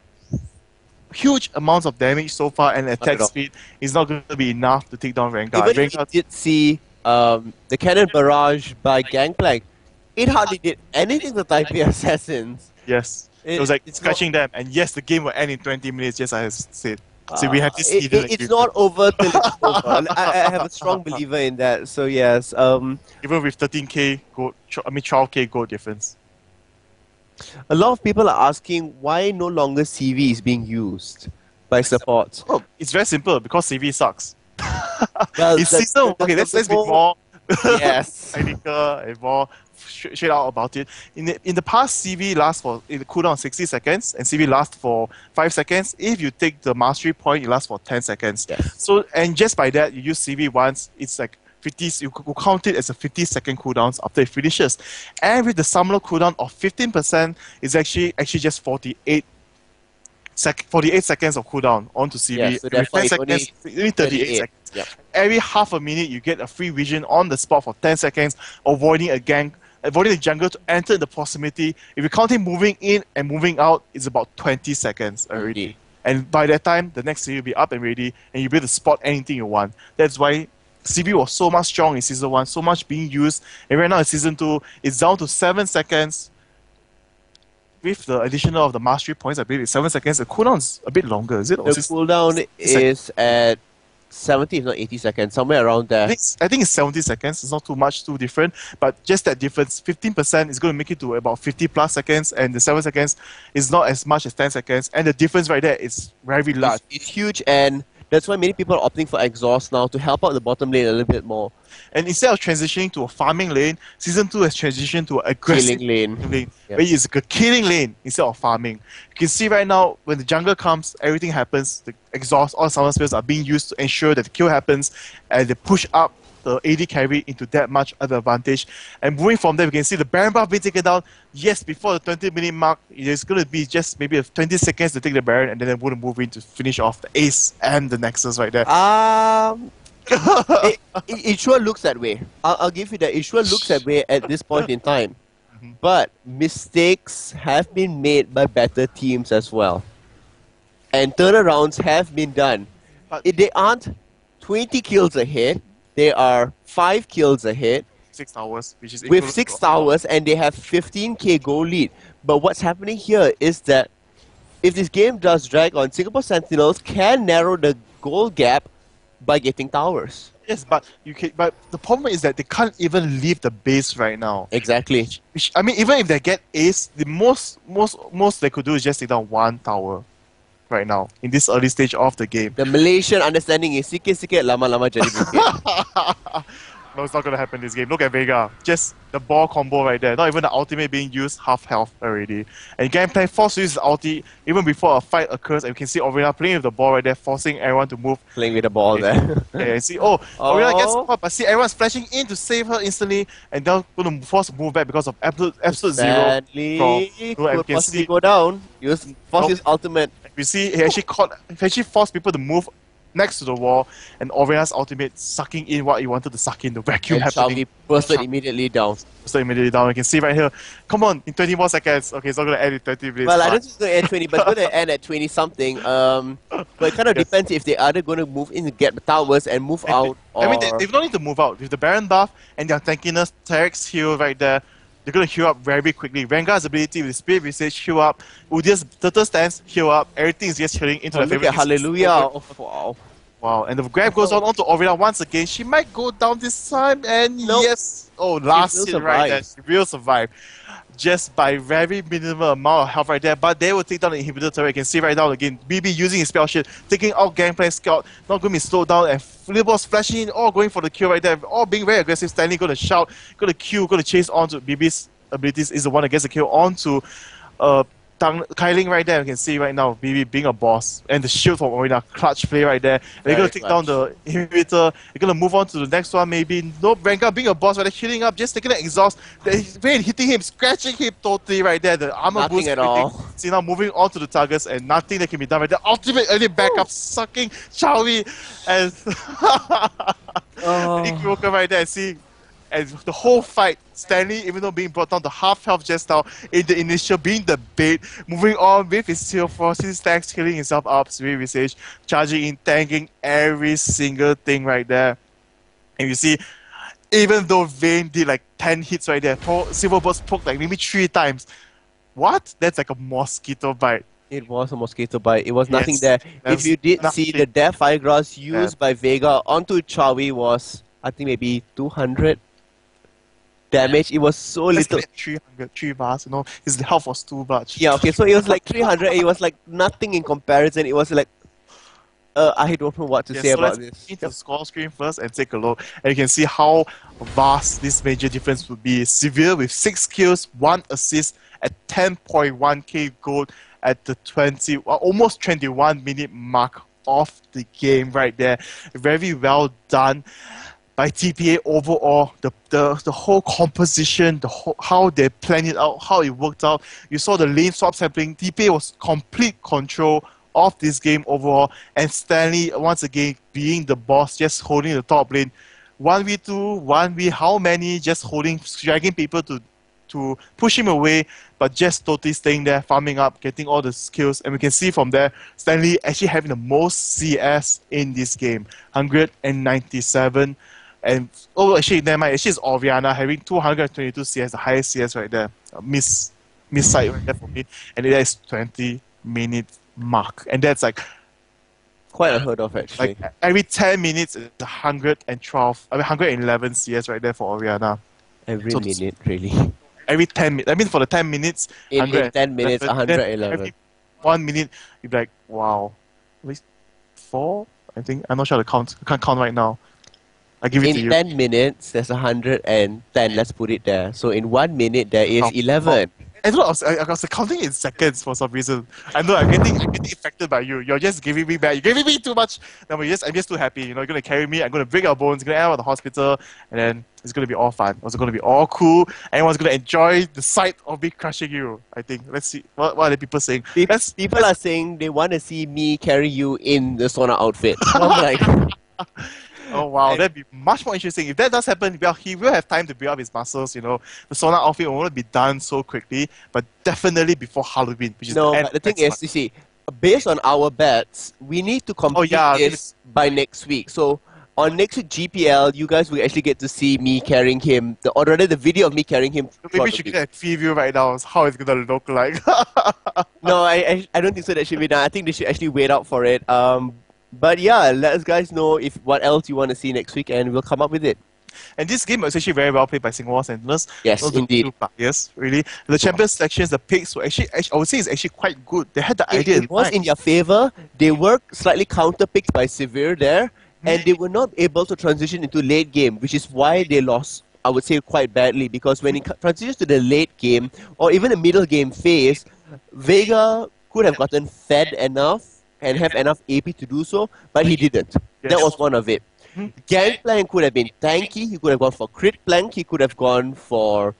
huge amounts of damage so far and attack speed, is not going to be enough to take down Rengar. Even if we did see the cannon barrage by Gangplank, it hardly did anything to type assassins. Yes, it was like scratching them, and yes, the game will end in 20 minutes, just as I said. So we have this it's not over till it's over. I have a strong believer in that. So yes, even with 13k gold, 12k gold difference. A lot of people are asking why no longer CV is being used by supports. Oh, it's very simple because CV sucks. Well, It's seasonal. Okay, let's be more Yes. technical and more straight out about it. In the past, CV lasts for it cooldown 60 seconds, and CV lasts for 5 seconds. If you take the mastery point, it lasts for 10 seconds. Yes. So, and just by that, you use CV once, it's like 50. You could count it as a 50-second cooldowns after it finishes. And with the summoner cooldown of 15%, it's actually just 48 seconds of cooldown onto CV. Yes, so Every therefore 10 it's only seconds, only 38 seconds. Yep. Every half a minute, you get a free vision on the spot for 10 seconds, avoiding the jungle to enter the proximity. If you count him moving in and moving out, it's about 20 seconds already. Indeed. And by that time, the next CV will be up and ready, and you'll be able to spot anything you want. That's why CV was so much strong in Season 1, so much being used. And right now in Season 2, it's down to 7 seconds. With the addition of the mastery points, I believe it's 7 seconds. The cooldown's a bit longer, is it? Or The is it cooldown is at 70, if not 80 seconds, somewhere around there. I think it's 70 seconds. It's not too much, too different. But just that difference, 15% is going to make it to about 50 plus seconds, and the 7 seconds is not as much as 10 seconds. And the difference right there is very large. It's huge, and that's why many people are opting for exhaust now to help out the bottom lane a little bit more. And instead of transitioning to a farming lane, Season 2 has transitioned to an aggressive Killing lane. lane, Yep. where it's a killing lane instead of farming. You can see right now, when the jungle comes, everything happens. The exhaust, all summon spells are being used to ensure that the kill happens, and they push up the AD carry into that much other advantage. And moving from there, we can see the Baron buff being taken down. Yes, before the 20-minute mark, it's going to be just maybe 20 seconds to take the Baron, and then they're going to move in to finish off the Ace and the Nexus right there. It sure looks that way. I'll give you that. It sure looks that way at this point in time. But mistakes have been made by better teams as well. And turnarounds have been done. But- They aren't 20 kills ahead. They are 5 kills ahead 6 towers, which is with equivalent 6 to- towers, and they have 15k goal lead. But what's happening here is that if this game does drag on, Singapore Sentinels can narrow the goal gap by getting towers. Yes, but But the problem is that they can't even leave the base right now. Exactly. Which, I mean, even if they get ace, the most they could do is just take down 1 tower right now in this early stage of the game. The Malaysian understanding is sikit-sikit lama-lama jadi bukit. No, it's not gonna happen this game. Look at Vega, just the ball combo right there. Not even the ultimate being used, half health already. And gameplay forced to use his ulti even before a fight occurs. And you can see Orina playing with the ball right there, forcing everyone to move. Playing with the ball there. Yeah, and see, Orina gets caught, but see everyone's flashing in to save her instantly, and they're going to force to move back because of absolute zero. Sadly, could possibly go down. Force his ultimate. You see, he actually forced people to move next to the wall, and Orina's ultimate sucking in what he wanted to suck in, the vacuum And happening. Xiaomi bursted immediately down. So immediately down. You can see right here. Come on, in 20 more seconds. Okay, it's not going to end in 30 minutes. Well, I but- don't think it's going to end 20, but it's going to end at 20 something. But it kind of Yes. depends if they are either going to move in to get the towers and move out, or... I mean, they've not need to move out. With the Baron buff and their tankiness, Tarek's heal right there, they're going to heal up very quickly. Rengar's ability with Spirit Visage, heal up. Udir's Turtle Stance, heal up. Everything is just healing into Oh, the look favorite. at Hallelujah. Oh, wow. Wow, and the grab goes on onto Orina once again. She might go down this time, and Nope. yes. Oh, last will hit right there. survive. She will survive. Just by very minimal amount of health right there, but they will take down the inhibitor turret. You can see right now again, BB using his spell shield, taking out Gangplank Scout, not going to be slowed down, and Flipbo's flashing in, all going for the kill right there, all being very aggressive. Stanley going to shout, going to Q, going to chase onto BB's abilities, is the one that gets the kill onto Kailing right there. You can see right now, BB being a boss, and the shield from Orina, clutch play right there. They're going to take down the inhibitor. They're going to move on to the next one, maybe. No, Rengar being a boss right there, healing up, just taking an exhaust. They're hitting him, scratching him totally right there. The armor Nothing boost, at everything. all. See now moving on to the targets, and nothing that can be done right there. Ultimate early backup, sucking Xiaomi, and Ikiroka right there. See, and the whole fight, Stanley, even though being brought down to half health just now, in the initial being the bait, moving on with his seal force, his stacks, healing himself up, Spirit Visage, charging in, tanking every single thing right there. And you see, even though Vayne did like 10 hits right there, Silverbird's poked like maybe 3 times. What? That's like a mosquito bite. It was a mosquito bite. It was nothing Yes, there. there If you did was see nothing. the Death Firegrass used by Vega onto Chawi was, I think, maybe 200 damage. It was so That's little. like 300, 3 bars, you know, his health was too much. Yeah, okay, so it was like 300. It was like nothing in comparison. It was like I don't know what to say so about let's this. into the score screen first and take a look. And you can see how vast this major difference would be. Severe with 6 kills, 1 assist at 10.1k gold at the almost 21 minute mark of the game right there. Very well done by TPA overall. The whole composition, how they planned it out, how it worked out. You saw the lane swaps happening. TPA was complete control of this game overall, and Stanley once again being the boss, just holding the top lane. 1v2, 1v how many, just holding, dragging people to push him away, but just totally staying there, farming up, getting all the skills. And we can see from there, Stanley actually having the most CS in this game, 197. And actually, never mind. Actually, it's Oriana having 222 CS, the highest CS right there. Miss sight right there for me, and it is 20-minute mark, and that's like Quite unheard of, actually. like every 10 minutes, it's 111 CS right there for Oriana. Every so- minute, really. Every 10 minutes, I mean for the 10 minutes, In 10 minutes, then 111. Every 1 minute, you'd be like, wow. At least 4, I think. I'm not sure the count. I can't count right now. I give it to In you. 10 minutes, there's 110, let's put it there. So in 1 minute, there is 11. I thought I was counting in seconds for some reason. I know I'm getting affected by you. You're just giving me back. You're giving me too much. No, I'm just too happy. You know, you're gonna carry me. I'm gonna break our bones. You're gonna end up at the hospital, and then it's gonna be all fun. It's gonna be all cool. Everyone's gonna enjoy the sight of me crushing you. I think. Let's see. What are the people saying? People are saying they want to see me carry you in the sauna outfit. I'm like, Oh wow, that'd be much more interesting. If that does happen, well, he will have time to build up his muscles, you know. The sauna outfit won't be done so quickly, but definitely before Halloween, which is no, the end but the of thing next is, you see, based on our bets, we need to complete this by next week. So on next week GPL, you guys will actually get to see me carrying him, or rather the video of me carrying him. month. Maybe we should get a preview right now of how it's gonna look like. No, I don't think so. That should be done. I think they should actually wait out for it. But yeah, let us guys know if what else you want to see next week, and we'll come up with it. And this game was actually very well played by Singapore Sentinels. Yes, Those are indeed. two players, really. The champion selections, the picks were actually, I would say, it's actually quite good. They had the idea. It was in their favor. They were slightly counter-picked by Severe there, and they were not able to transition into late game, which is why they lost, I would say, quite badly. Because when it transitions to the late game, or even the middle game phase, Vega could have gotten fed enough and have enough AP to do so, but he didn't. That was one of it. Gangplank could have been tanky, he could have gone for crit plank, he could have gone for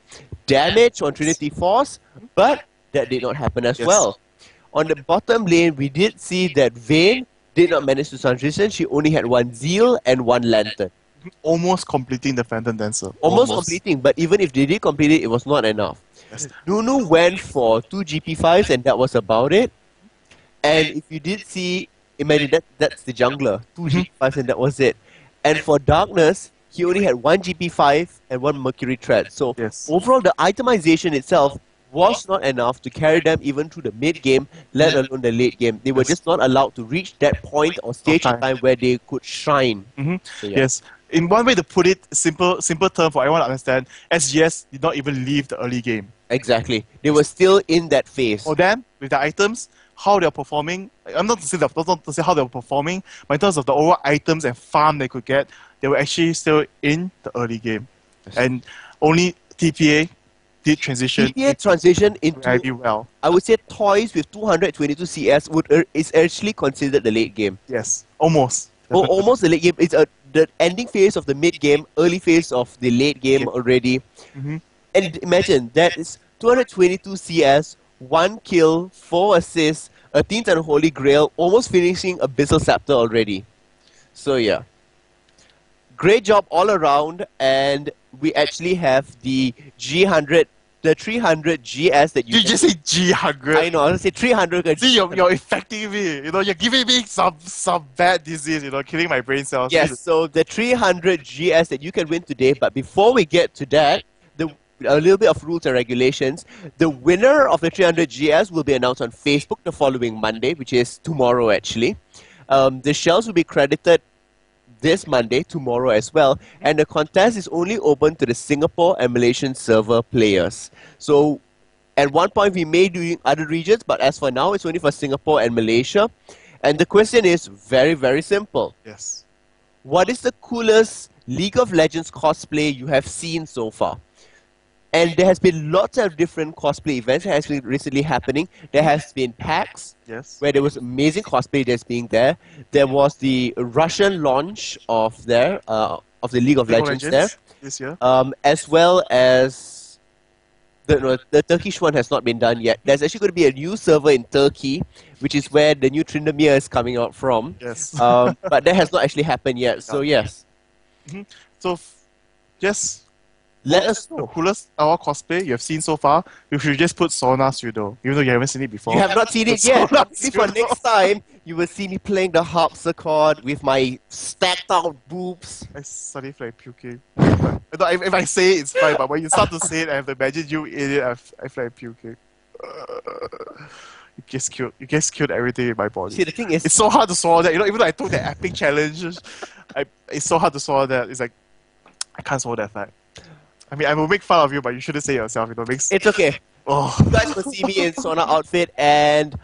damage on Trinity Force, but that did not happen as well. On the bottom lane, we did see that Vayne did not manage to transition. She only had 1 Zeal and 1 Lantern. Almost completing the Phantom Dancer. Almost completing, but even if they did complete it, it was not enough. Yes. Nunu went for 2 GP5s and that was about it. And if you did see, imagine that's the jungler, 2 GP5s and that was it. And for Darkness, he only had 1 GP5 and 1 Mercury Thread. So overall, the itemization itself was not enough to carry them even through the mid game, let alone the late game. They were just not allowed to reach that point or stage in time where they could shine. So, yeah. Yes. In one way to put it, simple term for everyone to understand, SGS did not even leave the early game. Exactly. They were still in that phase. For them, with the items, how they're performing, I'm not to say how they're performing, but in terms of the overall items and farm they could get, they were actually still in the early game. And only TPA did transition. TPA transition into, very well. I would say, toys with 222 CS is actually considered the late game. Yes, almost. Oh, almost the late game. It's the ending phase of the mid game, early phase of the late game already. And imagine, that is 222 CS, 1 kill, 4 assists, a Teen and Holy Grail, almost finishing Abyssal Scepter already. So yeah. Great job all around, and we actually have the G100, the 300 GS that you just say G100. I know, I was say 300. See, you're affecting me. You know, you're giving me some bad disease. You know, killing my brain cells. Yes, so the 300 GS that you can win today. But before we get to that, a little bit of rules and regulations. The winner of the 300 GS will be announced on Facebook the following Monday, which is tomorrow actually. The shells will be credited this Monday, tomorrow as well, and the contest is only open to the Singapore and Malaysian server players. So at one point we may do in other regions, but as for now it's only for Singapore and Malaysia. And the question is very, very simple. Yes. What is the coolest League of Legends cosplay you have seen so far? And there has been lots of different cosplay events that has been recently happening. There has been PAX, Yes. where there was amazing cosplay that's being there. There was the Russian launch of the League of Legends there, this year. as well as the Turkish one has not been done yet. There's actually going to be a new server in Turkey, which is where the new Tryndamere is coming out from. Yes. But that has not actually happened yet. So yes, So, yes, let us the know. coolest our cosplay you have seen so far. You should just put Sona Pseudo, even though you haven't seen it before. You have not seen it It's yet. so not Maybe for Pseudo. next time, you will see me playing the harpsichord with my stacked out boobs. I suddenly feel like puking. No, if I say it, it's fine, but when you start to say it, I have to imagine you in it. I feel like puking. You just killed everything in my body. See, the thing is, It's so hard to swallow that. Even though I took that epic challenge, it's so hard to swallow that. It's like I can't swallow that fact. I mean, I will make fun of you, but you shouldn't say it yourself. It makes it's okay. oh. You guys will see me in Sona outfit, and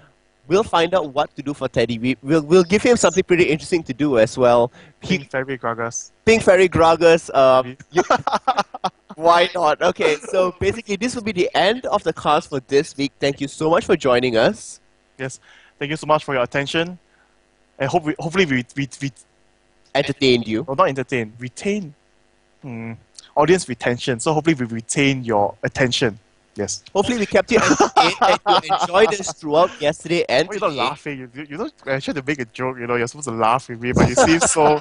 we'll find out what to do for Teddy. We'll give him something pretty interesting to do as well. Pink Fairy Gragas. Pink Fairy Gragas. Why not? Okay, so basically this will be the end of the cast for this week. Thank you so much for joining us. Yes. Thank you so much for your attention. And hopefully we Entertained you. well, not entertain, retain audience retention. So hopefully we retain your attention. Yes. Hopefully we kept you entertained and you enjoyed us throughout yesterday and Why are you not today. laughing? You know, I tried to make a joke, you're supposed to laugh with me, but you seem so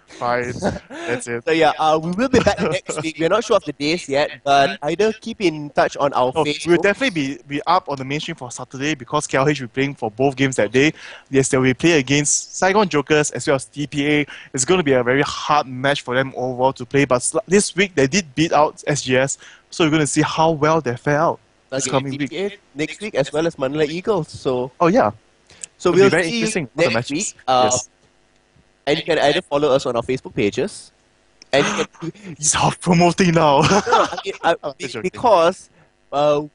fine. That's it. So yeah, we will be back next week. We're not sure of the days yet, but either keep in touch on our Oh, Facebook. we'll definitely be up on the mainstream for Saturday because KLH will be playing for both games that day. Yes, they will play against Saigon Jokers as well as TPA. It's going to be a very hard match for them overall to play, but this week they did beat out SGS, so we're going to see how well they fare out this Again, coming week. TPA next week as well as Manila Eagles. So Oh yeah, so it'll be we'll very see you interesting for the next matches. week. Yes. And you can either follow us on our Facebook pages, and you can, Self-promoting now. Joking. because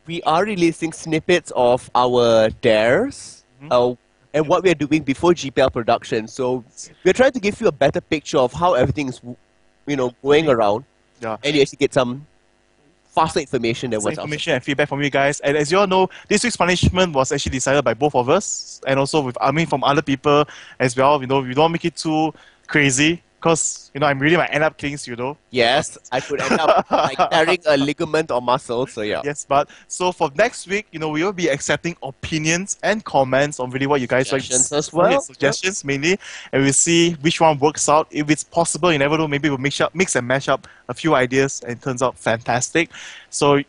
we are releasing snippets of our dares and what we are doing before GPL production. So we're trying to give you a better picture of how everything is, going around, Yeah. and you actually get some faster information than Some what's outside. information and feedback from you guys. And as you all know, this week's punishment was actually decided by both of us, and also with from other people as well. We don't make it too crazy because I'm really might end up killing Pseudo. Yes, I could end up like tearing a ligament or muscle. So yeah. Yes, but so for next week, we will be accepting opinions and comments on really what you guys like. Suggestions as well. Yes, suggestions mainly, and we'll see which one works out. If it's possible, you never know. Maybe we'll mix and mash up a few ideas, and it turns out fantastic. So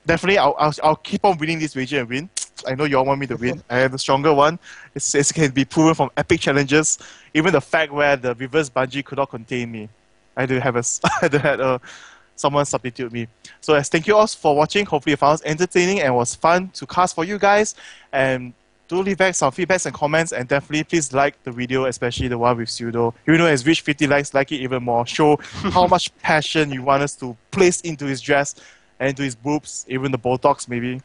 definitely, I'll keep on winning this wager and win. I know you all want me to win. I have a stronger one. It can be proven from epic challenges. Even the fact where the reverse bungee could not contain me. I had to have someone substitute me. So yes, thank you all for watching. Hopefully you found it entertaining and was fun to cast for you guys. And do leave back some feedbacks and comments, and definitely please like the video, especially the one with Pseudo. Even though it's reached 50 likes, like it even more. Show how much passion you want us to place into his dress and into his boobs, even the Botox maybe.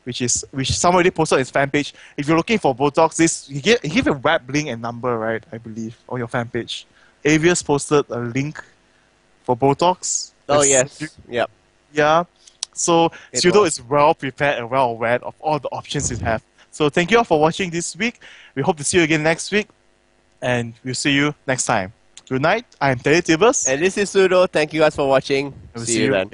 Which somebody posted on his fan page. If you're looking for Botox, he gave a web link and number, right? I believe on your fan page. Avius posted a link for Botox. Oh Yes. yes. Yep. Yeah. So It Pseudo was. is well prepared and well aware of all the options you have. So thank you all for watching this week. We hope to see you again next week, and we'll see you next time. Good night. I'm TeddyTibbers. And this is Pseudo. Thank you guys for watching. We'll See you then.